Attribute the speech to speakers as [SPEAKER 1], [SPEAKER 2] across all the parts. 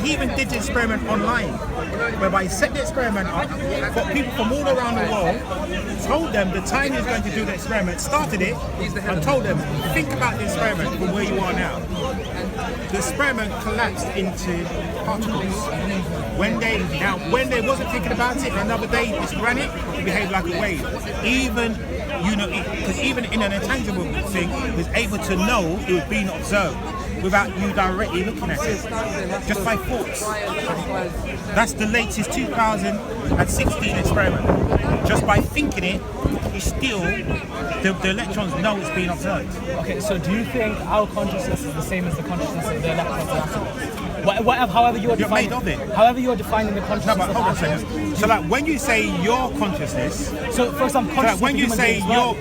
[SPEAKER 1] he even did the experiment online, whereby he set the experiment up, got people from all around the world, told them the time he was going to do the experiment, started it, and told them, think about the experiment from where you are now. The experiment collapsed into particles. When they wasn't thinking about it, another day it's granite, it behaved like a wave. Even, because even in an intangible thing, it was able to know it was being observed without you directly looking at it, just by thoughts. That's the latest 2016 experiment. Just by thinking it, it's still, the electrons know it's being observed.
[SPEAKER 2] Okay, so do you think our consciousness is the same as the consciousness of the electrons and atoms? However you're defining,
[SPEAKER 1] made of it.
[SPEAKER 2] However you're defining the consciousness
[SPEAKER 1] No, but hold on a
[SPEAKER 2] atoms.
[SPEAKER 1] second. So like when you say your consciousness,
[SPEAKER 2] So for example, consciousness
[SPEAKER 1] when
[SPEAKER 2] of
[SPEAKER 1] you
[SPEAKER 2] human
[SPEAKER 1] say
[SPEAKER 2] beings,
[SPEAKER 1] your,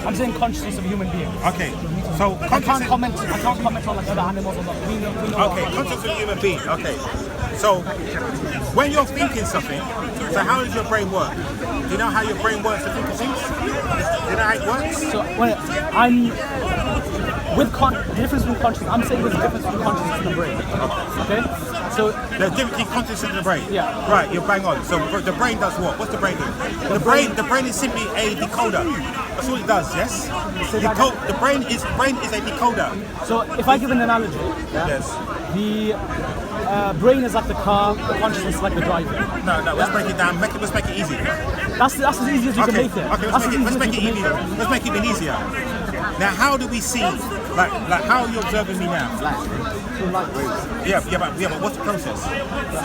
[SPEAKER 2] I'm saying consciousness of human beings.
[SPEAKER 1] okay, so
[SPEAKER 2] I can't comment on like other animals or not. We know
[SPEAKER 1] okay, conscious of human being. Okay, so when you're thinking something, so how does your brain work? Do you know how your brain works to think of things? Do you know how it works?
[SPEAKER 2] So when the difference between consciousness, I'm saying there's a difference between consciousness and the brain. Okay, so
[SPEAKER 1] There's difference between consciousness and the brain.
[SPEAKER 2] Yeah.
[SPEAKER 1] Right, you're bang on. So the brain does what? What's the brain do? The brain is simply a decoder. That's all it does. Yes. The brain is a decoder.
[SPEAKER 2] So if I give an analogy,
[SPEAKER 1] Yes.
[SPEAKER 2] the brain is like the car, the consciousness is like the driver.
[SPEAKER 1] No, let's break it down. Let's make it easy.
[SPEAKER 2] That's as easy as you can
[SPEAKER 1] Okay,
[SPEAKER 2] make it.
[SPEAKER 1] okay,
[SPEAKER 2] That's
[SPEAKER 1] let's
[SPEAKER 2] as
[SPEAKER 1] make it
[SPEAKER 2] easy as you
[SPEAKER 1] easier.
[SPEAKER 2] can make
[SPEAKER 1] Let's make it even easier. Now, how do we see? Like how are you observing me now? Yeah, but what's the process?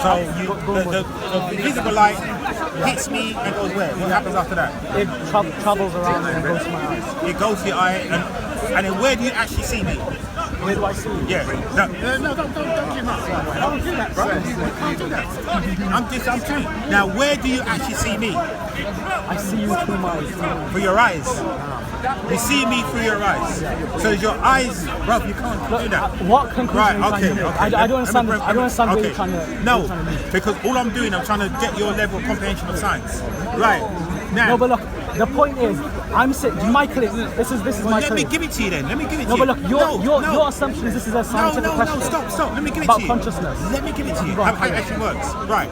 [SPEAKER 1] So the visible light hits me and goes where? What happens after that?
[SPEAKER 2] It travels around and goes to my eyes.
[SPEAKER 1] It goes to your eye, and then where do you actually see me?
[SPEAKER 2] Where do I see you?
[SPEAKER 1] Yeah. No, don't give up. Don't do that, bro. Don't do that. I'm telling you. Now, where do you actually see me?
[SPEAKER 2] I see you through my eyes.
[SPEAKER 1] Through your eyes. You see me through your eyes. So your eyes, bro, you can't do that.
[SPEAKER 2] What conclusion
[SPEAKER 1] Right,
[SPEAKER 2] are you trying to make? I don't understand. I don't understand where you're trying to.
[SPEAKER 1] No,
[SPEAKER 2] you're trying to make.
[SPEAKER 1] because all I'm doing, I'm trying to get your level of comprehension of science. Right. Now,
[SPEAKER 2] No, but look, the point is, I'm saying, my claim. This is my
[SPEAKER 1] let me
[SPEAKER 2] claim.
[SPEAKER 1] give it to you then. Let me give it to
[SPEAKER 2] No,
[SPEAKER 1] you.
[SPEAKER 2] but look, your assumption is this is a scientific question.
[SPEAKER 1] Stop. Let me give it
[SPEAKER 2] about
[SPEAKER 1] to you.
[SPEAKER 2] consciousness.
[SPEAKER 1] Let me give it to you.
[SPEAKER 2] Go on.
[SPEAKER 1] How it actually works. Right.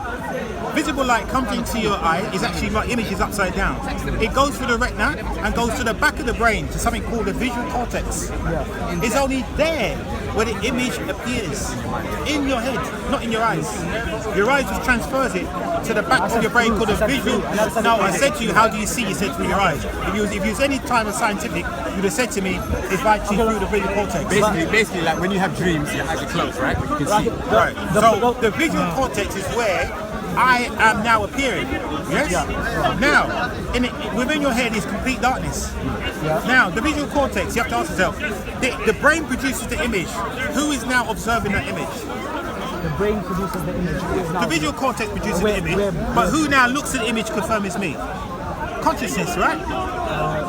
[SPEAKER 1] Visible light comes into your eye is actually my image is upside down. It goes through the retina and goes to the back of the brain to something called the visual cortex.
[SPEAKER 2] Yeah.
[SPEAKER 1] It's only there where the image appears in your head, not in your eyes. Your eyes just transfers it to the back of your brain called the visual. No, I said to you, how do you see? You said through your eyes. If you was any time of scientific, you'd have said to me, it's actually through the visual cortex.
[SPEAKER 3] Basically, like when you have dreams, your eyes are closed, right? You can see.
[SPEAKER 1] Right. So the visual cortex is where I am now appearing. Yes? Now, within your head is complete darkness. Now, the visual cortex, you have to ask yourself, the brain produces the image. Who is now observing that image?
[SPEAKER 2] The brain produces the image.
[SPEAKER 1] The visual cortex produces the image, but who now looks at the image confirm it's me? Consciousness, right?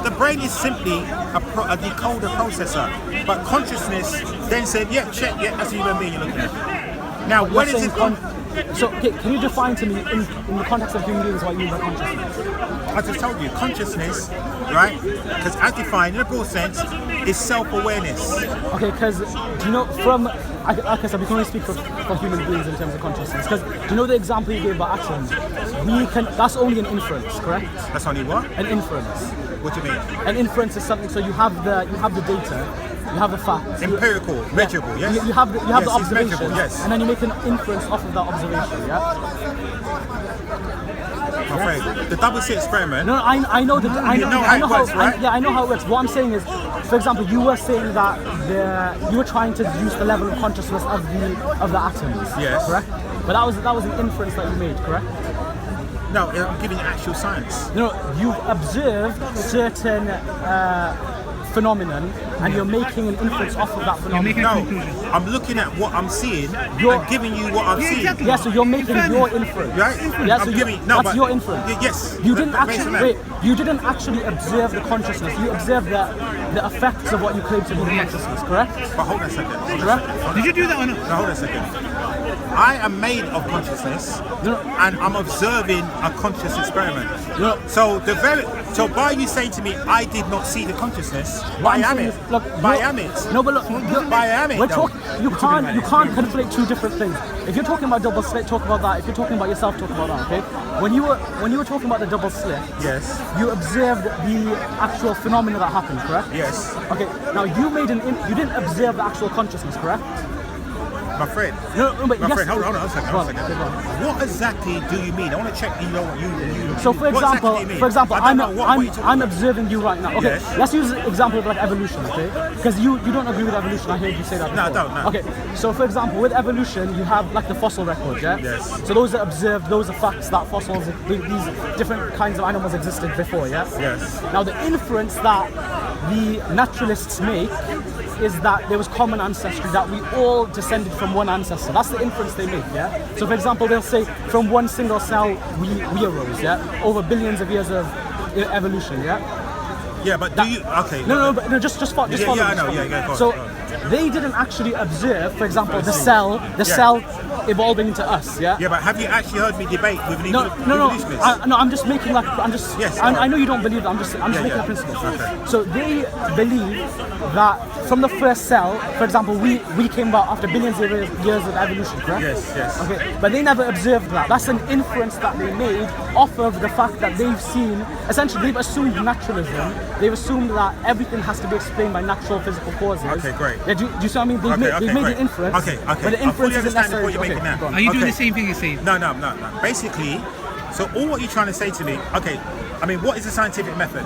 [SPEAKER 1] The brain is simply a decoder processor, but consciousness then said, yeah, check, yeah, that's a human being you're looking at. Now, when is it?
[SPEAKER 2] So, okay, can you define to me in the context of human beings what you mean by consciousness?
[SPEAKER 1] I just told you, consciousness, right? Because as defined in a broad sense, is self-awareness.
[SPEAKER 2] Okay, because do you know like I said, we can only speak for human beings in terms of consciousness. Because do you know the example you gave about atoms? That's only an inference, correct?
[SPEAKER 1] That's only what?
[SPEAKER 2] An inference.
[SPEAKER 1] What do you mean?
[SPEAKER 2] An inference is something. So you have the data, you have the facts.
[SPEAKER 1] Empirical, measurable, yes?
[SPEAKER 2] You have the
[SPEAKER 1] Yes, it's
[SPEAKER 2] observation,
[SPEAKER 1] measurable, yes.
[SPEAKER 2] and then you make an inference off of that observation, yeah?
[SPEAKER 1] My friend, the double slit experiment.
[SPEAKER 2] No, I know that. I know
[SPEAKER 1] how it works, right?
[SPEAKER 2] I know how it works. What I'm saying is, for example, you were saying that you were trying to reduce the level of consciousness of the atoms.
[SPEAKER 1] Yes.
[SPEAKER 2] Correct. But that was an inference that you made, correct?
[SPEAKER 1] No, I'm giving you actual science.
[SPEAKER 2] You know, you've observed certain phenomenon, and you're making an inference off of that phenomenon.
[SPEAKER 1] No, I'm looking at what I'm seeing and giving you what I'm seeing.
[SPEAKER 2] Yeah, so you're making your inference.
[SPEAKER 1] Right?
[SPEAKER 2] Yeah, so
[SPEAKER 1] I'm giving. No,
[SPEAKER 2] that's
[SPEAKER 1] but
[SPEAKER 2] your inference.
[SPEAKER 1] Yes.
[SPEAKER 2] You didn't
[SPEAKER 1] Based on that.
[SPEAKER 2] you didn't actually observe the consciousness. You observed the effects of what you claim to be the consciousness, correct?
[SPEAKER 1] But hold on a second.
[SPEAKER 2] Correct?
[SPEAKER 4] Did you do that or not?
[SPEAKER 1] Now hold on a second. I am made of consciousness, and I'm observing a conscious experiment.
[SPEAKER 2] No.
[SPEAKER 1] So by you saying to me, I did not see the consciousness,
[SPEAKER 2] What
[SPEAKER 1] I
[SPEAKER 2] I'm
[SPEAKER 1] am
[SPEAKER 2] saying
[SPEAKER 1] it.
[SPEAKER 2] is, look,
[SPEAKER 1] I am it.
[SPEAKER 2] No, but look,
[SPEAKER 1] I am it.
[SPEAKER 2] we're
[SPEAKER 1] though.
[SPEAKER 2] talking. You can't conflate two different things. If you're talking about double slit, talk about that. If you're talking about yourself, talk about that. Okay. When you were talking about the double slit,
[SPEAKER 1] Yes.
[SPEAKER 2] you observed the actual phenomena that happened, correct?
[SPEAKER 1] Yes.
[SPEAKER 2] Okay. Now you didn't observe the actual consciousness, correct?
[SPEAKER 1] My friend.
[SPEAKER 2] No, but
[SPEAKER 1] My
[SPEAKER 2] yes.
[SPEAKER 1] friend, hold on a second.
[SPEAKER 2] Go
[SPEAKER 1] Hold on a
[SPEAKER 2] on,
[SPEAKER 1] second.
[SPEAKER 2] go on.
[SPEAKER 1] What exactly do you mean? I want to check. You know what you.
[SPEAKER 2] So for
[SPEAKER 1] what exactly
[SPEAKER 2] example,
[SPEAKER 1] do you mean? I don't know what you're talking
[SPEAKER 2] I'm
[SPEAKER 1] about.
[SPEAKER 2] observing you right now. Okay,
[SPEAKER 1] Yes.
[SPEAKER 2] let's use the example of like evolution, okay? Because you don't agree with evolution. I heard you say that
[SPEAKER 1] No, I
[SPEAKER 2] before.
[SPEAKER 1] don't, no.
[SPEAKER 2] Okay, so for example, with evolution, you have like the fossil record, yeah?
[SPEAKER 1] Yes.
[SPEAKER 2] So those are observed, those are facts that fossils, these different kinds of animals existed before, yeah?
[SPEAKER 1] Yes.
[SPEAKER 2] Now the inference that the naturalists make is that there was common ancestry, that we all descended from one ancestor. That's the inference they make, yeah? So for example, they'll say from one single cell we arose, yeah? Over billions of years of evolution, yeah?
[SPEAKER 1] Yeah, but do you? Okay.
[SPEAKER 2] No, just follow.
[SPEAKER 1] Yeah,
[SPEAKER 2] follow
[SPEAKER 1] I
[SPEAKER 2] this,
[SPEAKER 1] know,
[SPEAKER 2] follow.
[SPEAKER 1] yeah, go on,
[SPEAKER 2] So
[SPEAKER 1] go
[SPEAKER 2] they didn't actually observe, for example, the cell evolving into us, yeah?
[SPEAKER 1] Yeah, but have you actually heard me debate with an
[SPEAKER 2] No.
[SPEAKER 1] evolutionist?
[SPEAKER 2] I'm just making like
[SPEAKER 1] Yes,
[SPEAKER 2] I know you don't believe that. I'm just making
[SPEAKER 1] yeah.
[SPEAKER 2] a principle.
[SPEAKER 1] Okay.
[SPEAKER 2] So they believe that from the first cell, for example, we came about after billions of years of evolution, correct?
[SPEAKER 1] Yes.
[SPEAKER 2] Okay, but they never observed that. That's an inference that they made off of the fact that they've seen. Essentially, they've assumed naturalism. They've assumed that everything has to be explained by natural physical causes.
[SPEAKER 1] Okay, great.
[SPEAKER 2] Yeah, do you see what I mean? They've made
[SPEAKER 1] great.
[SPEAKER 2] an inference.
[SPEAKER 1] Okay.
[SPEAKER 2] But the
[SPEAKER 1] I fully
[SPEAKER 2] inference isn't
[SPEAKER 1] understand the
[SPEAKER 2] necessarily.
[SPEAKER 1] point you're making now.
[SPEAKER 2] go on.
[SPEAKER 4] Are you doing
[SPEAKER 1] Okay.
[SPEAKER 4] the same thing as Steve?
[SPEAKER 1] No. Basically, so all what you're trying to say to me, okay, I mean, what is the scientific method?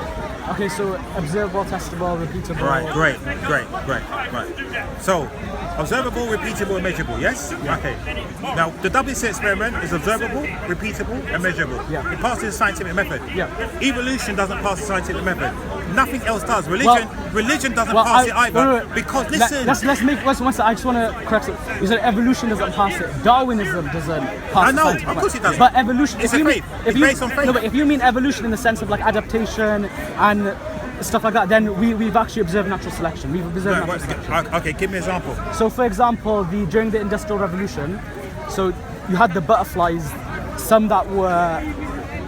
[SPEAKER 2] Okay, so observable, testable, repeatable.
[SPEAKER 1] Right, great. Right. So, observable, repeatable, and measurable, yes? Okay. Now, the WC experiment is observable, repeatable, and measurable.
[SPEAKER 2] Yeah.
[SPEAKER 1] It passes the scientific method.
[SPEAKER 2] Yeah.
[SPEAKER 1] Evolution doesn't pass the scientific method. Nothing else does. Religion doesn't pass it either.
[SPEAKER 2] no.
[SPEAKER 1] Because, listen.
[SPEAKER 2] Let's make one second. I just want to correct it. You said evolution doesn't pass it. Darwinism doesn't pass
[SPEAKER 1] I
[SPEAKER 2] it.
[SPEAKER 1] know,
[SPEAKER 2] scientific
[SPEAKER 1] of course it doesn't.
[SPEAKER 2] But evolution.
[SPEAKER 1] It's
[SPEAKER 2] if
[SPEAKER 1] a
[SPEAKER 2] you
[SPEAKER 1] faith.
[SPEAKER 2] mean,
[SPEAKER 1] It's based on faith.
[SPEAKER 2] No, but if you mean evolution in the sense of like adaptation and stuff like that, then we've actually observed natural selection. We've observed
[SPEAKER 1] No,
[SPEAKER 2] natural selection.
[SPEAKER 1] okay, give me an example.
[SPEAKER 2] So, for example, during the Industrial Revolution, so you had the butterflies, some that were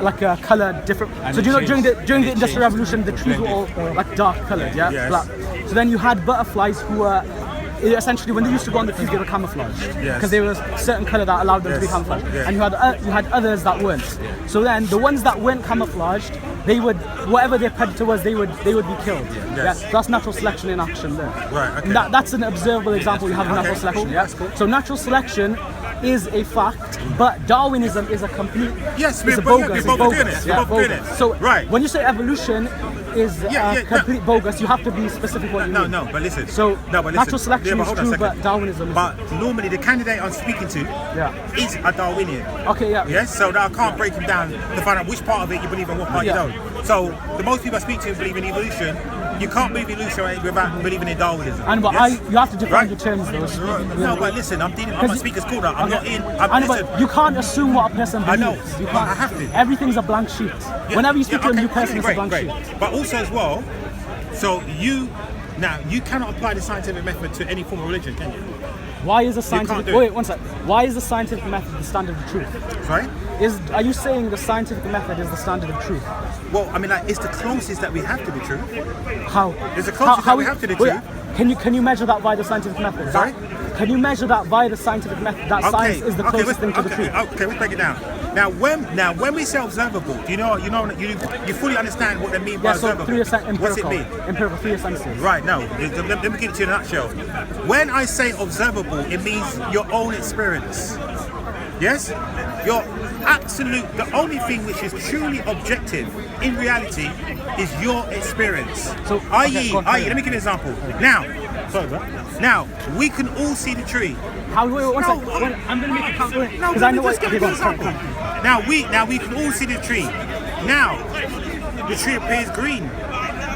[SPEAKER 2] like a color different.
[SPEAKER 3] And
[SPEAKER 2] So
[SPEAKER 3] it
[SPEAKER 2] do you know
[SPEAKER 3] changed.
[SPEAKER 2] during the
[SPEAKER 3] It
[SPEAKER 2] Industrial
[SPEAKER 3] changed.
[SPEAKER 2] Revolution, the trees were all like dark colored, yeah,
[SPEAKER 1] Yes.
[SPEAKER 2] black. So then you had butterflies who were essentially when they used to go on the trees, they were camouflaged
[SPEAKER 1] Yes.
[SPEAKER 2] because there was a certain color that allowed them to be
[SPEAKER 1] Yes.
[SPEAKER 2] camouflaged,
[SPEAKER 1] Yeah.
[SPEAKER 2] and you had others that weren't. So then the ones that weren't camouflaged, they would whatever their predator was, they would be killed.
[SPEAKER 1] Yes.
[SPEAKER 2] Yeah, that's natural selection in action there.
[SPEAKER 1] Right, okay.
[SPEAKER 2] And that's an observable example you have of natural selection.
[SPEAKER 1] cool,
[SPEAKER 2] Yeah.
[SPEAKER 1] that's cool.
[SPEAKER 2] So natural selection is a fact, but Darwinism is a complete.
[SPEAKER 1] Yes,
[SPEAKER 2] it's
[SPEAKER 1] we're
[SPEAKER 2] a bogus.
[SPEAKER 1] both
[SPEAKER 2] It's
[SPEAKER 1] doing
[SPEAKER 2] bogus.
[SPEAKER 1] it. We're
[SPEAKER 2] Yeah,
[SPEAKER 1] both doing
[SPEAKER 2] bogus.
[SPEAKER 1] it.
[SPEAKER 2] So
[SPEAKER 1] Right.
[SPEAKER 2] when you say evolution is complete bogus, you have to be specific what you mean.
[SPEAKER 1] No, but listen.
[SPEAKER 2] So
[SPEAKER 1] but
[SPEAKER 2] natural selection
[SPEAKER 1] but
[SPEAKER 2] is
[SPEAKER 1] hold on a
[SPEAKER 2] true,
[SPEAKER 1] second.
[SPEAKER 2] but Darwinism is.
[SPEAKER 1] But normally the candidate I'm speaking to
[SPEAKER 2] Yeah.
[SPEAKER 1] is a Darwinian.
[SPEAKER 2] Okay. Yeah.
[SPEAKER 1] Yes, so that I can't break him down to find out which part of it you believe and what part
[SPEAKER 2] Yeah.
[SPEAKER 1] you don't. So the most people I speak to believe in evolution. You can't believe evolution without believing in Darwinism.
[SPEAKER 2] And but
[SPEAKER 1] yes?
[SPEAKER 2] you have to define
[SPEAKER 1] Right.
[SPEAKER 2] your terms though.
[SPEAKER 1] No, but listen, I'm a speaker's corner. I'm not in.
[SPEAKER 2] I know,
[SPEAKER 1] listen,
[SPEAKER 2] but you can't assume what a person
[SPEAKER 1] I
[SPEAKER 2] believes.
[SPEAKER 1] know,
[SPEAKER 2] You
[SPEAKER 1] but
[SPEAKER 2] can't.
[SPEAKER 1] I have to.
[SPEAKER 2] Everything's a blank sheet.
[SPEAKER 1] Yeah,
[SPEAKER 2] Whenever you speak to a new
[SPEAKER 1] okay,
[SPEAKER 2] person, it's a blank
[SPEAKER 1] great.
[SPEAKER 2] sheet.
[SPEAKER 1] But also as well, so you cannot apply the scientific method to any form of religion, can you?
[SPEAKER 2] Why is the
[SPEAKER 1] can't
[SPEAKER 2] scientific?
[SPEAKER 1] do it.
[SPEAKER 2] Wait, one sec. Why is the scientific method the standard of truth?
[SPEAKER 1] Sorry?
[SPEAKER 2] Are you saying the scientific method is the standard of truth?
[SPEAKER 1] Well, I mean, like, it's the closest that we have to the truth.
[SPEAKER 2] How?
[SPEAKER 1] It's the closest that we have to the truth.
[SPEAKER 2] Can you measure that by the scientific method?
[SPEAKER 1] Sorry?
[SPEAKER 2] Can you measure that by the scientific method? That science is the closest thing to the truth.
[SPEAKER 1] Okay, let's break it down. Now, when we say observable, do you fully understand what they mean by
[SPEAKER 2] Yeah, so
[SPEAKER 1] observable?
[SPEAKER 2] through your
[SPEAKER 1] What's it
[SPEAKER 2] empirical,
[SPEAKER 1] mean?
[SPEAKER 2] empirical, through your senses.
[SPEAKER 1] Right, no, let me give it to you in a nutshell. When I say observable, it means your own experience. Yes? Your absolute, the only thing which is truly objective in reality is your experience.
[SPEAKER 2] So,
[SPEAKER 1] i.e.,
[SPEAKER 2] go on,
[SPEAKER 1] let me give you an example. Now, we can all see the tree.
[SPEAKER 2] How? Wait, one
[SPEAKER 1] No,
[SPEAKER 2] sec. I'm going to make a count.
[SPEAKER 1] No,
[SPEAKER 2] Because I know
[SPEAKER 1] let's
[SPEAKER 2] what.
[SPEAKER 1] give
[SPEAKER 2] Okay,
[SPEAKER 1] an
[SPEAKER 2] go on,
[SPEAKER 1] example.
[SPEAKER 2] sorry.
[SPEAKER 1] Now we can all see the tree. Now, the tree appears green.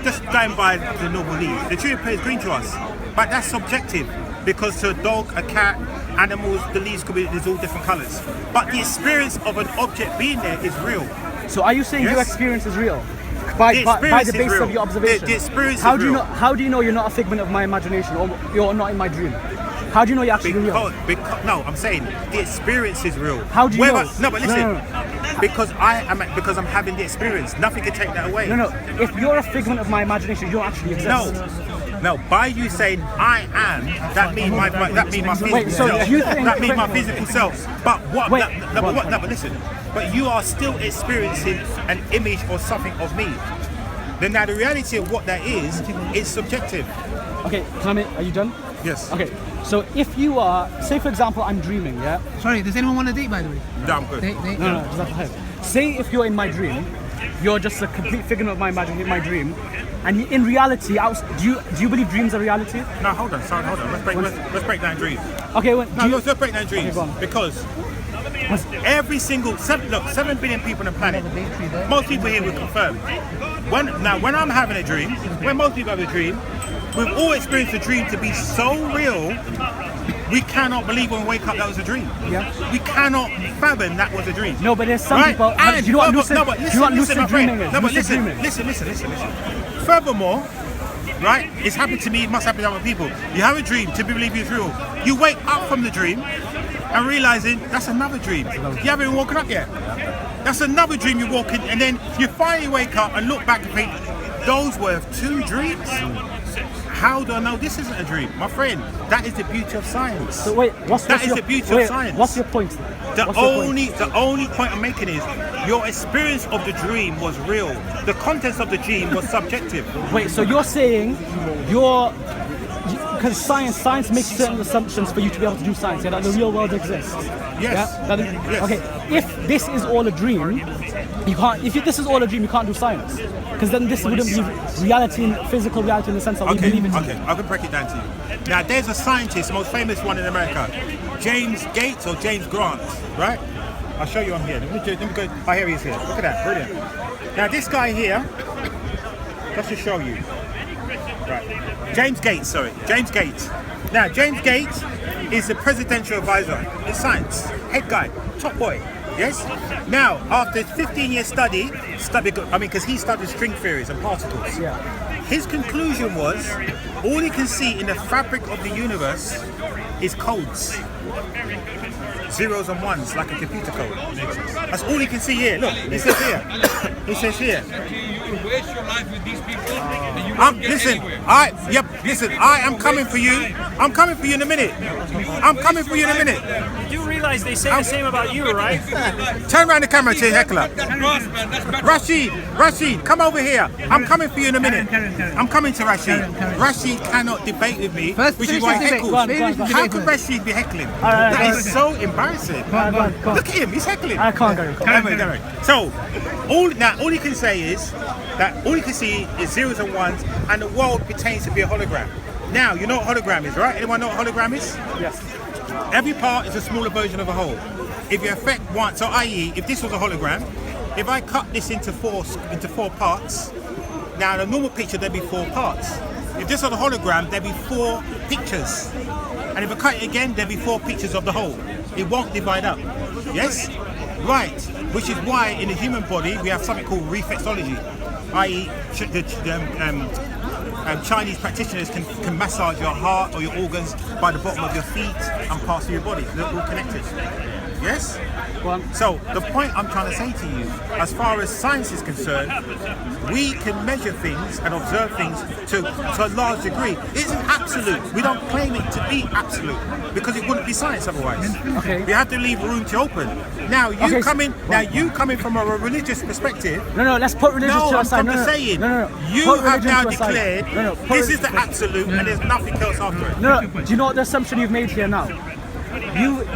[SPEAKER 1] Just going by the normal leaves. The tree appears green to us. But that's subjective. Because to a dog, a cat, animals, the leaves could be, there's all different colours. But the experience of an object being there is real.
[SPEAKER 2] So are you saying your
[SPEAKER 1] Yes.
[SPEAKER 2] experience is real? By the
[SPEAKER 1] experience is
[SPEAKER 2] basis
[SPEAKER 1] real.
[SPEAKER 2] of your observation.
[SPEAKER 1] The experience
[SPEAKER 2] how
[SPEAKER 1] is
[SPEAKER 2] do you
[SPEAKER 1] real.
[SPEAKER 2] know? How do you know you're not a figment of my imagination or you're not in my dream? How do you know you're actually real?
[SPEAKER 1] No, I'm saying the experience is real.
[SPEAKER 2] How do you know?
[SPEAKER 1] No, but listen.
[SPEAKER 2] No.
[SPEAKER 1] Because I'm having the experience. Nothing can take that away.
[SPEAKER 2] No. If you're a figment of my imagination, you don't actually exist.
[SPEAKER 1] No. By you saying I am, that means my physical
[SPEAKER 2] Wait, so
[SPEAKER 1] self.
[SPEAKER 2] you think
[SPEAKER 1] That means my physical self. But what?
[SPEAKER 2] Wait,
[SPEAKER 1] But listen. But you are still experiencing an image or something of me. Then now the reality of what that is subjective.
[SPEAKER 2] Okay, Clement, are you done?
[SPEAKER 1] Yes.
[SPEAKER 2] Okay, so if you are, say for example, I'm dreaming, yeah?
[SPEAKER 4] Sorry, does anyone want a date, by the way?
[SPEAKER 1] No, I'm good.
[SPEAKER 2] No, just have to have. Say if you're in my dream, you're just a complete figment of my imagination in my dream, and in reality, do you believe dreams are reality?
[SPEAKER 1] No, hold on. Let's break down dreams.
[SPEAKER 2] Okay,
[SPEAKER 1] Let's break down dreams.
[SPEAKER 2] Okay, go on.
[SPEAKER 1] Because every single 7 billion people on the planet, most people here will confirm. When I'm having a dream, when most people have a dream, we've all experienced a dream to be so real, we cannot believe when we wake up that was a dream.
[SPEAKER 2] Yeah.
[SPEAKER 1] We cannot fathom that was a dream.
[SPEAKER 2] No, but there's some
[SPEAKER 1] Right?
[SPEAKER 2] people.
[SPEAKER 1] And
[SPEAKER 2] Do you know what lucid dreaming is?
[SPEAKER 1] No, but
[SPEAKER 2] Lucid
[SPEAKER 1] listen,
[SPEAKER 2] dreaming.
[SPEAKER 1] listen. Furthermore, right, it's happened to me, it must happen to other people. You have a dream to believe it's real. You wake up from the dream and realizing that's another dream. You haven't even woken up yet. That's another dream you're walking, and then you finally wake up and look back and think, those were 2 dreams? How do I know this isn't a dream? My friend, that is the beauty of science.
[SPEAKER 2] So wait, what's
[SPEAKER 1] the beauty of science.
[SPEAKER 2] What's your point?
[SPEAKER 1] The only point I'm making is your experience of the dream was real. The contents of the dream was subjective.
[SPEAKER 2] Wait, so you're saying because science makes certain assumptions for you to be able to do science, yeah, that the real world exists.
[SPEAKER 1] Yes.
[SPEAKER 2] Yeah?
[SPEAKER 1] Yes.
[SPEAKER 2] Okay, if this is all a dream, you can't. If this is all a dream, you can't do science, because then this wouldn't be reality, physical reality in the sense that we believe in.
[SPEAKER 1] Okay, I can break it down to you. Now, there's a scientist, the most famous one in America, James Gates or James Grant, right? I'll show you on here. Let me go. Oh, here he is here. Look at that, brilliant. Now, this guy here, just to show you. Right. James Gates. Now, James Gates is the presidential advisor in science, head guy, top boy. Yes. Now, after 15-year study, because he studied string theories and particles.
[SPEAKER 2] Yeah.
[SPEAKER 1] His conclusion was, all he can see in the fabric of the universe is codes. Zeros and ones, like a computer code. That's all he can see here. Look, it says here. It says here.
[SPEAKER 5] You waste your life with these people and you won't get anywhere.
[SPEAKER 1] I am coming for you. I'm coming for you in a minute.
[SPEAKER 6] You do realize they say the same about you, right?
[SPEAKER 1] Turn around the camera to heckler.
[SPEAKER 5] That's gross, man. That's bad.
[SPEAKER 1] Rashid, come over here. I'm coming for you in a minute.
[SPEAKER 4] Karen.
[SPEAKER 1] I'm coming to Rashid.
[SPEAKER 4] Karen.
[SPEAKER 1] Rashid cannot debate with me,
[SPEAKER 4] First,
[SPEAKER 1] which is
[SPEAKER 4] finish
[SPEAKER 1] why
[SPEAKER 4] the
[SPEAKER 1] he
[SPEAKER 4] debate.
[SPEAKER 1] heckles.
[SPEAKER 2] Go on.
[SPEAKER 1] How could Rashid be heckling?
[SPEAKER 2] right,
[SPEAKER 1] That
[SPEAKER 2] go
[SPEAKER 1] is so embarrassing.
[SPEAKER 2] Go on.
[SPEAKER 1] Look at him, he's heckling.
[SPEAKER 2] I can't go.
[SPEAKER 1] Anyway. So, all you can say is that all you can see is zeros and ones, and the world pertains to be a hologram. Now, you know what hologram is, right? Anyone know what hologram is?
[SPEAKER 2] Yes.
[SPEAKER 1] Every part is a smaller version of a whole. If you affect one, so i.e., if this was a hologram, if I cut this into four parts, now in a normal picture there'd be 4 parts. If this was a hologram, there'd be 4 pictures. And if I cut it again, there'd be 4 pictures of the whole. It won't divide up. Yes? Right. Which is why in the human body we have something called reflexology, i.e., Chinese practitioners can massage your heart or your organs by the bottom of your feet and parts of your body. They're all connected. Yes? So the point I'm trying to say to you, as far as science is concerned, we can measure things and observe things to a large degree. It isn't absolute. We don't claim it to be absolute because it wouldn't be science otherwise.
[SPEAKER 2] Okay.
[SPEAKER 1] We have to leave room to open. Now you coming from a religious perspective.
[SPEAKER 2] No, let's put religion to
[SPEAKER 1] No,
[SPEAKER 2] our side.
[SPEAKER 1] I'm saying.
[SPEAKER 2] No.
[SPEAKER 1] You
[SPEAKER 2] Put
[SPEAKER 1] have
[SPEAKER 2] religion
[SPEAKER 1] now
[SPEAKER 2] to a side.
[SPEAKER 1] declared
[SPEAKER 2] Put
[SPEAKER 1] this is the absolute and there's nothing else after it.
[SPEAKER 2] No. Do you know what the assumption you've made here now?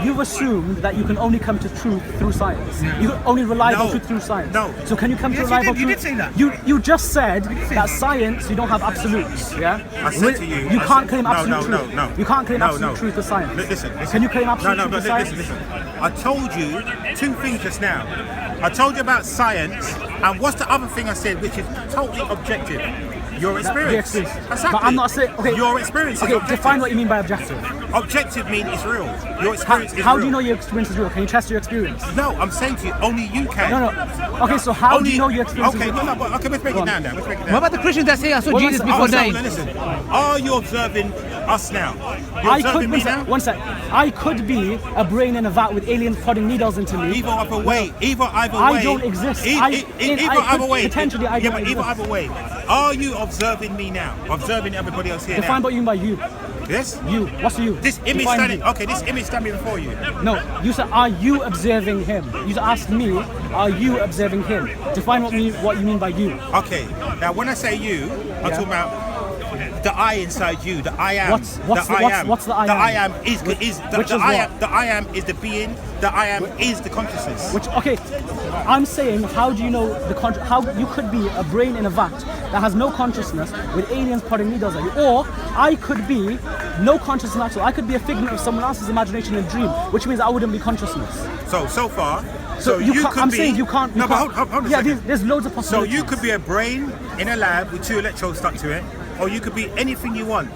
[SPEAKER 2] You've assumed that you can only come to truth through science. You can only reliable
[SPEAKER 1] No.
[SPEAKER 2] truth through science.
[SPEAKER 1] No.
[SPEAKER 2] So can you come to
[SPEAKER 4] Yes, you
[SPEAKER 2] reliable
[SPEAKER 4] did. You
[SPEAKER 2] truth?
[SPEAKER 4] did say that.
[SPEAKER 2] You just said that science you don't have absolutes. Yeah.
[SPEAKER 1] I said to you.
[SPEAKER 2] You can't claim
[SPEAKER 1] no,
[SPEAKER 2] absolute truth.
[SPEAKER 1] No.
[SPEAKER 2] You can't claim
[SPEAKER 1] No,
[SPEAKER 2] absolute
[SPEAKER 1] no.
[SPEAKER 2] truth to science.
[SPEAKER 1] Listen.
[SPEAKER 2] Can you claim absolute
[SPEAKER 1] No,
[SPEAKER 2] truth
[SPEAKER 1] but
[SPEAKER 2] to science?
[SPEAKER 1] listen. I told you 2 things just now. I told you about science, and what's the other thing I said, which is totally objective? Your experience.
[SPEAKER 2] The experience.
[SPEAKER 1] Exactly.
[SPEAKER 2] But I'm not saying. Okay.
[SPEAKER 1] Your experience is
[SPEAKER 2] Okay.
[SPEAKER 1] objective.
[SPEAKER 2] Define what you mean by objective.
[SPEAKER 1] Objective means it's real. Your experience is real.
[SPEAKER 2] How do you know your experience is real? Can you test your experience?
[SPEAKER 1] No, I'm saying to you, only you can.
[SPEAKER 2] No. Okay. So how do you know your experience is
[SPEAKER 1] Okay,
[SPEAKER 2] real?
[SPEAKER 1] let's break
[SPEAKER 2] Go
[SPEAKER 1] it
[SPEAKER 2] on.
[SPEAKER 1] down now. Let's break it down.
[SPEAKER 4] What about the Christians that say I saw
[SPEAKER 2] What
[SPEAKER 4] Jesus
[SPEAKER 2] about-
[SPEAKER 4] before
[SPEAKER 1] So,
[SPEAKER 4] dying?
[SPEAKER 1] listen, are you observing Us now. You're observing me now?
[SPEAKER 2] One sec. I could be a brain in a vat with aliens prodding needles into me.
[SPEAKER 1] Either either way.
[SPEAKER 2] I don't exist.
[SPEAKER 1] Either way.
[SPEAKER 2] Potentially, I don't
[SPEAKER 1] but
[SPEAKER 2] exist.
[SPEAKER 1] either way. Are you observing me now? Observing everybody else here
[SPEAKER 2] Define
[SPEAKER 1] now?
[SPEAKER 2] what you mean by you.
[SPEAKER 1] Yes?
[SPEAKER 2] You. What's you?
[SPEAKER 1] This image
[SPEAKER 2] Define
[SPEAKER 1] standing.
[SPEAKER 2] you.
[SPEAKER 1] Okay, this image standing before you.
[SPEAKER 2] No, you said, are you observing him? You asked me, are you observing him? Define what you mean by you.
[SPEAKER 1] Okay. Now, when I say you, I'm talking about the I inside you. The I am.
[SPEAKER 2] What's the I am?
[SPEAKER 1] The I am is
[SPEAKER 2] Which
[SPEAKER 1] the
[SPEAKER 2] is
[SPEAKER 1] I am.
[SPEAKER 2] what?
[SPEAKER 1] The I am is the being. The I am is the consciousness.
[SPEAKER 2] Okay, I'm saying, how do you know how you could be a brain in a vat that has no consciousness with aliens prodding needles at you, or I could be no consciousness at all. I could be a figment of someone else's imagination and dream, which means I wouldn't be consciousness.
[SPEAKER 1] So far.
[SPEAKER 2] So you
[SPEAKER 1] could
[SPEAKER 2] can't, I'm
[SPEAKER 1] be,
[SPEAKER 2] saying you can't.
[SPEAKER 1] No, but hold a
[SPEAKER 2] yeah,
[SPEAKER 1] second.
[SPEAKER 2] there's loads of
[SPEAKER 1] So
[SPEAKER 2] possibilities.
[SPEAKER 1] you could be a brain in a lab with 2 electrodes stuck to it, or you could be anything you want.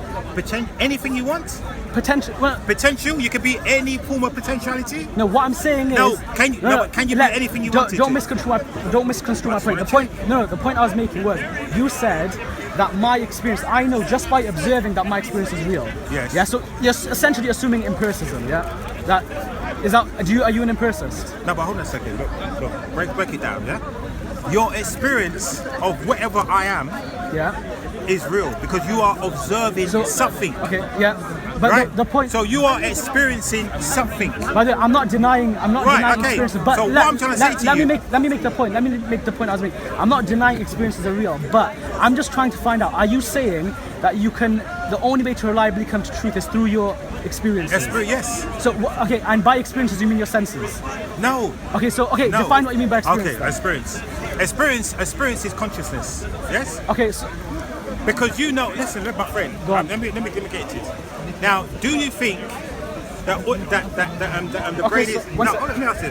[SPEAKER 1] Anything you want?
[SPEAKER 2] potential. Well,
[SPEAKER 1] Potential? You could be any form of potentiality?
[SPEAKER 2] no, what I'm saying is.
[SPEAKER 1] No, can you- no, but can you be anything you wanted
[SPEAKER 2] Don't
[SPEAKER 1] to?
[SPEAKER 2] misconstrue my point.
[SPEAKER 1] what
[SPEAKER 2] The
[SPEAKER 1] I'm
[SPEAKER 2] point. No, the point I was making was you said that my experience. I know just by observing that my experience is real.
[SPEAKER 1] Yes.
[SPEAKER 2] Yeah. So you're essentially assuming empiricism. Yeah. That is that. Are you an empiricist?
[SPEAKER 1] No, but hold on a second. Look, break it down, yeah? Your experience of whatever I am
[SPEAKER 2] Yeah.
[SPEAKER 1] is real because you are observing something.
[SPEAKER 2] Okay. Yeah. But
[SPEAKER 1] Right?
[SPEAKER 2] the point.
[SPEAKER 1] So you are experiencing something.
[SPEAKER 2] By the way, I'm not denying
[SPEAKER 1] Right, okay.
[SPEAKER 2] experiences, but
[SPEAKER 1] So what I'm trying to say to
[SPEAKER 2] let
[SPEAKER 1] you-
[SPEAKER 2] me make the point. Let me make the point I was making. I'm not denying experiences are real, but I'm just trying to find out. Are you saying that the only way to reliably come to truth is through your experiences?
[SPEAKER 1] Yes.
[SPEAKER 2] So okay, and by experiences you mean your senses?
[SPEAKER 1] No.
[SPEAKER 2] Okay, so
[SPEAKER 1] No.
[SPEAKER 2] define what you mean by experience.
[SPEAKER 1] Okay,
[SPEAKER 2] then.
[SPEAKER 1] experience is consciousness. Yes.
[SPEAKER 2] Okay, so
[SPEAKER 1] Because you know, listen, my friend.
[SPEAKER 2] Go on.
[SPEAKER 1] Let me get to it. Now, do you think that the brain is?
[SPEAKER 2] one
[SPEAKER 1] No,
[SPEAKER 2] sec.
[SPEAKER 1] let me ask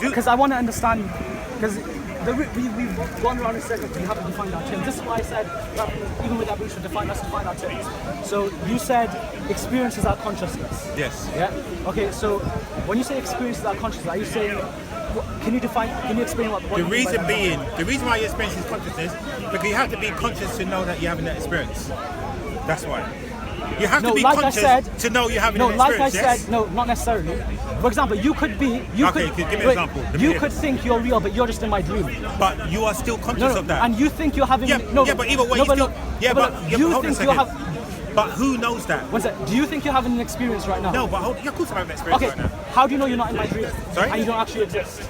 [SPEAKER 1] you.
[SPEAKER 2] because I want to understand, because we've gone around in circles and we haven't defined our terms. This is why I said that even with that we should define our terms. So you said experiences are consciousness.
[SPEAKER 1] Yes.
[SPEAKER 2] Yeah. Okay. So when you say experiences are consciousness, are you saying? Can you explain what
[SPEAKER 1] The
[SPEAKER 2] you mean by
[SPEAKER 1] reason
[SPEAKER 2] that?
[SPEAKER 1] the reason why you experience is consciousness, because you have to be conscious to know that you're having that experience. That's why. You have to be
[SPEAKER 2] like I
[SPEAKER 1] conscious
[SPEAKER 2] said,
[SPEAKER 1] to know you're having
[SPEAKER 2] no,
[SPEAKER 1] an
[SPEAKER 2] like
[SPEAKER 1] experience.
[SPEAKER 2] I
[SPEAKER 1] Yes?
[SPEAKER 2] said, no, not necessarily. For example, you could be.
[SPEAKER 1] Okay, give me an example. Let me
[SPEAKER 2] You
[SPEAKER 1] hear
[SPEAKER 2] could
[SPEAKER 1] it.
[SPEAKER 2] think you're real, but you're just in my dream.
[SPEAKER 1] But you are still conscious
[SPEAKER 2] No,
[SPEAKER 1] of that.
[SPEAKER 2] and you think you're having.
[SPEAKER 1] yeah,
[SPEAKER 2] no,
[SPEAKER 1] but either way,
[SPEAKER 2] no,
[SPEAKER 1] you
[SPEAKER 2] but
[SPEAKER 1] still.
[SPEAKER 2] look,
[SPEAKER 1] Yeah,
[SPEAKER 2] but
[SPEAKER 1] but
[SPEAKER 2] look,
[SPEAKER 1] yeah,
[SPEAKER 2] you
[SPEAKER 1] but hold on a
[SPEAKER 2] think you
[SPEAKER 1] second.
[SPEAKER 2] have.
[SPEAKER 1] But who knows that?
[SPEAKER 2] One sec. Do you think you're having an experience right now?
[SPEAKER 1] No, but hold. Yeah, of course I'm having an experience
[SPEAKER 2] Okay.
[SPEAKER 1] right now.
[SPEAKER 2] How do you know you're not in my dream?
[SPEAKER 1] Sorry?
[SPEAKER 2] And you don't actually exist.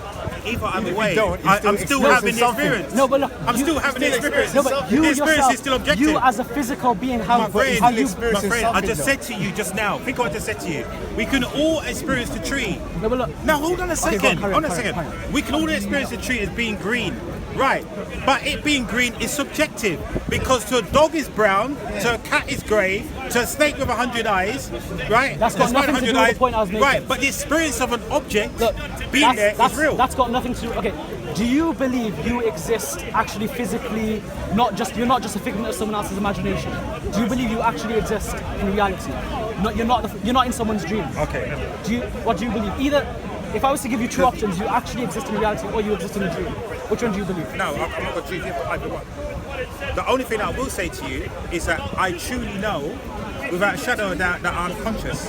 [SPEAKER 1] Either I'm
[SPEAKER 3] Even if
[SPEAKER 1] away,
[SPEAKER 3] you don't, you're
[SPEAKER 1] I'm
[SPEAKER 3] still
[SPEAKER 1] still having the
[SPEAKER 3] experiencing
[SPEAKER 1] experience.
[SPEAKER 2] No, but look,
[SPEAKER 1] I'm
[SPEAKER 2] you-
[SPEAKER 1] still having the experience.
[SPEAKER 2] No, but you
[SPEAKER 1] the experience
[SPEAKER 2] yourself,
[SPEAKER 1] is still objective.
[SPEAKER 2] you as a physical being, how
[SPEAKER 1] My friend,
[SPEAKER 2] how you?
[SPEAKER 3] experience-
[SPEAKER 1] my friend, I
[SPEAKER 3] something
[SPEAKER 1] just
[SPEAKER 3] though.
[SPEAKER 1] said to you just now. Think what I just said to you. We can all experience the tree.
[SPEAKER 2] No, but look.
[SPEAKER 1] Now hold on a second.
[SPEAKER 2] go on, carry on,
[SPEAKER 1] hold on a
[SPEAKER 2] carry on,
[SPEAKER 1] second.
[SPEAKER 2] carry
[SPEAKER 1] We can all experience the tree as being green, right? But it being green is subjective because to a dog is brown, to a cat is grey, to a snake with 100 eyes, right?
[SPEAKER 2] That's got
[SPEAKER 1] There's
[SPEAKER 2] nothing to
[SPEAKER 1] 100
[SPEAKER 2] do with the
[SPEAKER 1] eyes.
[SPEAKER 2] point I was making.
[SPEAKER 1] Right, but the experience of an object
[SPEAKER 2] Look,
[SPEAKER 1] being there is real.
[SPEAKER 2] That's got nothing to do. Okay, do you believe you exist actually physically? You're not just a figment of someone else's imagination. Do you believe you actually exist in reality? You're not in someone's dream.
[SPEAKER 1] Okay.
[SPEAKER 2] What do you believe? Either, if I was to give you two options, you actually exist in reality or you exist in a dream. Which one do you believe?
[SPEAKER 1] No, I'm not going to choose either one. The only thing I will say to you is that I truly know, without a shadow of doubt, that I'm conscious.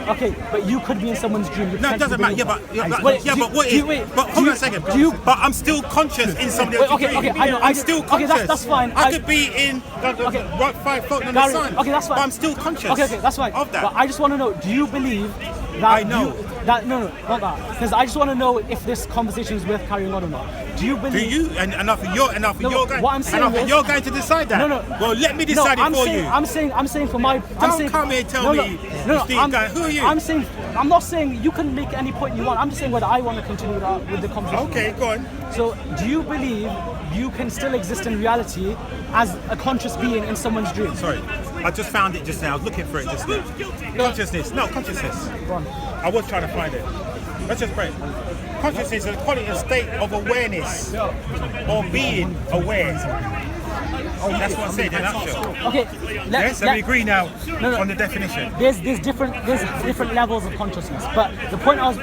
[SPEAKER 2] Okay, but you could be in someone's dream. You
[SPEAKER 1] No, it doesn't matter.
[SPEAKER 2] potentially
[SPEAKER 1] Yeah, but
[SPEAKER 2] believe that.
[SPEAKER 1] but what is? But hold on a second. But I'm still conscious in somebody else's
[SPEAKER 2] okay,
[SPEAKER 1] dream.
[SPEAKER 2] okay, I know,
[SPEAKER 1] I'm still
[SPEAKER 2] okay,
[SPEAKER 1] conscious.
[SPEAKER 2] that's fine.
[SPEAKER 1] I could be in the 5 foot on the
[SPEAKER 2] Gary,
[SPEAKER 1] sun.
[SPEAKER 2] okay, that's fine.
[SPEAKER 1] But I'm still conscious.
[SPEAKER 2] Okay, that's fine.
[SPEAKER 1] Of that.
[SPEAKER 2] But I just want to know, do you believe that
[SPEAKER 1] I know.
[SPEAKER 2] no, not that. Because I just want to know if this conversation is worth carrying on or not. Do you
[SPEAKER 1] Do
[SPEAKER 2] believe?
[SPEAKER 1] you? And enough of your
[SPEAKER 2] No,
[SPEAKER 1] going.
[SPEAKER 2] what I'm saying
[SPEAKER 1] enough of
[SPEAKER 2] is-
[SPEAKER 1] you're going to decide that.
[SPEAKER 2] No.
[SPEAKER 1] Well, let me decide
[SPEAKER 2] I'm
[SPEAKER 1] it for
[SPEAKER 2] saying,
[SPEAKER 1] you.
[SPEAKER 2] I'm saying for my.
[SPEAKER 1] Don't come here and tell me, Steve Guy, who are you?
[SPEAKER 2] I'm not saying you can make any point you want. I'm just saying whether I want to continue with the conversation.
[SPEAKER 1] Okay, go on.
[SPEAKER 2] So, do you believe you can still exist in reality as a conscious being in someone's dream?
[SPEAKER 1] Sorry, I just found it just now. I was looking for it just now. Consciousness. No, consciousness.
[SPEAKER 2] Go on.
[SPEAKER 1] I was trying to find it. Let's just break. Consciousness is a quality, a state of awareness or being aware. That's what I said in a nutshell.
[SPEAKER 2] Okay,
[SPEAKER 1] Yes, so we agree now
[SPEAKER 2] no.
[SPEAKER 1] on the definition.
[SPEAKER 2] There's different levels of consciousness, but the point I was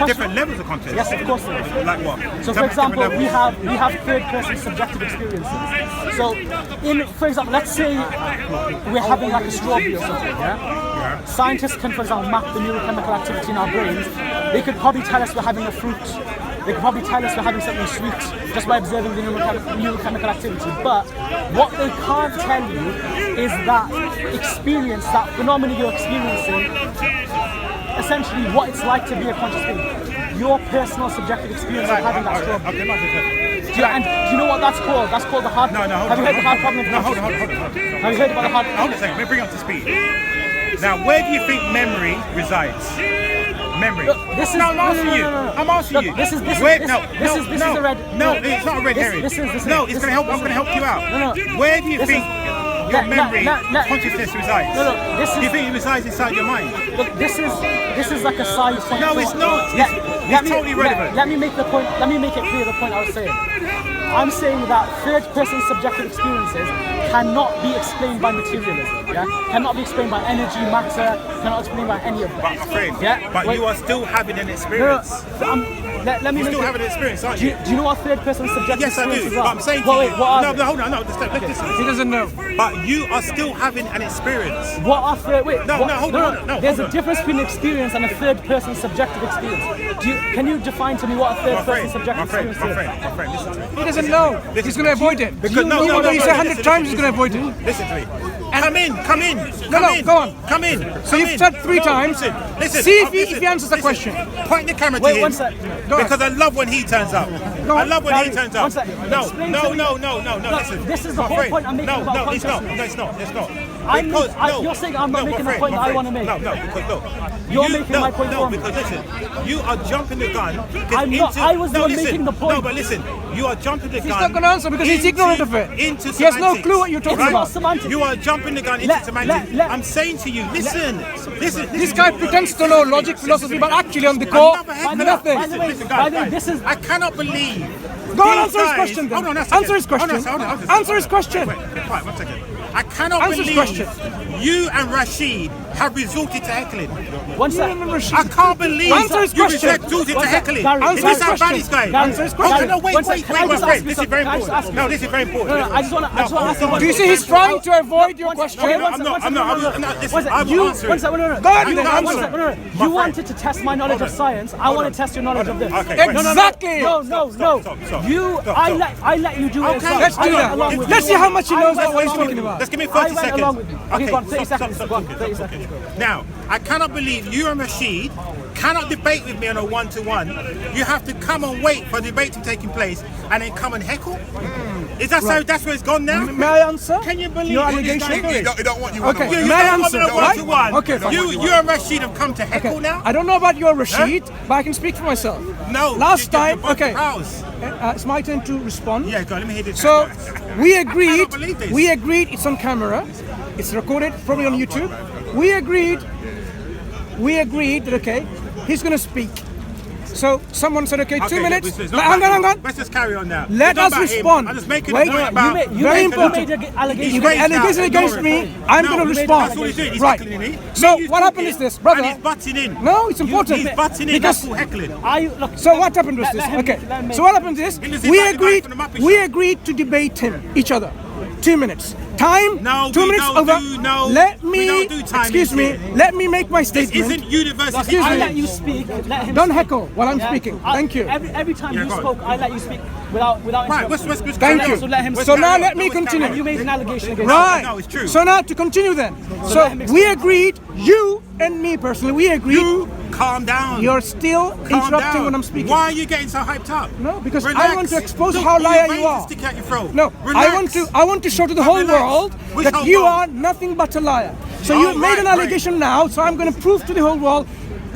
[SPEAKER 1] Different levels of content.
[SPEAKER 2] Yes, of course there is.
[SPEAKER 1] Like what?
[SPEAKER 2] So,
[SPEAKER 1] Tell
[SPEAKER 2] for
[SPEAKER 1] me different
[SPEAKER 2] example,
[SPEAKER 1] levels.
[SPEAKER 2] we have third-person subjective experiences. So, for example, let's say we're having like a strawberry or something. Yeah. Scientists can, for example, map the neurochemical activity in our brains. They could probably tell us we're having a fruit. They could probably tell us we're having something sweet just by observing the neurochemical activity. But what they can't tell you is that experience, that phenomenon you're experiencing, essentially what it's like to be a conscious being. Your personal subjective experience of having that strawberry. And do you know what that's called? That's called the hard.
[SPEAKER 1] No, hold
[SPEAKER 2] Have you heard the hard problem?
[SPEAKER 1] No, hold on.
[SPEAKER 2] Have you heard about the hard?
[SPEAKER 1] Hold on a second, let me bring up to speed. Now, where do you think memory resides? Memory.
[SPEAKER 2] Look, this is,
[SPEAKER 1] I'm asking you. I'm asking you.
[SPEAKER 2] This is a red.
[SPEAKER 1] No, it's not a red herring. No, it's going to help. I'm going to help you out.
[SPEAKER 2] No.
[SPEAKER 1] Where do you think your memory, consciousness resides?
[SPEAKER 2] No.
[SPEAKER 1] Do you think it resides inside your mind?
[SPEAKER 2] Look, this is like a side point.
[SPEAKER 1] No, it's not. It's totally relevant.
[SPEAKER 2] Let me make the point. Let me make it clear the point I was saying. I'm saying that third-person subjective experiences cannot be explained by materialism. Yeah, cannot be explained by energy, matter. Cannot be explained by any of that.
[SPEAKER 1] But my friend,
[SPEAKER 2] Yeah,
[SPEAKER 1] you are still having an experience.
[SPEAKER 2] Let me
[SPEAKER 1] You're
[SPEAKER 2] make
[SPEAKER 1] still
[SPEAKER 2] it-
[SPEAKER 1] having an experience, aren't
[SPEAKER 2] Do
[SPEAKER 1] you?
[SPEAKER 2] you know what third-person subjective
[SPEAKER 1] Yes, I
[SPEAKER 2] experiences
[SPEAKER 1] do.
[SPEAKER 2] are?
[SPEAKER 1] But I'm saying to
[SPEAKER 2] Wait,
[SPEAKER 1] you.
[SPEAKER 2] what are
[SPEAKER 1] No,
[SPEAKER 2] they?
[SPEAKER 1] hold on. No, just listen.
[SPEAKER 3] He doesn't know.
[SPEAKER 1] But you are still having an experience.
[SPEAKER 2] What are third? Wait,
[SPEAKER 1] No,
[SPEAKER 2] what,
[SPEAKER 1] no, hold on, no,
[SPEAKER 2] There's
[SPEAKER 1] hold
[SPEAKER 2] a difference between experience and a third-person subjective experience. Can you define to me what a third-person subjective experience is?
[SPEAKER 1] My friend, listen to me.
[SPEAKER 3] He doesn't know. He's going to avoid it.
[SPEAKER 1] Because
[SPEAKER 3] Even though he said 100 times, he's going to avoid it.
[SPEAKER 1] Listen to me. Come in.
[SPEAKER 3] No, go on.
[SPEAKER 1] Come in.
[SPEAKER 3] So you've said 3 times.
[SPEAKER 1] Listen.
[SPEAKER 3] See if he answers the question.
[SPEAKER 1] Point the camera to
[SPEAKER 2] Wait,
[SPEAKER 1] him.
[SPEAKER 2] one sec.
[SPEAKER 3] Go
[SPEAKER 1] Because I love when he turns up. I love when he turns up.
[SPEAKER 2] One sec. Explain to me.
[SPEAKER 1] No.
[SPEAKER 2] Look,
[SPEAKER 1] Listen.
[SPEAKER 2] this is the
[SPEAKER 1] My
[SPEAKER 2] whole
[SPEAKER 1] friend.
[SPEAKER 2] point I'm making about
[SPEAKER 1] No, it's not.
[SPEAKER 2] consciousness.
[SPEAKER 1] No, it's not.
[SPEAKER 2] You're saying I'm not making the point that I want to make.
[SPEAKER 1] No, because look.
[SPEAKER 2] You're making my point
[SPEAKER 1] No,
[SPEAKER 2] for me.
[SPEAKER 1] because listen, you are jumping the gun.
[SPEAKER 2] I'm not. I was the one making the point.
[SPEAKER 1] No, but listen, you are jumping the gun.
[SPEAKER 3] He's not going to answer because he's ignorant of it.
[SPEAKER 1] Into
[SPEAKER 3] He has no
[SPEAKER 1] semantics,
[SPEAKER 3] clue what you're talking
[SPEAKER 2] It's not
[SPEAKER 3] about.
[SPEAKER 2] semantics.
[SPEAKER 1] You are jumping the gun into semantics.
[SPEAKER 2] let-
[SPEAKER 1] I'm saying to you, listen.
[SPEAKER 3] This guy pretends to know logic, philosophy, but actually on the core, nothing.
[SPEAKER 2] By the way, this is.
[SPEAKER 1] I cannot believe.
[SPEAKER 3] Go on,
[SPEAKER 1] these
[SPEAKER 3] answer his
[SPEAKER 1] guys-
[SPEAKER 3] question then.
[SPEAKER 1] Hold on, a second.
[SPEAKER 3] Answer his question.
[SPEAKER 1] Hold on.
[SPEAKER 3] Answer his question.
[SPEAKER 1] Wait, quiet, 1 second. I cannot
[SPEAKER 3] Answer his
[SPEAKER 1] believe
[SPEAKER 3] question.
[SPEAKER 1] you and Rashid have resorted to heckling.
[SPEAKER 2] One sec.
[SPEAKER 1] I can't believe
[SPEAKER 3] Answer his
[SPEAKER 1] you
[SPEAKER 3] question.
[SPEAKER 1] resorted to
[SPEAKER 2] One sec.
[SPEAKER 1] heckling.
[SPEAKER 2] Gary,
[SPEAKER 1] Is
[SPEAKER 3] Answer
[SPEAKER 1] this
[SPEAKER 3] his
[SPEAKER 1] how bad
[SPEAKER 3] question.
[SPEAKER 1] this guy?
[SPEAKER 3] Answer his
[SPEAKER 1] Hold on,
[SPEAKER 3] question.
[SPEAKER 1] no, wait,
[SPEAKER 2] One sec. Can I
[SPEAKER 1] my
[SPEAKER 2] just
[SPEAKER 1] friend.
[SPEAKER 2] ask you
[SPEAKER 1] This is
[SPEAKER 2] something?
[SPEAKER 1] very
[SPEAKER 2] Can I just
[SPEAKER 1] important.
[SPEAKER 2] ask you
[SPEAKER 1] No, this is very important.
[SPEAKER 2] I just want to ask you.
[SPEAKER 3] Do you see he's trying to avoid your question?
[SPEAKER 1] Okay,
[SPEAKER 2] One
[SPEAKER 1] I'm
[SPEAKER 2] sec,
[SPEAKER 1] not-
[SPEAKER 2] one sec,
[SPEAKER 1] I'm
[SPEAKER 2] no,
[SPEAKER 1] not-
[SPEAKER 2] no,
[SPEAKER 1] I'm
[SPEAKER 2] no.
[SPEAKER 1] not- listen,
[SPEAKER 2] One sec,
[SPEAKER 1] I'm
[SPEAKER 2] you-
[SPEAKER 1] answering.
[SPEAKER 2] one sec, no.
[SPEAKER 3] Go ahead,
[SPEAKER 1] You
[SPEAKER 3] then,
[SPEAKER 1] answer.
[SPEAKER 3] answer.
[SPEAKER 2] No.
[SPEAKER 1] My
[SPEAKER 2] You
[SPEAKER 1] friend.
[SPEAKER 2] wanted to test my knowledge of science. I want to test your knowledge of this.
[SPEAKER 1] Okay,
[SPEAKER 2] No, no, no.
[SPEAKER 3] Exactly.
[SPEAKER 2] No.
[SPEAKER 1] Stop.
[SPEAKER 2] You,
[SPEAKER 1] Stop.
[SPEAKER 2] I let you do it.
[SPEAKER 1] Okay,
[SPEAKER 3] Let's do that. Let's see how much he knows about what he's talking about.
[SPEAKER 1] Just give me
[SPEAKER 2] I
[SPEAKER 1] 30
[SPEAKER 2] went
[SPEAKER 1] seconds.
[SPEAKER 2] along with you. Okay, go on, 30
[SPEAKER 1] stop
[SPEAKER 2] seconds.
[SPEAKER 1] talking,
[SPEAKER 2] Go on,
[SPEAKER 1] stop
[SPEAKER 2] 30
[SPEAKER 1] talking.
[SPEAKER 2] seconds.
[SPEAKER 1] Now, I cannot believe you and Rashid cannot debate with me on a one-to-one. You have to come and wait for the debate to be taking place and then come and heckle? Is that so? That's where it's gone now?
[SPEAKER 3] May I answer?
[SPEAKER 1] Can you believe
[SPEAKER 3] your
[SPEAKER 1] what this
[SPEAKER 3] allegation?
[SPEAKER 1] guy did?
[SPEAKER 4] He don't want you
[SPEAKER 3] Okay.
[SPEAKER 4] one-on-one.
[SPEAKER 1] You
[SPEAKER 3] May I
[SPEAKER 1] don't want
[SPEAKER 3] answer?
[SPEAKER 1] me on
[SPEAKER 3] Right?
[SPEAKER 1] one-to-one.
[SPEAKER 3] Okay, fine.
[SPEAKER 1] You and Rashid have come to heckle now?
[SPEAKER 3] I don't know about your Rashid, but I can speak for myself.
[SPEAKER 1] No.
[SPEAKER 3] Last
[SPEAKER 1] you're
[SPEAKER 3] time,
[SPEAKER 1] both
[SPEAKER 3] okay.
[SPEAKER 1] prows.
[SPEAKER 3] It's my turn to respond.
[SPEAKER 1] Yeah, go on, let me hear this.
[SPEAKER 3] So we
[SPEAKER 1] cannot believe this.
[SPEAKER 3] agreed it's on camera. It's recorded, probably on YouTube. We agreed that okay, he's gonna speak. So someone said okay, 2 minutes.
[SPEAKER 1] It's
[SPEAKER 3] But
[SPEAKER 1] not
[SPEAKER 3] hang
[SPEAKER 1] about him.
[SPEAKER 3] on.
[SPEAKER 1] Let's just carry on now.
[SPEAKER 3] Let
[SPEAKER 1] It's not
[SPEAKER 3] us
[SPEAKER 1] about him.
[SPEAKER 3] respond.
[SPEAKER 1] I'm just making
[SPEAKER 3] Wait,
[SPEAKER 1] a point
[SPEAKER 3] you
[SPEAKER 1] about.
[SPEAKER 3] made-
[SPEAKER 2] You
[SPEAKER 3] Very
[SPEAKER 2] made
[SPEAKER 3] important.
[SPEAKER 2] an allegation.
[SPEAKER 1] He's raised
[SPEAKER 3] allegation
[SPEAKER 1] now.
[SPEAKER 3] against
[SPEAKER 1] Ignore
[SPEAKER 3] me.
[SPEAKER 1] it.
[SPEAKER 3] I'm
[SPEAKER 1] No,
[SPEAKER 3] gonna
[SPEAKER 1] that's
[SPEAKER 3] respond.
[SPEAKER 1] what he's doing. He's
[SPEAKER 3] Right.
[SPEAKER 1] heckling, isn't he?
[SPEAKER 3] So
[SPEAKER 1] He's
[SPEAKER 3] what happened
[SPEAKER 1] talking
[SPEAKER 3] is this, brother.
[SPEAKER 1] And he's butting in.
[SPEAKER 3] No, it's important.
[SPEAKER 1] He's butting in.
[SPEAKER 3] Because-
[SPEAKER 1] That's called heckling.
[SPEAKER 2] Look,
[SPEAKER 3] So what happened was
[SPEAKER 2] let
[SPEAKER 3] this?
[SPEAKER 2] him-
[SPEAKER 3] Okay.
[SPEAKER 2] let him
[SPEAKER 3] So
[SPEAKER 2] make-
[SPEAKER 3] what happened is
[SPEAKER 1] He lives
[SPEAKER 3] we
[SPEAKER 1] in
[SPEAKER 3] agreed.
[SPEAKER 1] from the Muppet
[SPEAKER 3] We
[SPEAKER 1] Show.
[SPEAKER 3] agreed to debate each other. 2 minutes. Time.
[SPEAKER 1] No,
[SPEAKER 3] 2
[SPEAKER 1] we
[SPEAKER 3] minutes
[SPEAKER 1] don't
[SPEAKER 3] over.
[SPEAKER 1] do- no,
[SPEAKER 3] Let
[SPEAKER 1] we
[SPEAKER 3] me.
[SPEAKER 1] don't do time
[SPEAKER 3] Excuse me.
[SPEAKER 1] here.
[SPEAKER 3] Let me make my
[SPEAKER 1] This
[SPEAKER 3] statement.
[SPEAKER 1] isn't university.
[SPEAKER 3] Excuse
[SPEAKER 2] I
[SPEAKER 3] me.
[SPEAKER 2] let you speak. Let him
[SPEAKER 3] Don't
[SPEAKER 2] speak.
[SPEAKER 3] heckle while I'm
[SPEAKER 2] Yeah?
[SPEAKER 3] speaking. Thank you.
[SPEAKER 2] Every time
[SPEAKER 1] Yeah,
[SPEAKER 2] you
[SPEAKER 1] go on.
[SPEAKER 2] spoke, I let you speak without
[SPEAKER 1] Right,
[SPEAKER 2] interrupting.
[SPEAKER 1] let's
[SPEAKER 3] Thank
[SPEAKER 1] carry
[SPEAKER 3] you.
[SPEAKER 1] on.
[SPEAKER 2] So let him
[SPEAKER 1] Let's
[SPEAKER 3] So
[SPEAKER 1] carry
[SPEAKER 3] now
[SPEAKER 1] on.
[SPEAKER 3] let me
[SPEAKER 1] Let's carry
[SPEAKER 3] continue.
[SPEAKER 1] on.
[SPEAKER 2] You made an allegation against
[SPEAKER 3] Right.
[SPEAKER 1] No, it's true.
[SPEAKER 3] So now to continue then.
[SPEAKER 2] let
[SPEAKER 3] So
[SPEAKER 2] him
[SPEAKER 3] we
[SPEAKER 2] explain.
[SPEAKER 3] agreed. You and me personally, we agreed.
[SPEAKER 1] You calm down.
[SPEAKER 3] You're still
[SPEAKER 1] Calm
[SPEAKER 3] interrupting
[SPEAKER 1] down.
[SPEAKER 3] when I'm speaking.
[SPEAKER 1] Why are you getting so hyped up?
[SPEAKER 3] No, because I
[SPEAKER 1] Relax.
[SPEAKER 3] want to expose
[SPEAKER 1] Look,
[SPEAKER 3] how liar
[SPEAKER 1] ready
[SPEAKER 3] you are.
[SPEAKER 1] to stick out your throat.
[SPEAKER 3] No,
[SPEAKER 1] Relax.
[SPEAKER 3] I want to show to the whole
[SPEAKER 1] Relax.
[SPEAKER 3] world
[SPEAKER 1] Which
[SPEAKER 3] that
[SPEAKER 1] whole
[SPEAKER 3] you
[SPEAKER 1] world?
[SPEAKER 3] are nothing but a liar. So
[SPEAKER 1] Oh,
[SPEAKER 3] you made an
[SPEAKER 1] right,
[SPEAKER 3] allegation now, so I'm going to prove to the whole world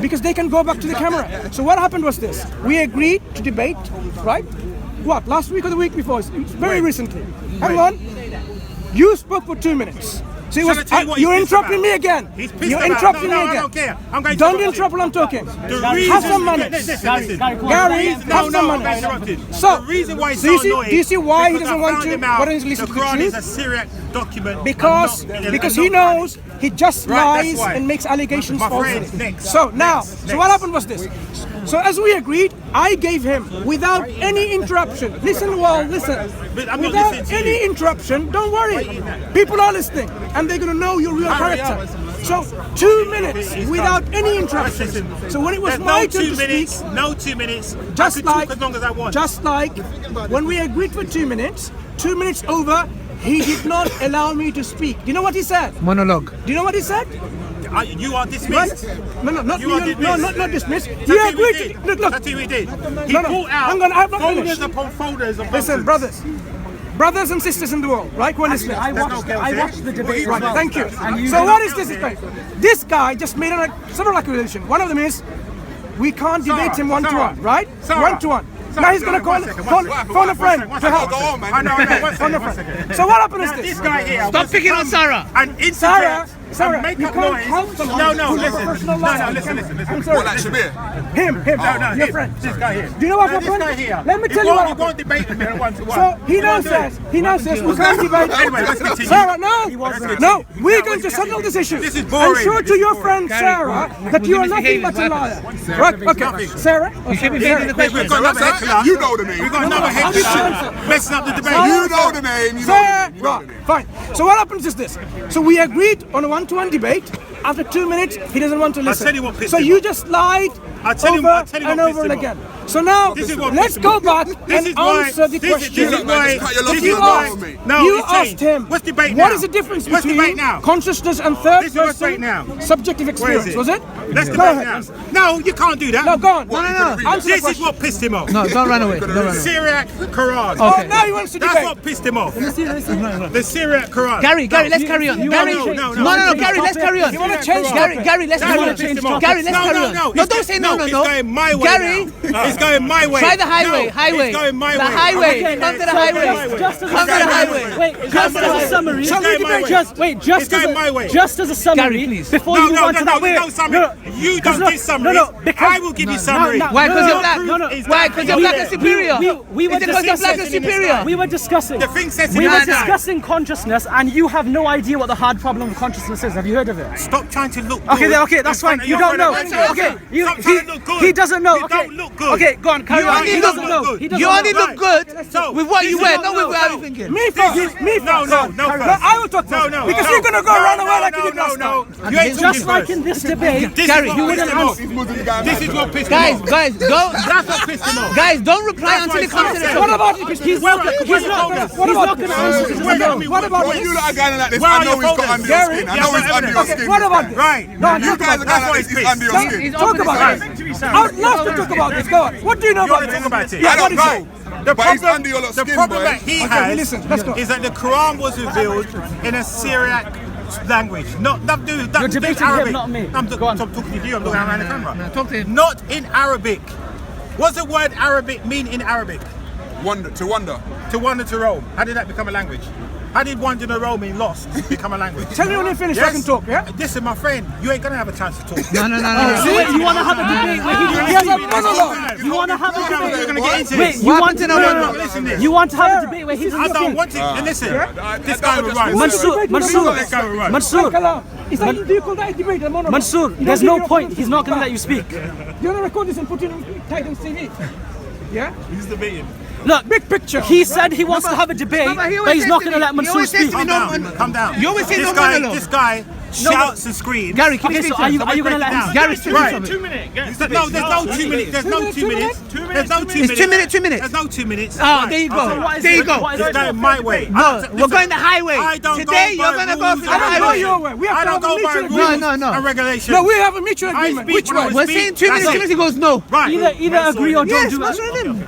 [SPEAKER 3] because they can go back to the camera. So what happened was this: we agreed to debate, right? What? Last week or the week before? It's very
[SPEAKER 1] When?
[SPEAKER 3] recently. Hang on. You spoke for 2 minutes. So
[SPEAKER 1] Shall I tell you what he's
[SPEAKER 3] you're
[SPEAKER 1] pissed
[SPEAKER 3] interrupting
[SPEAKER 1] about?
[SPEAKER 3] me again.
[SPEAKER 1] He's pissed
[SPEAKER 3] You're
[SPEAKER 1] about.
[SPEAKER 3] interrupting
[SPEAKER 1] No,
[SPEAKER 3] me
[SPEAKER 1] I
[SPEAKER 3] again.
[SPEAKER 1] don't care. I'm going to
[SPEAKER 3] Don't
[SPEAKER 1] interrupt
[SPEAKER 3] interrupt when I'm talking.
[SPEAKER 1] The reason,
[SPEAKER 3] Have some manners.
[SPEAKER 1] listen.
[SPEAKER 3] Gary,
[SPEAKER 1] The reason,
[SPEAKER 3] have some
[SPEAKER 1] I'm
[SPEAKER 3] manners.
[SPEAKER 1] interrupted.
[SPEAKER 3] So,
[SPEAKER 1] the reason why he's
[SPEAKER 3] do you
[SPEAKER 1] so
[SPEAKER 3] see-
[SPEAKER 1] annoyed
[SPEAKER 3] do you see why he
[SPEAKER 1] because
[SPEAKER 3] doesn't
[SPEAKER 1] I
[SPEAKER 3] want
[SPEAKER 1] found
[SPEAKER 3] to-
[SPEAKER 1] him out
[SPEAKER 3] why doesn't he listen
[SPEAKER 1] the
[SPEAKER 3] to the
[SPEAKER 1] Quran
[SPEAKER 3] truth?
[SPEAKER 1] is a Syriac document.
[SPEAKER 3] Because he knows he just
[SPEAKER 1] Right, that's
[SPEAKER 3] lies
[SPEAKER 1] why.
[SPEAKER 3] and makes allegations
[SPEAKER 1] My
[SPEAKER 3] falsely.
[SPEAKER 1] friend, next.
[SPEAKER 3] So now,
[SPEAKER 1] Next.
[SPEAKER 3] so what happened was this. So as we agreed, I gave him without any interruption. Listen, well, listen.
[SPEAKER 1] But I'm not
[SPEAKER 3] Without
[SPEAKER 1] listening to
[SPEAKER 3] any
[SPEAKER 1] you.
[SPEAKER 3] interruption, don't worry. People are listening, and they're gonna know your real
[SPEAKER 1] Hurry
[SPEAKER 3] character.
[SPEAKER 1] up.
[SPEAKER 3] So 2 minutes without any interruptions.
[SPEAKER 1] Listen,
[SPEAKER 3] So when it was
[SPEAKER 1] there's
[SPEAKER 3] my
[SPEAKER 1] no
[SPEAKER 3] turn
[SPEAKER 1] 2
[SPEAKER 3] to speak,
[SPEAKER 1] minutes, no 2 minutes.
[SPEAKER 3] just
[SPEAKER 1] I could
[SPEAKER 3] like
[SPEAKER 1] talk as long as I want.
[SPEAKER 3] just like when we agreed for 2 minutes, 2 minutes over, he did not allow me to speak. Do you know what he said?
[SPEAKER 4] Monologue.
[SPEAKER 3] Do you know what he said?
[SPEAKER 1] You are
[SPEAKER 3] Right?
[SPEAKER 1] dismissed.
[SPEAKER 3] No, not
[SPEAKER 1] You are
[SPEAKER 3] me.
[SPEAKER 1] dismissed.
[SPEAKER 3] Not dismissed.
[SPEAKER 1] That's
[SPEAKER 3] He
[SPEAKER 1] what we
[SPEAKER 3] agreed.
[SPEAKER 1] did.
[SPEAKER 3] Look,
[SPEAKER 1] That's what we did. He
[SPEAKER 3] No,
[SPEAKER 1] pulled out
[SPEAKER 3] hang on, I have not
[SPEAKER 1] folders
[SPEAKER 3] finished.
[SPEAKER 1] upon folders of
[SPEAKER 3] Listen,
[SPEAKER 1] nonsense.
[SPEAKER 3] brothers and sisters in the world, right? Who are listening.
[SPEAKER 2] I watched the debate.
[SPEAKER 3] Right,
[SPEAKER 2] as well.
[SPEAKER 3] thank you.
[SPEAKER 2] And you
[SPEAKER 3] So what is this debate? This guy just made several accusations. One of them is we can't debate him one to one, right?
[SPEAKER 1] Sarah.
[SPEAKER 3] One to one. Now he's gonna phone a friend to help.
[SPEAKER 1] I know, one second.
[SPEAKER 3] So what happened is
[SPEAKER 1] Now,
[SPEAKER 3] this?
[SPEAKER 1] this guy here.
[SPEAKER 4] Stop picking on Sarah.
[SPEAKER 1] And
[SPEAKER 3] Sarah,
[SPEAKER 1] and make
[SPEAKER 3] you
[SPEAKER 1] up
[SPEAKER 3] can't
[SPEAKER 1] noise.
[SPEAKER 3] help someone
[SPEAKER 1] No,
[SPEAKER 3] who's a
[SPEAKER 1] listen.
[SPEAKER 3] professional
[SPEAKER 1] No,
[SPEAKER 3] liar.
[SPEAKER 1] listen.
[SPEAKER 3] I'm sorry.
[SPEAKER 7] What, like Shabir?
[SPEAKER 3] Him,
[SPEAKER 1] No,
[SPEAKER 3] your friend.
[SPEAKER 1] This guy here.
[SPEAKER 3] Do you know what
[SPEAKER 1] This
[SPEAKER 3] happened?
[SPEAKER 1] guy here.
[SPEAKER 3] Let me tell you what
[SPEAKER 1] He
[SPEAKER 3] happened.
[SPEAKER 1] won't debate me one to one.
[SPEAKER 3] So he
[SPEAKER 1] He
[SPEAKER 3] now
[SPEAKER 1] won't do it.
[SPEAKER 3] says we can't debate.
[SPEAKER 1] Anyway, let's continue.
[SPEAKER 3] Sarah, no,
[SPEAKER 1] wasn't.
[SPEAKER 3] no, we're going to settle this issue.
[SPEAKER 1] This is
[SPEAKER 3] I'm
[SPEAKER 1] boring.
[SPEAKER 3] sure
[SPEAKER 1] This
[SPEAKER 3] to
[SPEAKER 1] is
[SPEAKER 3] your
[SPEAKER 1] boring.
[SPEAKER 3] friend Sarah that you are nothing but a liar. Right? Okay, Sarah.
[SPEAKER 4] should be
[SPEAKER 3] Sarah.
[SPEAKER 4] begging the question.
[SPEAKER 1] We've got another heckler.
[SPEAKER 7] You know the name.
[SPEAKER 1] We've got another
[SPEAKER 3] I'll be
[SPEAKER 1] heckler messing up the debate.
[SPEAKER 7] You know the name. You know
[SPEAKER 3] Sarah.
[SPEAKER 7] the
[SPEAKER 3] Right,
[SPEAKER 7] name.
[SPEAKER 3] fine. So what happens is this. So we agreed on a one-to-one debate. After 2 minutes, he doesn't want to listen.
[SPEAKER 1] tell you what pissed
[SPEAKER 3] So
[SPEAKER 1] him
[SPEAKER 3] you
[SPEAKER 1] off.
[SPEAKER 3] just lied
[SPEAKER 1] I'll tell you
[SPEAKER 3] over
[SPEAKER 1] what
[SPEAKER 3] and over
[SPEAKER 1] pissed
[SPEAKER 3] and
[SPEAKER 1] him
[SPEAKER 3] again. So now,
[SPEAKER 1] This is what
[SPEAKER 3] let's
[SPEAKER 1] pissed him
[SPEAKER 3] go
[SPEAKER 1] off.
[SPEAKER 3] back
[SPEAKER 1] This
[SPEAKER 3] and
[SPEAKER 1] is why.
[SPEAKER 3] answer the question.
[SPEAKER 1] This is why.
[SPEAKER 7] Cut your
[SPEAKER 1] This
[SPEAKER 7] love
[SPEAKER 1] is
[SPEAKER 7] off
[SPEAKER 1] why.
[SPEAKER 7] with me.
[SPEAKER 1] No,
[SPEAKER 3] You
[SPEAKER 1] it's
[SPEAKER 3] asked
[SPEAKER 1] changed.
[SPEAKER 3] him,
[SPEAKER 1] What's debate
[SPEAKER 3] what
[SPEAKER 1] now?
[SPEAKER 3] is the difference
[SPEAKER 1] What's
[SPEAKER 3] between
[SPEAKER 1] debate now?
[SPEAKER 3] consciousness and third
[SPEAKER 1] This is what's
[SPEAKER 3] person
[SPEAKER 1] debate now.
[SPEAKER 3] subjective
[SPEAKER 1] Where is
[SPEAKER 3] experience, was it?
[SPEAKER 1] Let's
[SPEAKER 3] Go
[SPEAKER 1] debate
[SPEAKER 3] ahead.
[SPEAKER 1] now. No, you can't do that.
[SPEAKER 3] No, go on.
[SPEAKER 7] What, you couldn't read
[SPEAKER 3] Answer the
[SPEAKER 1] This is
[SPEAKER 3] question.
[SPEAKER 1] what pissed him off.
[SPEAKER 4] No, don't run away. Don't run away.
[SPEAKER 1] Syriac Quran.
[SPEAKER 3] Oh, now he wants to
[SPEAKER 1] That's
[SPEAKER 3] debate.
[SPEAKER 1] what pissed him off. The Syriac Quran.
[SPEAKER 4] Gary, let's carry on.
[SPEAKER 2] you
[SPEAKER 4] Gary,
[SPEAKER 2] wanna change-
[SPEAKER 4] no, Gary, let's carry on.
[SPEAKER 3] You want to change
[SPEAKER 4] Gary,
[SPEAKER 3] topic?
[SPEAKER 4] Gary, let's
[SPEAKER 1] That's
[SPEAKER 4] carry
[SPEAKER 1] what
[SPEAKER 4] on.
[SPEAKER 1] pissed him off.
[SPEAKER 4] Gary, let's carry on. No,
[SPEAKER 1] It's
[SPEAKER 4] don't say no.
[SPEAKER 1] It's going my way
[SPEAKER 4] Gary,
[SPEAKER 1] now. It's going my way.
[SPEAKER 4] try the highway.
[SPEAKER 1] No,
[SPEAKER 4] Highway.
[SPEAKER 1] It's going my
[SPEAKER 4] The
[SPEAKER 1] way.
[SPEAKER 4] highway.
[SPEAKER 1] Okay,
[SPEAKER 4] Come to the
[SPEAKER 1] it's
[SPEAKER 4] highway.
[SPEAKER 1] going my way.
[SPEAKER 2] Just as
[SPEAKER 4] Come to the highway.
[SPEAKER 2] Wait, just as a summary.
[SPEAKER 1] It's going my way.
[SPEAKER 2] Just wait,
[SPEAKER 1] It's
[SPEAKER 2] just
[SPEAKER 1] going my way.
[SPEAKER 2] as a summary.
[SPEAKER 4] Gary, please.
[SPEAKER 2] Before
[SPEAKER 1] No,
[SPEAKER 2] you
[SPEAKER 1] no,
[SPEAKER 2] move on to
[SPEAKER 1] no,
[SPEAKER 2] that,
[SPEAKER 1] no,
[SPEAKER 2] wait,
[SPEAKER 1] no summary. You don't give summaries.
[SPEAKER 2] because
[SPEAKER 1] I will give you summary.
[SPEAKER 4] Why? Because you're black.
[SPEAKER 2] No, no.
[SPEAKER 4] Why? Because you're black and superior.
[SPEAKER 2] We were
[SPEAKER 4] Is it because you're black and
[SPEAKER 2] discussing.
[SPEAKER 4] superior?
[SPEAKER 2] We were discussing.
[SPEAKER 1] The thing says
[SPEAKER 2] We
[SPEAKER 1] in
[SPEAKER 2] were
[SPEAKER 1] the night.
[SPEAKER 2] discussing consciousness, and you have no idea what the hard problem of consciousness is. Have you heard of it?
[SPEAKER 1] Stop trying to look
[SPEAKER 2] Okay,
[SPEAKER 1] good
[SPEAKER 2] okay, that's
[SPEAKER 1] in front
[SPEAKER 2] fine.
[SPEAKER 1] of
[SPEAKER 2] You
[SPEAKER 1] your
[SPEAKER 2] don't know.
[SPEAKER 1] friend.
[SPEAKER 2] Okay,
[SPEAKER 1] Stop trying to look good.
[SPEAKER 2] he doesn't know.
[SPEAKER 1] You
[SPEAKER 2] Okay,
[SPEAKER 1] don't look good.
[SPEAKER 2] okay, go on, carry
[SPEAKER 4] You
[SPEAKER 2] on.
[SPEAKER 4] only
[SPEAKER 2] He
[SPEAKER 4] look
[SPEAKER 2] doesn't know.
[SPEAKER 1] good.
[SPEAKER 2] He doesn't
[SPEAKER 4] You
[SPEAKER 2] know.
[SPEAKER 4] only look good
[SPEAKER 1] So,
[SPEAKER 4] with what you
[SPEAKER 1] this
[SPEAKER 4] wear,
[SPEAKER 1] is
[SPEAKER 4] not with what I'm thinking.
[SPEAKER 3] Me first. Me
[SPEAKER 1] No,
[SPEAKER 3] first.
[SPEAKER 1] no, no,
[SPEAKER 3] No,
[SPEAKER 1] first.
[SPEAKER 3] I will talk
[SPEAKER 1] No,
[SPEAKER 3] first.
[SPEAKER 1] no.
[SPEAKER 3] Because
[SPEAKER 1] no.
[SPEAKER 3] you're going to go
[SPEAKER 1] No,
[SPEAKER 3] run away
[SPEAKER 1] no,
[SPEAKER 3] like you
[SPEAKER 1] no,
[SPEAKER 3] did last
[SPEAKER 1] no,
[SPEAKER 3] time.
[SPEAKER 1] no. You ain't
[SPEAKER 2] Just
[SPEAKER 1] talking
[SPEAKER 2] like
[SPEAKER 1] first.
[SPEAKER 2] in this debate,
[SPEAKER 1] This
[SPEAKER 2] Gary,
[SPEAKER 1] is
[SPEAKER 2] you
[SPEAKER 1] what
[SPEAKER 2] wouldn't
[SPEAKER 1] pissed him off.
[SPEAKER 2] answer.
[SPEAKER 7] He's Muslim guy.
[SPEAKER 1] This is what pissed him
[SPEAKER 4] Guys,
[SPEAKER 1] off.
[SPEAKER 4] guys, don't.
[SPEAKER 1] That's what pissed him off.
[SPEAKER 4] Guys, don't reply
[SPEAKER 1] That's
[SPEAKER 4] until
[SPEAKER 1] why
[SPEAKER 4] it comes to
[SPEAKER 1] it's
[SPEAKER 4] the
[SPEAKER 1] so
[SPEAKER 3] What
[SPEAKER 4] topic.
[SPEAKER 3] about it?
[SPEAKER 2] He's not going to answer.
[SPEAKER 3] What about
[SPEAKER 2] He's
[SPEAKER 3] this?
[SPEAKER 2] not going to answer.
[SPEAKER 1] Wait,
[SPEAKER 2] No.
[SPEAKER 3] What about
[SPEAKER 7] When
[SPEAKER 3] this?
[SPEAKER 7] you lot are going like this,
[SPEAKER 1] Where
[SPEAKER 7] I
[SPEAKER 1] are
[SPEAKER 7] know
[SPEAKER 1] your
[SPEAKER 7] he's got
[SPEAKER 1] folders?
[SPEAKER 7] under your
[SPEAKER 3] Gary?
[SPEAKER 7] skin. I
[SPEAKER 1] Yeah,
[SPEAKER 7] know
[SPEAKER 1] but
[SPEAKER 7] he's under your
[SPEAKER 1] evidence.
[SPEAKER 7] skin.
[SPEAKER 3] What about
[SPEAKER 7] this
[SPEAKER 3] this?
[SPEAKER 1] Right.
[SPEAKER 3] No,
[SPEAKER 7] You guys are
[SPEAKER 1] That's why
[SPEAKER 7] going like
[SPEAKER 1] he's
[SPEAKER 7] this, he's under your
[SPEAKER 1] pissed.
[SPEAKER 7] skin.
[SPEAKER 3] Talk about this. I would love to talk about this. Go on. What do you know
[SPEAKER 1] You
[SPEAKER 3] about
[SPEAKER 1] want to
[SPEAKER 3] this?
[SPEAKER 1] talk about it?
[SPEAKER 3] Yeah,
[SPEAKER 7] I don't
[SPEAKER 3] what is it?
[SPEAKER 7] know.
[SPEAKER 1] The
[SPEAKER 7] But he's
[SPEAKER 1] problem,
[SPEAKER 7] under your lot
[SPEAKER 1] the
[SPEAKER 7] skin,
[SPEAKER 1] problem
[SPEAKER 7] boy.
[SPEAKER 1] that he
[SPEAKER 3] Okay,
[SPEAKER 1] has
[SPEAKER 3] listen, let's go.
[SPEAKER 1] is that the Quran was revealed in a Syriac language. Not
[SPEAKER 2] You're debating him,
[SPEAKER 1] Arabic.
[SPEAKER 2] not me.
[SPEAKER 1] I'm
[SPEAKER 2] Go on.
[SPEAKER 1] talking to you. I'm looking around the camera.
[SPEAKER 4] Talk to him.
[SPEAKER 1] Not in Arabic. What's the word Arabic mean in Arabic?
[SPEAKER 7] Wonder, to wonder.
[SPEAKER 1] To wander to roam. How did that become a language? How did wander to roam mean lost become a language?
[SPEAKER 3] Tell me when you finish so I can talk, yeah?
[SPEAKER 1] Listen, my friend, you ain't gonna have a chance to talk.
[SPEAKER 4] No.
[SPEAKER 2] Wait, you want to have a debate where he
[SPEAKER 3] He has a monologue.
[SPEAKER 2] You want to have a
[SPEAKER 1] We're
[SPEAKER 2] debate?
[SPEAKER 1] gonna get into
[SPEAKER 2] Wait,
[SPEAKER 1] this.
[SPEAKER 2] you
[SPEAKER 4] What
[SPEAKER 2] want to
[SPEAKER 4] happened to
[SPEAKER 2] no,
[SPEAKER 4] the-
[SPEAKER 1] Listen this.
[SPEAKER 2] You want to have a debate where he
[SPEAKER 1] I
[SPEAKER 2] doesn't
[SPEAKER 1] don't
[SPEAKER 2] speak?
[SPEAKER 1] want to. Listen, this guy will run.
[SPEAKER 2] Mansoor, Mansoor,
[SPEAKER 1] This guy will run.
[SPEAKER 2] Mansoor,
[SPEAKER 3] Is that, do you call that a debate? A monologue?
[SPEAKER 2] Mansoor,
[SPEAKER 3] You
[SPEAKER 2] there's
[SPEAKER 3] don't
[SPEAKER 2] no
[SPEAKER 3] give
[SPEAKER 2] point.
[SPEAKER 3] your
[SPEAKER 2] He's not going to let
[SPEAKER 3] back.
[SPEAKER 2] you speak.
[SPEAKER 3] Do you want to record this and put it on Titan's TV? Yeah?
[SPEAKER 1] He's debating.
[SPEAKER 2] Look,
[SPEAKER 3] Big picture.
[SPEAKER 2] he said he wants to have a debate,
[SPEAKER 4] No, but he
[SPEAKER 2] but
[SPEAKER 4] always
[SPEAKER 2] he's
[SPEAKER 4] says
[SPEAKER 2] not
[SPEAKER 4] to
[SPEAKER 2] going to
[SPEAKER 4] me-
[SPEAKER 2] let
[SPEAKER 4] he
[SPEAKER 2] Mansoor
[SPEAKER 4] always says
[SPEAKER 2] speak.
[SPEAKER 4] to me,
[SPEAKER 1] Calm down. Calm down.
[SPEAKER 4] You always say
[SPEAKER 1] This
[SPEAKER 4] no
[SPEAKER 1] guy,
[SPEAKER 4] monologue.
[SPEAKER 1] this guy shouts and screams.
[SPEAKER 4] Gary, keep
[SPEAKER 2] Okay,
[SPEAKER 4] it
[SPEAKER 2] so
[SPEAKER 4] simple.
[SPEAKER 2] are you going to let him?
[SPEAKER 4] Gary, speak
[SPEAKER 1] Right.
[SPEAKER 4] something.
[SPEAKER 6] 2 minutes.
[SPEAKER 1] No, there's no 2 minutes. There's no 2 minutes. There's no 2
[SPEAKER 4] It's
[SPEAKER 1] minutes.
[SPEAKER 4] 2 minutes, 2 minutes.
[SPEAKER 1] There's no 2 minutes.
[SPEAKER 4] Oh,
[SPEAKER 1] Right.
[SPEAKER 4] there you
[SPEAKER 1] Okay.
[SPEAKER 4] go. There you go.
[SPEAKER 2] What is
[SPEAKER 1] It's
[SPEAKER 2] it?
[SPEAKER 1] going my way.
[SPEAKER 4] No, we're going the highway.
[SPEAKER 1] I don't
[SPEAKER 4] Today
[SPEAKER 1] go
[SPEAKER 4] you're
[SPEAKER 1] by
[SPEAKER 4] going to go
[SPEAKER 1] rules
[SPEAKER 4] for the
[SPEAKER 1] and
[SPEAKER 3] I don't know
[SPEAKER 4] highway.
[SPEAKER 3] your way. We have
[SPEAKER 1] I
[SPEAKER 3] to
[SPEAKER 1] don't
[SPEAKER 3] have a
[SPEAKER 1] go by
[SPEAKER 3] mutual
[SPEAKER 1] rules
[SPEAKER 3] agreement.
[SPEAKER 4] No.
[SPEAKER 1] and regulations.
[SPEAKER 3] No, we have a mutual
[SPEAKER 1] I
[SPEAKER 3] agreement.
[SPEAKER 1] speak
[SPEAKER 3] Which
[SPEAKER 1] when I
[SPEAKER 3] way?
[SPEAKER 4] We're
[SPEAKER 1] speak.
[SPEAKER 4] saying 2 minutes,
[SPEAKER 1] That's
[SPEAKER 4] 2
[SPEAKER 1] it.
[SPEAKER 4] minutes, he goes no.
[SPEAKER 1] Right.
[SPEAKER 2] Either agree or don't
[SPEAKER 4] Yes,
[SPEAKER 2] do
[SPEAKER 4] what's
[SPEAKER 2] it.
[SPEAKER 4] wrong with him?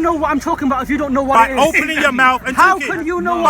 [SPEAKER 2] you know what I'm talking about if you don't know what
[SPEAKER 1] By
[SPEAKER 2] it is?
[SPEAKER 1] opening your mouth and
[SPEAKER 2] How
[SPEAKER 1] talking.
[SPEAKER 2] can you know
[SPEAKER 1] By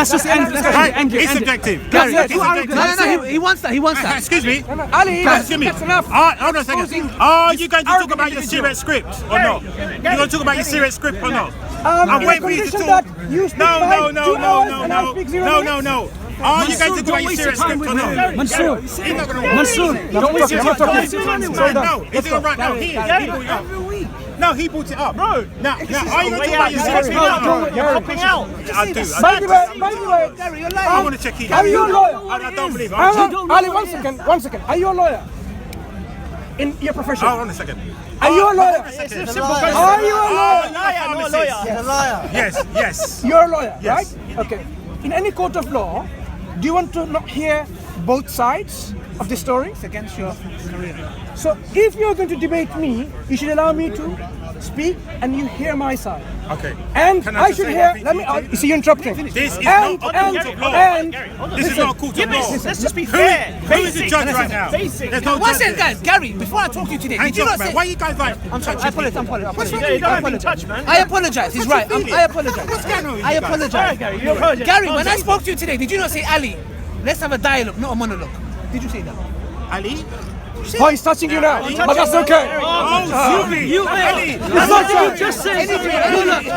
[SPEAKER 3] let's just end the discussion.
[SPEAKER 1] Right?
[SPEAKER 3] End it,
[SPEAKER 1] It's
[SPEAKER 3] end it.
[SPEAKER 1] subjective.
[SPEAKER 3] Gary,
[SPEAKER 1] It's
[SPEAKER 3] you
[SPEAKER 1] subjective.
[SPEAKER 4] No, he wants that. He wants that.
[SPEAKER 1] Excuse me.
[SPEAKER 3] Ali,
[SPEAKER 1] Excuse me.
[SPEAKER 3] that's enough.
[SPEAKER 1] Hold on a second.
[SPEAKER 3] Exposing
[SPEAKER 1] Are you going to talk
[SPEAKER 3] arrogant
[SPEAKER 1] about your
[SPEAKER 3] individual.
[SPEAKER 1] serious script or not? You're going to talk about your serious script or not?
[SPEAKER 3] On
[SPEAKER 1] I'm
[SPEAKER 3] the
[SPEAKER 1] waiting for you to
[SPEAKER 3] condition
[SPEAKER 1] talk.
[SPEAKER 3] that you speak
[SPEAKER 1] No.
[SPEAKER 3] five, 2 hours and I speak 0
[SPEAKER 1] No.
[SPEAKER 3] minutes.
[SPEAKER 1] Are you going to talk
[SPEAKER 2] Mansoor,
[SPEAKER 1] about
[SPEAKER 2] don't
[SPEAKER 1] your
[SPEAKER 2] waste
[SPEAKER 1] serious
[SPEAKER 2] your time
[SPEAKER 1] script or
[SPEAKER 2] with
[SPEAKER 1] not?
[SPEAKER 2] me. Mansoor,
[SPEAKER 1] He's not going to
[SPEAKER 2] Mansoor, don't waste your time.
[SPEAKER 1] Right now. He's doing right now. Here. No, he brought it up.
[SPEAKER 6] Bro,
[SPEAKER 1] Now, are you going to
[SPEAKER 6] way
[SPEAKER 1] talk
[SPEAKER 6] out.
[SPEAKER 1] about yourself?
[SPEAKER 6] You're
[SPEAKER 3] Gary.
[SPEAKER 6] popping out.
[SPEAKER 1] I do.
[SPEAKER 3] By the way,
[SPEAKER 4] Gary, you're
[SPEAKER 1] I
[SPEAKER 4] lying.
[SPEAKER 1] want to check it.
[SPEAKER 3] are you a lawyer?
[SPEAKER 1] I don't believe it.
[SPEAKER 3] Hang on, Ali, 1 second, 1 second. Are you a lawyer? In your profession?
[SPEAKER 1] Hold on a second.
[SPEAKER 3] Are you a lawyer?
[SPEAKER 1] Are
[SPEAKER 3] Are you a lawyer?
[SPEAKER 6] Not a lawyer.
[SPEAKER 1] Yes, yes.
[SPEAKER 3] You're a lawyer,
[SPEAKER 1] Yes.
[SPEAKER 3] right? Okay. In any court of law, do you want to not hear both sides of the story?
[SPEAKER 4] It's against your career.
[SPEAKER 3] So if you're going to debate me, you should allow me to speak and you hear my side.
[SPEAKER 1] Okay.
[SPEAKER 3] And
[SPEAKER 1] Can
[SPEAKER 3] I
[SPEAKER 1] just
[SPEAKER 3] should
[SPEAKER 1] say
[SPEAKER 3] hear.
[SPEAKER 1] one thing
[SPEAKER 3] Let me.
[SPEAKER 1] to you?
[SPEAKER 3] You see, you're interrupting.
[SPEAKER 1] This is
[SPEAKER 3] and,
[SPEAKER 1] not a
[SPEAKER 3] and,
[SPEAKER 1] court of law.
[SPEAKER 3] and
[SPEAKER 1] This is not a court of law.
[SPEAKER 6] Let's just be
[SPEAKER 1] Who-
[SPEAKER 6] fair.
[SPEAKER 1] Who is the judge right now?
[SPEAKER 6] Basic.
[SPEAKER 1] There's no
[SPEAKER 4] One
[SPEAKER 1] judge
[SPEAKER 4] second,
[SPEAKER 1] there.
[SPEAKER 4] guys. Gary, before I talk to you today,
[SPEAKER 1] Hands
[SPEAKER 4] did you
[SPEAKER 1] off,
[SPEAKER 4] not
[SPEAKER 1] man.
[SPEAKER 4] say?
[SPEAKER 1] Why you guys like
[SPEAKER 4] I'm sorry. I apologize. I apologize.
[SPEAKER 6] Yeah, you don't have any touch, man.
[SPEAKER 4] I apologize. He's right. I apologize.
[SPEAKER 1] What's going on with
[SPEAKER 4] I
[SPEAKER 1] you guys?
[SPEAKER 4] apologize.
[SPEAKER 6] Gary, you apologize.
[SPEAKER 4] Gary, when I spoke to you today, did you not say, Ali, let's have a dialogue, not a monologue? Did you say that?
[SPEAKER 1] Ali?
[SPEAKER 3] oh, he's touching you now, but that's okay.
[SPEAKER 1] Oh,
[SPEAKER 6] You,
[SPEAKER 1] Ali!
[SPEAKER 2] That's what you just said.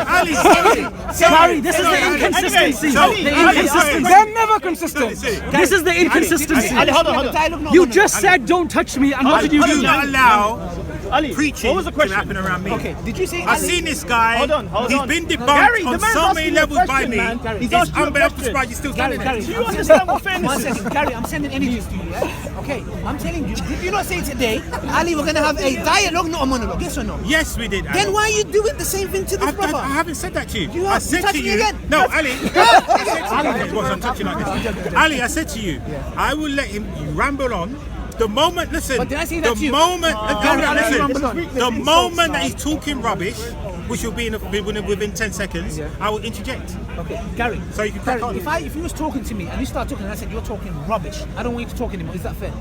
[SPEAKER 1] Ali, sorry.
[SPEAKER 2] Gary, this is the inconsistency.
[SPEAKER 1] So-
[SPEAKER 2] The inconsistency.
[SPEAKER 3] They're never consistent.
[SPEAKER 2] This is the inconsistency.
[SPEAKER 6] Ali, hold on.
[SPEAKER 4] Dialogue, not a
[SPEAKER 2] You
[SPEAKER 4] monologue.
[SPEAKER 2] just said don't touch me, and what did you
[SPEAKER 1] You
[SPEAKER 2] do?
[SPEAKER 1] do not allow
[SPEAKER 6] Ali,
[SPEAKER 1] preaching
[SPEAKER 6] what was the
[SPEAKER 1] to
[SPEAKER 6] question?
[SPEAKER 1] happen around me.
[SPEAKER 4] Okay, did you say
[SPEAKER 1] I've
[SPEAKER 4] Ali?
[SPEAKER 1] seen this guy.
[SPEAKER 6] Hold on.
[SPEAKER 1] He's been debunked
[SPEAKER 6] Gary, the
[SPEAKER 1] on
[SPEAKER 6] man's
[SPEAKER 1] so
[SPEAKER 6] asking
[SPEAKER 1] many
[SPEAKER 6] you a
[SPEAKER 1] levels by
[SPEAKER 6] question,
[SPEAKER 1] me.
[SPEAKER 6] man. Gary, he's
[SPEAKER 1] It's
[SPEAKER 6] asking you a
[SPEAKER 1] unbelievable
[SPEAKER 6] question.
[SPEAKER 1] surprise you're still
[SPEAKER 4] Gary,
[SPEAKER 1] standing
[SPEAKER 6] Do
[SPEAKER 1] there.
[SPEAKER 6] you understand what
[SPEAKER 4] One
[SPEAKER 6] fairness is?
[SPEAKER 4] second, Gary, I'm sending energies to you, yeah? Okay, I'm telling you, did you not say today, Ali, we're gonna have a dialogue, not a monologue? Yes or no?
[SPEAKER 1] Yes, we did.
[SPEAKER 4] Then
[SPEAKER 1] Ali.
[SPEAKER 4] why are you doing the same thing to this brother?
[SPEAKER 1] I haven't said that to you.
[SPEAKER 4] You
[SPEAKER 1] I
[SPEAKER 4] have-
[SPEAKER 1] said
[SPEAKER 4] you touched
[SPEAKER 1] to
[SPEAKER 4] me
[SPEAKER 1] you.
[SPEAKER 4] again.
[SPEAKER 1] No, Ali. I said to you. What, I'm touching like this. Ali, I said to you, I will let him ramble on. The moment, listen.
[SPEAKER 4] But did I say that
[SPEAKER 1] the
[SPEAKER 4] to you?
[SPEAKER 1] moment,
[SPEAKER 4] Gary,
[SPEAKER 1] no,
[SPEAKER 4] I'll let you
[SPEAKER 1] listen.
[SPEAKER 4] ramble on.
[SPEAKER 1] The moment that he's talking rubbish, which will be within 10 seconds, I will interject.
[SPEAKER 4] Okay, Gary.
[SPEAKER 1] So you can crack
[SPEAKER 4] Gary,
[SPEAKER 1] on.
[SPEAKER 4] if you was talking to me and you start talking and I said you're talking rubbish, I don't want you to talk anymore. Is that fair?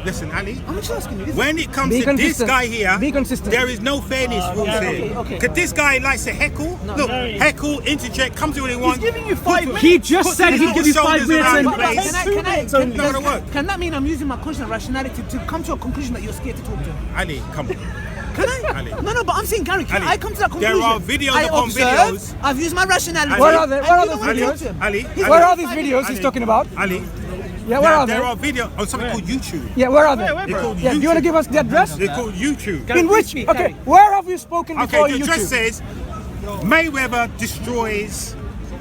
[SPEAKER 1] Listen, Ali.
[SPEAKER 4] I'm just asking you.
[SPEAKER 1] When it comes
[SPEAKER 3] Be
[SPEAKER 1] to
[SPEAKER 3] consistent.
[SPEAKER 1] this guy here,
[SPEAKER 3] Be consistent.
[SPEAKER 1] there is no fairness rules here.
[SPEAKER 4] okay.
[SPEAKER 1] Because this guy likes to heckle. Look, heckle, interject, comes to what he wants.
[SPEAKER 6] giving you 5 minutes.
[SPEAKER 2] He just
[SPEAKER 1] Put
[SPEAKER 2] said
[SPEAKER 1] his
[SPEAKER 2] he'd give you 5
[SPEAKER 1] shoulders
[SPEAKER 2] minutes
[SPEAKER 1] around
[SPEAKER 2] and
[SPEAKER 1] the place.
[SPEAKER 4] Can
[SPEAKER 1] Not gonna work.
[SPEAKER 4] that mean I'm using my conscious rationality to come to a conclusion that you're scared to talk to?
[SPEAKER 1] Ali, come on.
[SPEAKER 4] Can I?
[SPEAKER 1] Ali.
[SPEAKER 4] No, but I'm saying, Gary, can
[SPEAKER 1] Ali,
[SPEAKER 4] I come to that
[SPEAKER 1] there
[SPEAKER 4] conclusion?
[SPEAKER 1] are videos
[SPEAKER 4] I
[SPEAKER 1] upon
[SPEAKER 4] observe,
[SPEAKER 1] videos.
[SPEAKER 4] I've used my rationality.
[SPEAKER 1] Ali.
[SPEAKER 3] Where are they?
[SPEAKER 4] and
[SPEAKER 3] Where are
[SPEAKER 4] you
[SPEAKER 3] those
[SPEAKER 4] don't wanna talk
[SPEAKER 3] videos?
[SPEAKER 4] to him.
[SPEAKER 1] Ali,
[SPEAKER 3] Where are these videos he's
[SPEAKER 1] Ali.
[SPEAKER 3] talking about?
[SPEAKER 1] Ali.
[SPEAKER 3] Yeah, where are
[SPEAKER 1] There
[SPEAKER 3] they?
[SPEAKER 1] are videos on something called YouTube.
[SPEAKER 3] Yeah, where are they?
[SPEAKER 1] They're called
[SPEAKER 3] Yeah, do you want to
[SPEAKER 1] YouTube.
[SPEAKER 3] give us the address?
[SPEAKER 1] They're called YouTube.
[SPEAKER 3] In which? Okay, where have you spoken
[SPEAKER 1] Okay,
[SPEAKER 3] before
[SPEAKER 1] the address
[SPEAKER 3] YouTube?
[SPEAKER 1] says Mayweather destroys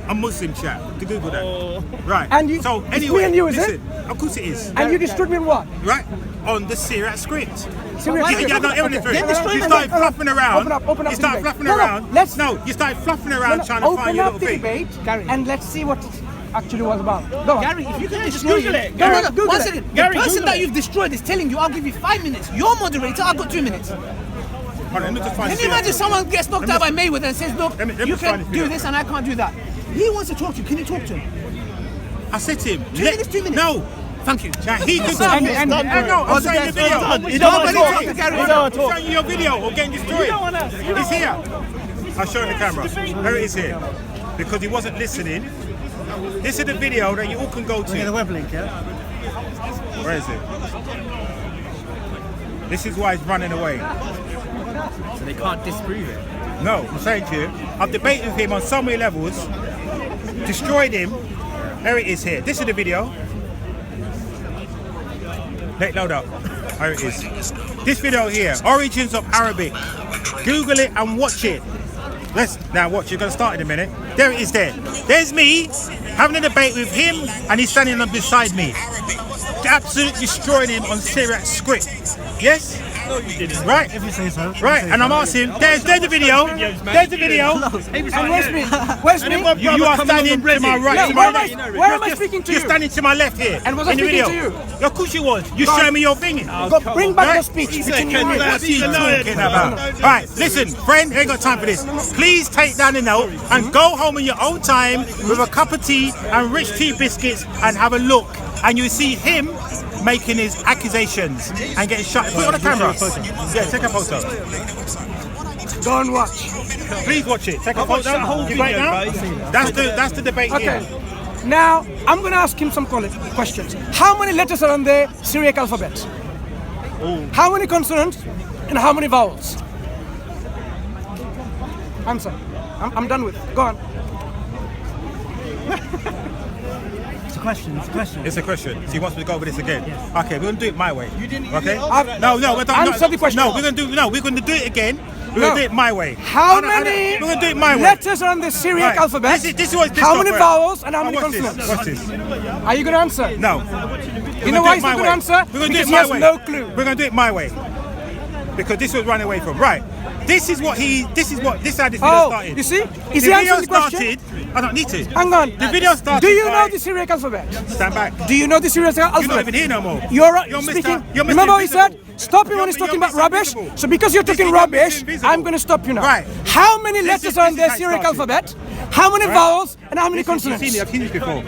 [SPEAKER 1] a Muslim chap. To Google that. Right.
[SPEAKER 3] And you-
[SPEAKER 1] so
[SPEAKER 3] it's
[SPEAKER 1] anyway,
[SPEAKER 3] me and you, is
[SPEAKER 1] listen. Of course it is.
[SPEAKER 3] And you destroyed me in what?
[SPEAKER 1] Right? On the Syriac script.
[SPEAKER 3] Serious?
[SPEAKER 1] Yeah, no,
[SPEAKER 3] Okay.
[SPEAKER 1] everything.
[SPEAKER 3] Then destroy
[SPEAKER 1] You
[SPEAKER 3] me.
[SPEAKER 1] started
[SPEAKER 3] Open up,
[SPEAKER 1] fluffing around.
[SPEAKER 3] Open up
[SPEAKER 1] You
[SPEAKER 3] the
[SPEAKER 1] started
[SPEAKER 3] debate.
[SPEAKER 1] fluffing
[SPEAKER 3] No,
[SPEAKER 1] around.
[SPEAKER 3] let's
[SPEAKER 1] You started fluffing around trying to
[SPEAKER 3] open
[SPEAKER 1] find your
[SPEAKER 3] up
[SPEAKER 1] little
[SPEAKER 3] the
[SPEAKER 1] thing.
[SPEAKER 3] debate,
[SPEAKER 4] Gary.
[SPEAKER 3] and let's see what it actually was about. Go on.
[SPEAKER 4] Gary, if you can
[SPEAKER 6] Just
[SPEAKER 4] destroy
[SPEAKER 6] Google
[SPEAKER 4] you-
[SPEAKER 6] it.
[SPEAKER 4] No,
[SPEAKER 6] Gary,
[SPEAKER 4] no,
[SPEAKER 3] Google
[SPEAKER 4] one
[SPEAKER 3] it.
[SPEAKER 4] second.
[SPEAKER 6] Gary,
[SPEAKER 4] the person
[SPEAKER 6] Google
[SPEAKER 4] that
[SPEAKER 6] it.
[SPEAKER 4] you've destroyed is telling you, I'll give you 5 minutes. You're moderator, I've got 2 minutes.
[SPEAKER 1] Hold on, let me just find
[SPEAKER 4] Can
[SPEAKER 1] this
[SPEAKER 4] you
[SPEAKER 1] video.
[SPEAKER 4] imagine someone gets knocked out by Mayweather and says, look,
[SPEAKER 1] let me
[SPEAKER 4] you
[SPEAKER 1] just find
[SPEAKER 4] can
[SPEAKER 1] this
[SPEAKER 4] do
[SPEAKER 1] video.
[SPEAKER 4] this and I can't do that. He wants to talk to you. Can you talk to him?
[SPEAKER 1] I said to him,
[SPEAKER 4] 2 minutes, 2 minutes.
[SPEAKER 1] No.
[SPEAKER 4] Thank you.
[SPEAKER 1] Now he could
[SPEAKER 3] And-
[SPEAKER 1] no, I'm showing the video.
[SPEAKER 6] You don't want to talk.
[SPEAKER 1] I'm
[SPEAKER 6] You don't want to talk.
[SPEAKER 1] showing you your video or getting destroyed.
[SPEAKER 6] You don't want to.
[SPEAKER 1] It's here. I'll show you the camera. There it is here. Because he wasn't listening. This is the video that you all can go to.
[SPEAKER 2] the web link, yeah?
[SPEAKER 1] Where is it? This is why he's running away.
[SPEAKER 2] So they can't disprove it.
[SPEAKER 1] No, I'm saying to you, I've debated with him on so many levels, destroyed him. There it is here. This is the video. Let it load up. There it is. This video here, Origins of Arabic. Google it and watch it. Let's now watch. You're gonna start in a minute. There it is. There's me having a debate with him, and he's standing up beside me, absolutely destroying him on Syriac script. Yes. Right?
[SPEAKER 2] If you say so.
[SPEAKER 1] Right, and I'm asking, there's the video, there's the video.
[SPEAKER 3] And where's me? Where's me?
[SPEAKER 1] You are standing to my right,
[SPEAKER 3] Yeah,
[SPEAKER 1] to
[SPEAKER 3] where
[SPEAKER 1] my
[SPEAKER 3] am I-
[SPEAKER 1] left.
[SPEAKER 3] where am I speaking to
[SPEAKER 1] You're
[SPEAKER 3] you?
[SPEAKER 1] standing to my left here.
[SPEAKER 3] And was I
[SPEAKER 1] in the
[SPEAKER 3] speaking
[SPEAKER 1] video.
[SPEAKER 3] to you?
[SPEAKER 1] Yeah, of course you was. You showing me your thing.
[SPEAKER 3] Go, bring back
[SPEAKER 1] Right?
[SPEAKER 3] the speech between you and me.
[SPEAKER 1] What's he talking about? Right, listen, friend, ain't got time for this. Please take down the note and go home in your own time with a cup of tea and rich tea biscuits and have a look. And you see him making his accusations and getting shot. Put it on the camera. Yeah, take a photo.
[SPEAKER 3] Go and watch.
[SPEAKER 1] Please watch it. Take a photo. You right now? That's the debate
[SPEAKER 3] Okay.
[SPEAKER 1] here.
[SPEAKER 3] Now, I'm going to ask him some questions. How many letters are on the Syriac alphabet? How many consonants and how many vowels? Answer. I'm done with it. Go on.
[SPEAKER 2] It's a question. It's a question.
[SPEAKER 1] It's a question. So he wants me to go over this again. Okay, we're gonna do it my way. You didn't. Okay.
[SPEAKER 3] I've-
[SPEAKER 1] No, we're not.
[SPEAKER 3] Answer the question.
[SPEAKER 1] No, we're gonna do it again. We're going to do it my way.
[SPEAKER 3] How many
[SPEAKER 1] We're going to do it my way.
[SPEAKER 3] letters are in the Syriac
[SPEAKER 1] Right.
[SPEAKER 3] alphabet?
[SPEAKER 1] This is what this
[SPEAKER 3] How
[SPEAKER 1] got,
[SPEAKER 3] many
[SPEAKER 1] right?
[SPEAKER 3] vowels and how many
[SPEAKER 1] Watch this,
[SPEAKER 3] consonants?
[SPEAKER 1] watch this.
[SPEAKER 3] Are you going to answer?
[SPEAKER 1] No.
[SPEAKER 3] You know why he's not going to answer?
[SPEAKER 1] We're going to do
[SPEAKER 3] Because
[SPEAKER 1] it
[SPEAKER 3] he
[SPEAKER 1] my
[SPEAKER 3] has
[SPEAKER 1] way.
[SPEAKER 3] no clue.
[SPEAKER 1] We're going to do it my way. Because this was running away from. Right. This is how this video started.
[SPEAKER 3] You see?
[SPEAKER 1] The
[SPEAKER 3] Is he
[SPEAKER 1] video
[SPEAKER 3] answering the question?
[SPEAKER 1] started. I don't need to.
[SPEAKER 3] Hang on.
[SPEAKER 1] The video started.
[SPEAKER 3] Do you
[SPEAKER 1] by-
[SPEAKER 3] know the Syriac alphabet?
[SPEAKER 1] Stand back.
[SPEAKER 3] Do you know the Syriac alphabet?
[SPEAKER 1] You're not even here no more.
[SPEAKER 3] You're
[SPEAKER 1] Mr.
[SPEAKER 3] speaking.
[SPEAKER 1] You're Mr.
[SPEAKER 3] Remember what he said?
[SPEAKER 1] Invisible.
[SPEAKER 3] Stop him when
[SPEAKER 1] You're-
[SPEAKER 3] he's talking
[SPEAKER 1] you're
[SPEAKER 3] about
[SPEAKER 1] Mr.
[SPEAKER 3] rubbish.
[SPEAKER 1] Invisible.
[SPEAKER 3] So because you're talking
[SPEAKER 1] You're Mr.
[SPEAKER 3] rubbish,
[SPEAKER 1] Invisible.
[SPEAKER 3] I'm going to stop you now.
[SPEAKER 1] Right.
[SPEAKER 3] How many
[SPEAKER 1] This
[SPEAKER 3] letters
[SPEAKER 1] is-
[SPEAKER 3] are in
[SPEAKER 1] this
[SPEAKER 3] the
[SPEAKER 1] is
[SPEAKER 3] Syriac
[SPEAKER 1] how it started.
[SPEAKER 3] alphabet? How many vowels and how many consonants?
[SPEAKER 1] I've seen this before.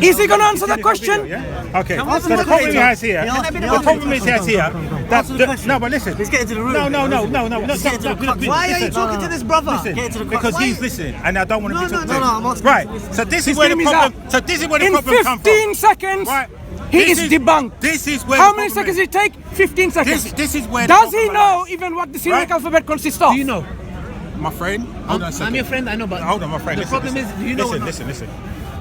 [SPEAKER 3] Is he going to answer
[SPEAKER 1] You've
[SPEAKER 3] that
[SPEAKER 1] seen
[SPEAKER 3] question?
[SPEAKER 1] this video, yeah? Okay.
[SPEAKER 4] we
[SPEAKER 1] So the
[SPEAKER 4] have
[SPEAKER 1] problem
[SPEAKER 4] a
[SPEAKER 1] he has here. The problem is here. No, but listen.
[SPEAKER 6] Let's get into the room.
[SPEAKER 1] No.
[SPEAKER 6] Let's get into the crux.
[SPEAKER 4] Why are you
[SPEAKER 1] Listen.
[SPEAKER 4] talking to this brother?
[SPEAKER 1] Listen,
[SPEAKER 6] Get into the
[SPEAKER 1] because
[SPEAKER 6] crux.
[SPEAKER 1] he's listening, and I don't want to be
[SPEAKER 4] No,
[SPEAKER 1] talked
[SPEAKER 4] no,
[SPEAKER 1] to.
[SPEAKER 4] no, I'm asking.
[SPEAKER 1] Right. So this is where the
[SPEAKER 3] getting his
[SPEAKER 1] problem.
[SPEAKER 3] out.
[SPEAKER 1] So this is where the
[SPEAKER 3] In
[SPEAKER 1] problem comes
[SPEAKER 3] 15
[SPEAKER 1] from.
[SPEAKER 3] seconds,
[SPEAKER 1] Right.
[SPEAKER 3] he
[SPEAKER 1] This
[SPEAKER 3] is debunked.
[SPEAKER 1] This is where.
[SPEAKER 3] How
[SPEAKER 1] the
[SPEAKER 3] many
[SPEAKER 1] problem
[SPEAKER 3] seconds did it take? 15 seconds.
[SPEAKER 1] This is where.
[SPEAKER 3] Does
[SPEAKER 1] the
[SPEAKER 3] he
[SPEAKER 1] problem
[SPEAKER 3] know
[SPEAKER 1] lies.
[SPEAKER 3] even what the Syriac
[SPEAKER 1] Right.
[SPEAKER 3] alphabet consists of?
[SPEAKER 4] Do you know?
[SPEAKER 1] My friend. Hold on a second.
[SPEAKER 4] I'm your friend, I know, but
[SPEAKER 1] Hold on, my friend.
[SPEAKER 4] the
[SPEAKER 1] listen,
[SPEAKER 4] problem
[SPEAKER 1] listen.
[SPEAKER 4] is, do you know or not?
[SPEAKER 1] Listen.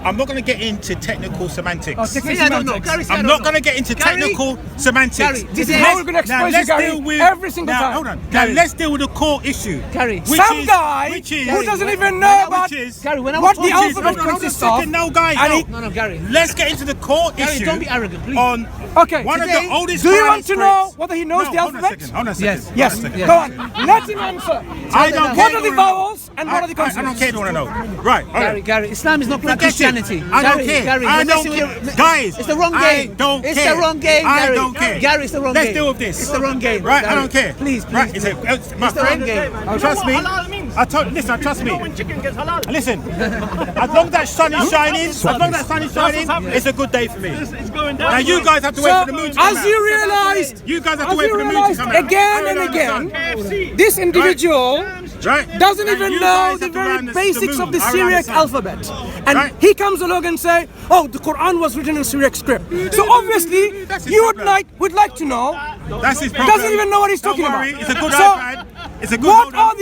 [SPEAKER 1] I'm not going to get into technical semantics.
[SPEAKER 3] Oh, technical
[SPEAKER 4] See, I don't know.
[SPEAKER 3] semantics.
[SPEAKER 4] Gary, see, I
[SPEAKER 1] I'm
[SPEAKER 4] don't
[SPEAKER 1] not going to get into
[SPEAKER 4] Gary,
[SPEAKER 1] technical semantics.
[SPEAKER 4] Gary,
[SPEAKER 3] This is
[SPEAKER 4] Yes.
[SPEAKER 3] how we're going to
[SPEAKER 1] Now
[SPEAKER 3] expose you,
[SPEAKER 1] let's
[SPEAKER 3] Gary,
[SPEAKER 1] deal with
[SPEAKER 3] every single
[SPEAKER 1] now,
[SPEAKER 3] time.
[SPEAKER 1] Hold on.
[SPEAKER 4] Gary.
[SPEAKER 1] Now let's deal with the core issue.
[SPEAKER 4] Gary.
[SPEAKER 1] Which
[SPEAKER 3] Some
[SPEAKER 1] is-
[SPEAKER 3] guy
[SPEAKER 1] which is-
[SPEAKER 3] who doesn't even know about
[SPEAKER 1] which is-
[SPEAKER 4] Gary, when I was
[SPEAKER 3] what the
[SPEAKER 4] talking-
[SPEAKER 3] alphabet
[SPEAKER 1] Hold on a
[SPEAKER 3] consists of.
[SPEAKER 1] second, no, guys,
[SPEAKER 3] and
[SPEAKER 1] no.
[SPEAKER 3] he-
[SPEAKER 4] No, Gary.
[SPEAKER 1] Let's get into the core
[SPEAKER 4] Gary,
[SPEAKER 1] issue.
[SPEAKER 4] don't be arrogant, please.
[SPEAKER 1] On
[SPEAKER 3] Okay,
[SPEAKER 1] one
[SPEAKER 3] today,
[SPEAKER 1] of the oldest.
[SPEAKER 3] do you
[SPEAKER 1] Quranic
[SPEAKER 3] want to know
[SPEAKER 1] scripts.
[SPEAKER 3] whether he knows
[SPEAKER 1] No,
[SPEAKER 3] the
[SPEAKER 1] hold on a
[SPEAKER 3] alphabet?
[SPEAKER 1] second, hold on a second.
[SPEAKER 4] Yes.
[SPEAKER 3] Yes,
[SPEAKER 1] Hold on a second.
[SPEAKER 3] go on. Let him answer.
[SPEAKER 1] I don't
[SPEAKER 3] What
[SPEAKER 1] care.
[SPEAKER 3] are the vowels and what are the
[SPEAKER 1] I don't
[SPEAKER 3] consonants?
[SPEAKER 1] care. Don't want to know. Right. all right.
[SPEAKER 4] Gary, Islam is not like
[SPEAKER 1] Forget it.
[SPEAKER 4] Christianity.
[SPEAKER 1] I don't
[SPEAKER 4] Gary,
[SPEAKER 1] care.
[SPEAKER 4] Gary,
[SPEAKER 1] I
[SPEAKER 4] you're
[SPEAKER 1] don't
[SPEAKER 4] messing
[SPEAKER 1] care.
[SPEAKER 4] with-
[SPEAKER 1] Guys,
[SPEAKER 4] it's the wrong
[SPEAKER 1] I
[SPEAKER 4] game.
[SPEAKER 1] don't
[SPEAKER 4] It's
[SPEAKER 1] care.
[SPEAKER 4] the wrong game,
[SPEAKER 1] I
[SPEAKER 4] Gary.
[SPEAKER 1] don't care.
[SPEAKER 4] Gary, it's the wrong
[SPEAKER 1] Let's
[SPEAKER 4] game.
[SPEAKER 1] deal with this.
[SPEAKER 4] It's the wrong game.
[SPEAKER 1] Right, I
[SPEAKER 4] Gary.
[SPEAKER 1] don't care.
[SPEAKER 4] Please,
[SPEAKER 1] Right,
[SPEAKER 4] please.
[SPEAKER 1] it's my
[SPEAKER 4] It's the wrong
[SPEAKER 1] friend.
[SPEAKER 4] game.
[SPEAKER 1] Trust me.
[SPEAKER 6] halal means?
[SPEAKER 1] Listen, trust me.
[SPEAKER 6] When chicken gets halal.
[SPEAKER 1] Listen, as long as that sun is shining, it's a good day for me.
[SPEAKER 6] It's going down.
[SPEAKER 1] Now you guys have to wait for the moon to come
[SPEAKER 3] As you
[SPEAKER 1] out.
[SPEAKER 3] realized,
[SPEAKER 1] You guys have to
[SPEAKER 3] as
[SPEAKER 1] wait
[SPEAKER 3] you
[SPEAKER 1] for the moon to
[SPEAKER 3] realized
[SPEAKER 1] come out.
[SPEAKER 3] again
[SPEAKER 1] I
[SPEAKER 3] and
[SPEAKER 1] don't
[SPEAKER 3] again,
[SPEAKER 1] understand.
[SPEAKER 3] this individual
[SPEAKER 1] Right?
[SPEAKER 3] doesn't
[SPEAKER 1] And
[SPEAKER 3] even
[SPEAKER 1] you
[SPEAKER 3] know
[SPEAKER 1] guys
[SPEAKER 3] the
[SPEAKER 1] have to
[SPEAKER 3] very
[SPEAKER 1] run the
[SPEAKER 3] basics
[SPEAKER 1] moon
[SPEAKER 3] of the
[SPEAKER 1] around
[SPEAKER 3] Syriac
[SPEAKER 1] sun.
[SPEAKER 3] alphabet. And
[SPEAKER 1] Right.
[SPEAKER 3] he comes along and say, oh, the Quran was written in Syriac script. So obviously,
[SPEAKER 1] That's his
[SPEAKER 3] you would
[SPEAKER 1] problem.
[SPEAKER 3] like to know,
[SPEAKER 1] That's his problem.
[SPEAKER 3] doesn't even know what he's
[SPEAKER 1] Don't
[SPEAKER 3] talking
[SPEAKER 1] worry,
[SPEAKER 3] about.
[SPEAKER 1] It's a good
[SPEAKER 3] So,
[SPEAKER 1] iPad. It's a good
[SPEAKER 3] what
[SPEAKER 1] hold
[SPEAKER 3] are
[SPEAKER 1] on.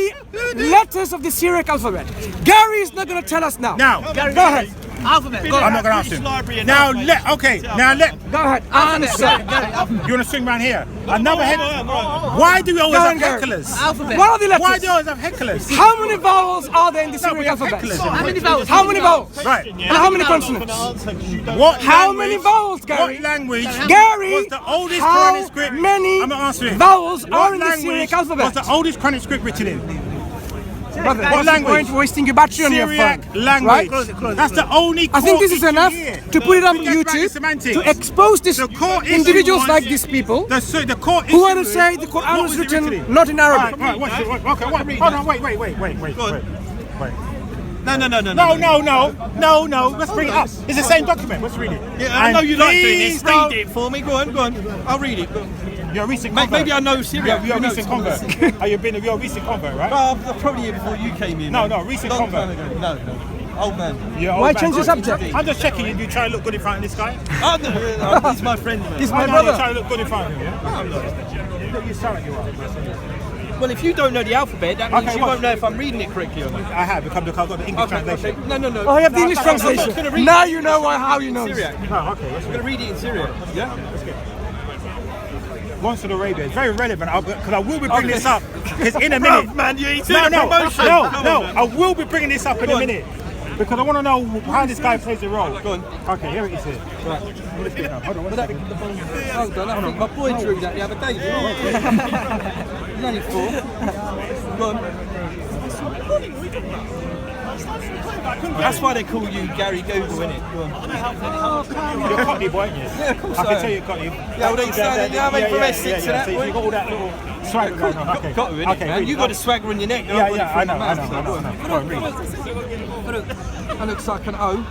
[SPEAKER 3] the letters of the Syriac alphabet? Gary is not going to tell us now.
[SPEAKER 1] Now,
[SPEAKER 3] Go ahead.
[SPEAKER 4] Alphabet. Go
[SPEAKER 1] I'm
[SPEAKER 4] on.
[SPEAKER 1] not going to ask him.
[SPEAKER 6] Library and
[SPEAKER 1] Now
[SPEAKER 6] alphabet.
[SPEAKER 1] let.
[SPEAKER 3] Go ahead. Answer.
[SPEAKER 1] You want to swing around here? Another head. Why do we always
[SPEAKER 3] Go
[SPEAKER 1] have
[SPEAKER 3] on, Gary.
[SPEAKER 1] hecklers?
[SPEAKER 4] Alphabet.
[SPEAKER 3] What are the letters?
[SPEAKER 1] Why do we always have hecklers?
[SPEAKER 3] How many vowels are there in the
[SPEAKER 1] No, we
[SPEAKER 3] Syriac
[SPEAKER 1] have
[SPEAKER 3] alphabet?
[SPEAKER 1] hecklers.
[SPEAKER 4] How many vowels?
[SPEAKER 3] How many vowels?
[SPEAKER 1] Right.
[SPEAKER 3] And how many consonants?
[SPEAKER 1] What
[SPEAKER 3] How
[SPEAKER 1] language-
[SPEAKER 3] many vowels, Gary?
[SPEAKER 1] What language
[SPEAKER 3] Gary,
[SPEAKER 1] was the oldest
[SPEAKER 3] how
[SPEAKER 1] Quranic script?
[SPEAKER 3] many
[SPEAKER 1] I'm not answering.
[SPEAKER 3] vowels
[SPEAKER 1] What
[SPEAKER 3] are in the
[SPEAKER 1] language
[SPEAKER 3] Syriac alphabet?
[SPEAKER 1] was the oldest Quranic script written in?
[SPEAKER 3] Brother,
[SPEAKER 1] What
[SPEAKER 3] what's the
[SPEAKER 1] language?
[SPEAKER 3] point wasting your battery on your
[SPEAKER 1] Syriac
[SPEAKER 3] phone?
[SPEAKER 1] language.
[SPEAKER 3] Right?
[SPEAKER 4] Close it.
[SPEAKER 1] That's the only.
[SPEAKER 3] I think
[SPEAKER 1] core
[SPEAKER 3] this is
[SPEAKER 1] issue
[SPEAKER 3] enough
[SPEAKER 1] here.
[SPEAKER 3] to put it on
[SPEAKER 1] Forget about the
[SPEAKER 3] YouTube
[SPEAKER 1] semantics.
[SPEAKER 3] to expose this
[SPEAKER 1] The core issue
[SPEAKER 3] individuals
[SPEAKER 1] was-
[SPEAKER 3] like these people
[SPEAKER 1] The core
[SPEAKER 3] who want to
[SPEAKER 1] issue
[SPEAKER 3] say
[SPEAKER 1] is,
[SPEAKER 3] the
[SPEAKER 1] what
[SPEAKER 3] Quran was
[SPEAKER 1] it
[SPEAKER 3] written
[SPEAKER 1] in?
[SPEAKER 3] not in Arabic.
[SPEAKER 1] Right, okay, hold on, wait. No. Let's bring it up. It's the same document. Let's read it.
[SPEAKER 6] Yeah, I know you like doing this.
[SPEAKER 1] Please don't-
[SPEAKER 6] Read it for me. Go on. I'll read it.
[SPEAKER 1] You're a recent
[SPEAKER 6] Maybe
[SPEAKER 1] convert.
[SPEAKER 6] I know Syriac.
[SPEAKER 1] You're a
[SPEAKER 6] Who knows?
[SPEAKER 1] recent convert. You're a recent convert, right?
[SPEAKER 6] Well, probably here before you came in.
[SPEAKER 1] No, recent
[SPEAKER 6] Long
[SPEAKER 1] convert.
[SPEAKER 6] time ago. No. Old man.
[SPEAKER 1] You're old
[SPEAKER 3] Why
[SPEAKER 1] man.
[SPEAKER 3] change the subject?
[SPEAKER 1] I'm just checking you. You try to look good in front of this guy.
[SPEAKER 6] Oh, no, he's my friend. Man.
[SPEAKER 3] He's
[SPEAKER 1] I
[SPEAKER 3] my
[SPEAKER 1] know you
[SPEAKER 3] brother.
[SPEAKER 1] try to look good in front of him. Yeah? You sound like you are.
[SPEAKER 6] Well, if you don't know the alphabet, that means
[SPEAKER 1] Okay,
[SPEAKER 6] you
[SPEAKER 1] what?
[SPEAKER 6] won't know if I'm reading it correctly or not.
[SPEAKER 1] I have because I've got the English translation.
[SPEAKER 6] No.
[SPEAKER 3] Oh, you have the English
[SPEAKER 6] I'm not
[SPEAKER 3] translation.
[SPEAKER 6] gonna read
[SPEAKER 3] Now you know how you know.
[SPEAKER 6] Syriac.
[SPEAKER 1] Oh, okay. Let's
[SPEAKER 6] I'm going to read it in Syriac. Yeah?
[SPEAKER 1] Once to Arabia. It's very relevant because I will be bringing this up. Because in a minute.
[SPEAKER 6] Man, you ain't
[SPEAKER 1] No,
[SPEAKER 6] seen the promotion.
[SPEAKER 1] no. I will be bringing this up in a minute. Because I want to know how this guy plays the role.
[SPEAKER 6] Go on.
[SPEAKER 1] Okay, here it is here. Right. Let's get it now. Hold on, one second.
[SPEAKER 6] Hold on, I think my boy drew that the other day. He's only 4. Go on. That's why they call you Gary Google, innit? Go on.
[SPEAKER 1] You're a Cockney boy, aren't you?
[SPEAKER 6] Yeah, of course
[SPEAKER 1] I
[SPEAKER 6] I
[SPEAKER 1] can
[SPEAKER 6] am.
[SPEAKER 1] tell you're Cockney.
[SPEAKER 6] Yeah, well, I'm from Essex, so that
[SPEAKER 1] So
[SPEAKER 6] boy.
[SPEAKER 1] you got all that little swagger going on. Okay.
[SPEAKER 6] Got to, innit,
[SPEAKER 1] Okay,
[SPEAKER 6] man?
[SPEAKER 1] read
[SPEAKER 6] You
[SPEAKER 1] it.
[SPEAKER 6] got a swagger on your neck.
[SPEAKER 1] Yeah, I know.
[SPEAKER 6] Go on.
[SPEAKER 1] Go on, read it.
[SPEAKER 6] That looks like an O.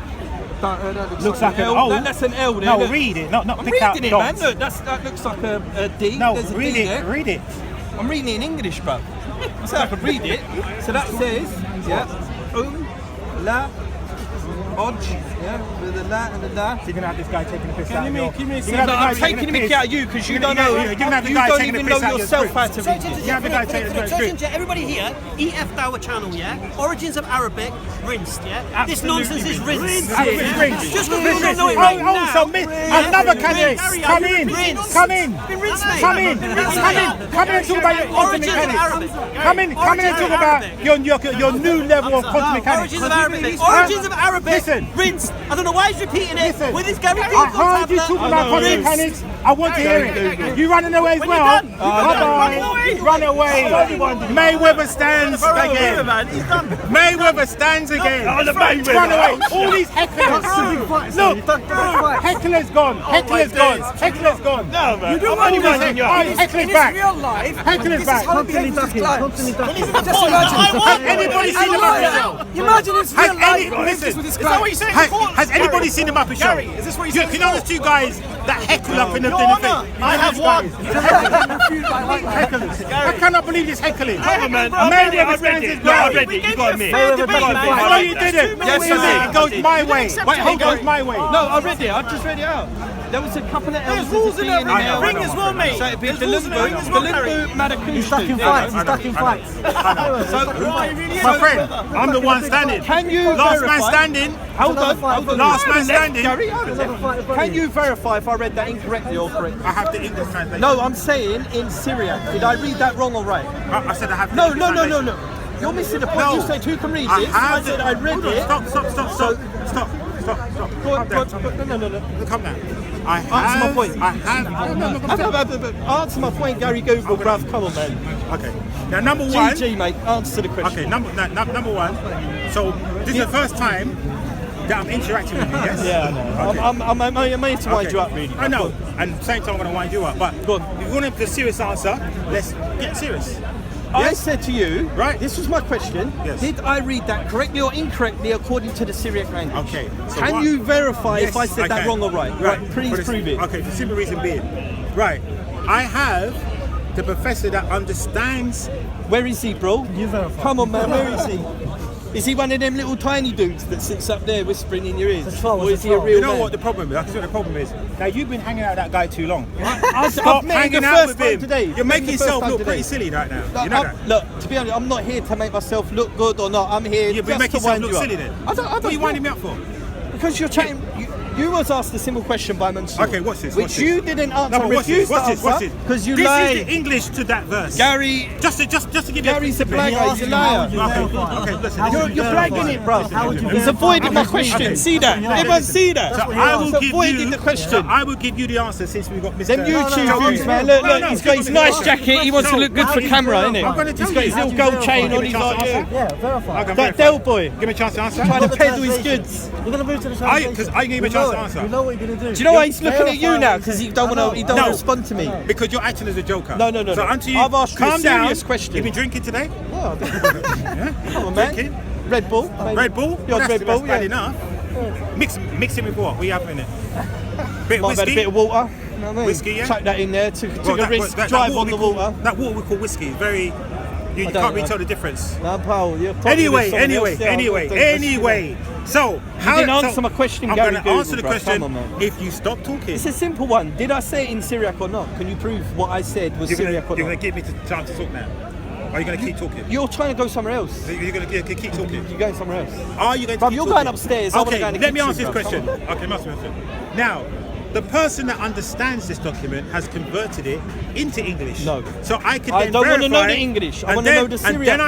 [SPEAKER 6] That
[SPEAKER 1] Looks like an
[SPEAKER 6] L.
[SPEAKER 1] O?
[SPEAKER 6] That's an L there.
[SPEAKER 1] No,
[SPEAKER 6] look.
[SPEAKER 1] read it. Not
[SPEAKER 6] I'm
[SPEAKER 1] pick out
[SPEAKER 6] reading it, man.
[SPEAKER 1] dots.
[SPEAKER 6] Look, that looks like a D.
[SPEAKER 1] No,
[SPEAKER 6] There's a
[SPEAKER 1] read
[SPEAKER 6] D
[SPEAKER 1] it.
[SPEAKER 6] there.
[SPEAKER 1] Read it.
[SPEAKER 6] I'm reading it in English, bro. That's how I could read it. So that says, yeah, la, odge, Yeah, with the that and the that.
[SPEAKER 1] So you're gonna have this guy taking the piss out of you.
[SPEAKER 6] I'm taking the mickey out of you because you don't know.
[SPEAKER 1] You're gonna have the
[SPEAKER 6] You
[SPEAKER 1] guy
[SPEAKER 6] don't
[SPEAKER 1] taking the
[SPEAKER 6] even know
[SPEAKER 1] piss out of your
[SPEAKER 6] yourself
[SPEAKER 1] script.
[SPEAKER 6] how to read it.
[SPEAKER 1] You have the guy taking the script.
[SPEAKER 8] Everybody here, EF our channel, yeah? Origins of Arabic, rinsed, yeah? This nonsense is rinsed.
[SPEAKER 1] Absolutely rinsed.
[SPEAKER 8] Just because we don't know it right now.
[SPEAKER 1] So another candidate, come in, come in,
[SPEAKER 8] Been rinsed, mate.
[SPEAKER 1] come in,
[SPEAKER 8] Been rinsed,
[SPEAKER 1] come in,
[SPEAKER 8] mate.
[SPEAKER 1] come in and talk about your quantum
[SPEAKER 8] Origins of
[SPEAKER 1] mechanics.
[SPEAKER 8] Arabic.
[SPEAKER 1] Come in and talk about your new level of quantum mechanics.
[SPEAKER 8] Origins of Arabic. Origins of Arabic.
[SPEAKER 1] Listen.
[SPEAKER 8] Rinsed. I don't know why he's repeating it.
[SPEAKER 1] Listen.
[SPEAKER 8] With his Gary
[SPEAKER 1] I
[SPEAKER 8] Vee
[SPEAKER 1] heard you talking about quantum
[SPEAKER 8] Rinsed.
[SPEAKER 1] mechanics. I want to hear it. You running away as
[SPEAKER 8] When you're
[SPEAKER 1] well?
[SPEAKER 8] done.
[SPEAKER 1] Bye-bye. Run away. Mayweather stands again. Mayweather stands again. Run away. All these hecklers. Look, heckler's gone. Heckler's gone. Heckler's gone. No, man. You do Heckler's back.
[SPEAKER 3] Real life.
[SPEAKER 1] Heckler's back. Has anybody seen the Muppet Show?
[SPEAKER 3] Imagine it's real life.
[SPEAKER 1] Listen,
[SPEAKER 3] Is that what you're saying?
[SPEAKER 1] has anybody seen the Muppet Show?
[SPEAKER 3] Gary, is this what you're saying?
[SPEAKER 1] You know those two guys that heckle up in the thing?
[SPEAKER 8] I have one.
[SPEAKER 1] Hecklers. I cannot believe this heckling.
[SPEAKER 5] Come on, man.
[SPEAKER 1] Mayweather stands his ground.
[SPEAKER 5] I read it. You got me.
[SPEAKER 1] No, you didn't.
[SPEAKER 6] Yes, I did.
[SPEAKER 1] It goes my way. It goes my way.
[SPEAKER 6] No, I read it. I've just read it out. There was a couple of L's.
[SPEAKER 8] rules in
[SPEAKER 6] there.
[SPEAKER 8] there. Ring as well, mate.
[SPEAKER 6] So it'd be
[SPEAKER 8] There's rules in the ring as well,
[SPEAKER 6] Dalimbu Madakustu.
[SPEAKER 2] He's stuck in fights. He's stuck in fights.
[SPEAKER 1] My friend, I'm the one standing.
[SPEAKER 6] Can you
[SPEAKER 1] Last man
[SPEAKER 6] verify?
[SPEAKER 1] standing.
[SPEAKER 6] Hold on.
[SPEAKER 1] Last man standing.
[SPEAKER 6] Gary, hold on. Can you verify if I read that incorrectly or correctly?
[SPEAKER 1] I have the English translation.
[SPEAKER 6] No, I'm saying in Syriac. Did I read that wrong or right?
[SPEAKER 1] I said I have the
[SPEAKER 6] No,
[SPEAKER 1] English
[SPEAKER 6] no, no, no,
[SPEAKER 1] translation.
[SPEAKER 6] no. You're missing the point.
[SPEAKER 1] No.
[SPEAKER 6] You said who can read
[SPEAKER 1] I
[SPEAKER 6] this.
[SPEAKER 1] have
[SPEAKER 6] I said I read
[SPEAKER 1] hold on,
[SPEAKER 6] it.
[SPEAKER 1] Stop.
[SPEAKER 6] Go on,
[SPEAKER 1] Calm down.
[SPEAKER 6] no.
[SPEAKER 1] Calm down. I
[SPEAKER 6] Answer my
[SPEAKER 1] have.
[SPEAKER 6] point.
[SPEAKER 1] I have.
[SPEAKER 6] Answer my point, Gary Google, bruv. Come on, man.
[SPEAKER 1] Okay. Now, number one.
[SPEAKER 6] GG, mate. Answer the question.
[SPEAKER 1] Okay, number one. So this is the first time that I'm interacting with you. Yes.
[SPEAKER 6] Yeah, I know.
[SPEAKER 1] Okay.
[SPEAKER 6] I'm here to wind you up, really.
[SPEAKER 1] I know, and at the same time I'm going to wind you up. But
[SPEAKER 6] Go on.
[SPEAKER 1] if you want a serious answer, let's get serious.
[SPEAKER 6] I said to you,
[SPEAKER 1] Right.
[SPEAKER 6] this was my question.
[SPEAKER 1] Yes.
[SPEAKER 6] Did I read that correctly or incorrectly according to the Syriac language?
[SPEAKER 1] Okay. So
[SPEAKER 6] Can
[SPEAKER 1] what-
[SPEAKER 6] you verify
[SPEAKER 1] Yes,
[SPEAKER 6] if I said that
[SPEAKER 1] can.
[SPEAKER 6] wrong or right? Please
[SPEAKER 1] For the-
[SPEAKER 6] prove it.
[SPEAKER 1] Okay, for the simple reason being, right, I have the professor that understands.
[SPEAKER 6] Where is he, bro?
[SPEAKER 2] You verify.
[SPEAKER 6] Come on, man. Where is he? Is he one of them little tiny dudes that sits up there whispering in your ears?
[SPEAKER 2] It's a troll,
[SPEAKER 6] Or
[SPEAKER 2] it's
[SPEAKER 6] is
[SPEAKER 2] a
[SPEAKER 6] he a
[SPEAKER 2] troll.
[SPEAKER 6] real
[SPEAKER 1] You know
[SPEAKER 6] man?
[SPEAKER 1] what the problem is? I can see what the problem is. Now you've been hanging out with that guy too long.
[SPEAKER 6] I've
[SPEAKER 1] Stop
[SPEAKER 6] met him
[SPEAKER 1] hanging
[SPEAKER 6] the
[SPEAKER 1] out
[SPEAKER 6] first
[SPEAKER 1] with
[SPEAKER 6] time
[SPEAKER 1] him.
[SPEAKER 6] today.
[SPEAKER 1] You're
[SPEAKER 6] Met
[SPEAKER 1] making
[SPEAKER 6] him the
[SPEAKER 1] yourself
[SPEAKER 6] first time
[SPEAKER 1] look
[SPEAKER 6] today.
[SPEAKER 1] pretty silly right now. You know that.
[SPEAKER 6] Look, to be honest, I'm not here to make myself look good or not. I'm here
[SPEAKER 1] You've been
[SPEAKER 6] just
[SPEAKER 1] making
[SPEAKER 6] to wind
[SPEAKER 1] yourself
[SPEAKER 6] you
[SPEAKER 1] look
[SPEAKER 6] up.
[SPEAKER 1] silly then.
[SPEAKER 6] I don't
[SPEAKER 1] What are you
[SPEAKER 6] know.
[SPEAKER 1] winding me up for?
[SPEAKER 6] Because you're chatting. You was asked a simple question by Mansour.
[SPEAKER 1] Okay, what's this?
[SPEAKER 6] Which
[SPEAKER 1] What's
[SPEAKER 6] you
[SPEAKER 1] this?
[SPEAKER 6] didn't answer.
[SPEAKER 1] No, but what's
[SPEAKER 6] refused
[SPEAKER 1] this? What's this?
[SPEAKER 6] to
[SPEAKER 1] What's
[SPEAKER 6] answer
[SPEAKER 1] this?
[SPEAKER 6] because you
[SPEAKER 1] This
[SPEAKER 6] lied.
[SPEAKER 1] is the English to that verse.
[SPEAKER 6] Gary,
[SPEAKER 1] Just to give you
[SPEAKER 6] Gary's a
[SPEAKER 1] blank.
[SPEAKER 6] black guy. He's a liar.
[SPEAKER 1] Okay, listen.
[SPEAKER 6] You're blagging it, bro.
[SPEAKER 2] How would you
[SPEAKER 6] He's
[SPEAKER 2] verify?
[SPEAKER 6] avoiding my question.
[SPEAKER 1] Okay.
[SPEAKER 6] See that? Everyone see that?
[SPEAKER 1] So I will
[SPEAKER 6] He's
[SPEAKER 1] give
[SPEAKER 6] avoiding
[SPEAKER 1] you
[SPEAKER 6] the question.
[SPEAKER 1] I will give you the answer since we got Mr.
[SPEAKER 6] Them YouTube
[SPEAKER 1] No,
[SPEAKER 6] views,
[SPEAKER 1] okay.
[SPEAKER 6] man. Look,
[SPEAKER 1] No,
[SPEAKER 6] he's got his nice jacket. He wants to look good for camera, innit?
[SPEAKER 1] I'm gonna tell
[SPEAKER 6] He's got
[SPEAKER 1] you.
[SPEAKER 6] his little gold chain on. He's like,
[SPEAKER 1] answer.
[SPEAKER 2] Yeah, verify.
[SPEAKER 1] Okay,
[SPEAKER 6] that Del boy
[SPEAKER 1] Give me a chance to answer.
[SPEAKER 6] trying to peddle his goods.
[SPEAKER 2] We're gonna move to the
[SPEAKER 1] Because
[SPEAKER 2] translation.
[SPEAKER 1] I gave you a chance to answer.
[SPEAKER 2] You know what you're gonna do.
[SPEAKER 6] Do you know why he's looking at you now? Because he don't want to. He don't
[SPEAKER 1] No.
[SPEAKER 6] want to respond to me.
[SPEAKER 1] Because you're acting as a joker.
[SPEAKER 6] No.
[SPEAKER 1] So until you
[SPEAKER 6] I've asked you a
[SPEAKER 1] calm down.
[SPEAKER 6] serious question.
[SPEAKER 1] You've been drinking today?
[SPEAKER 6] Come on, man.
[SPEAKER 1] Drinking?
[SPEAKER 6] Red Bull. maybe.
[SPEAKER 1] Red Bull?
[SPEAKER 6] You're
[SPEAKER 1] That's
[SPEAKER 6] Red Bull,
[SPEAKER 1] bad
[SPEAKER 6] yeah.
[SPEAKER 1] enough. Mix it with what? What you have in it? Bit of
[SPEAKER 6] Might have had a
[SPEAKER 1] whiskey?
[SPEAKER 6] bit of water. You know what I mean?
[SPEAKER 1] Whiskey, yeah?
[SPEAKER 6] Chuck that in there. Took
[SPEAKER 1] Well,
[SPEAKER 6] a risk. Drive
[SPEAKER 1] water
[SPEAKER 6] on
[SPEAKER 1] we
[SPEAKER 6] the
[SPEAKER 1] call-
[SPEAKER 6] water.
[SPEAKER 1] That water we call whiskey is very. You
[SPEAKER 6] don't
[SPEAKER 1] can't really
[SPEAKER 6] know.
[SPEAKER 1] tell the difference.
[SPEAKER 6] No, pal. You're probably with someone else there. I'm not doing
[SPEAKER 1] Anyway. So,
[SPEAKER 6] didn't answer my question,
[SPEAKER 1] I'm
[SPEAKER 6] Gary
[SPEAKER 1] going to
[SPEAKER 6] Google,
[SPEAKER 1] answer the
[SPEAKER 6] bruv.
[SPEAKER 1] question.
[SPEAKER 6] Come on, man.
[SPEAKER 1] If you stop talking,
[SPEAKER 6] It's a simple one. Did I say it in Syriac or not? Can you prove what I said was
[SPEAKER 1] you're
[SPEAKER 6] Syriac or
[SPEAKER 1] going to
[SPEAKER 6] not?
[SPEAKER 1] give me the chance to talk now. Or are you going to keep talking?
[SPEAKER 6] You're trying to go somewhere else.
[SPEAKER 1] You're going to keep talking.
[SPEAKER 6] You're going somewhere else.
[SPEAKER 1] Are you going to
[SPEAKER 6] Bruv,
[SPEAKER 1] keep
[SPEAKER 6] you're
[SPEAKER 1] talking?
[SPEAKER 6] going upstairs. I wanna
[SPEAKER 1] Okay,
[SPEAKER 6] go in the
[SPEAKER 1] let me
[SPEAKER 6] kitchen,
[SPEAKER 1] answer this
[SPEAKER 6] bruv.
[SPEAKER 1] question.
[SPEAKER 6] Come
[SPEAKER 1] Okay, my question. Now, the person that understands this document has converted it into English.
[SPEAKER 6] No.
[SPEAKER 1] So I can
[SPEAKER 6] I
[SPEAKER 1] then
[SPEAKER 6] don't wanna
[SPEAKER 1] verify
[SPEAKER 6] know the English. I
[SPEAKER 1] and
[SPEAKER 6] wanna
[SPEAKER 1] then-
[SPEAKER 6] know the
[SPEAKER 1] And then
[SPEAKER 6] Syriac.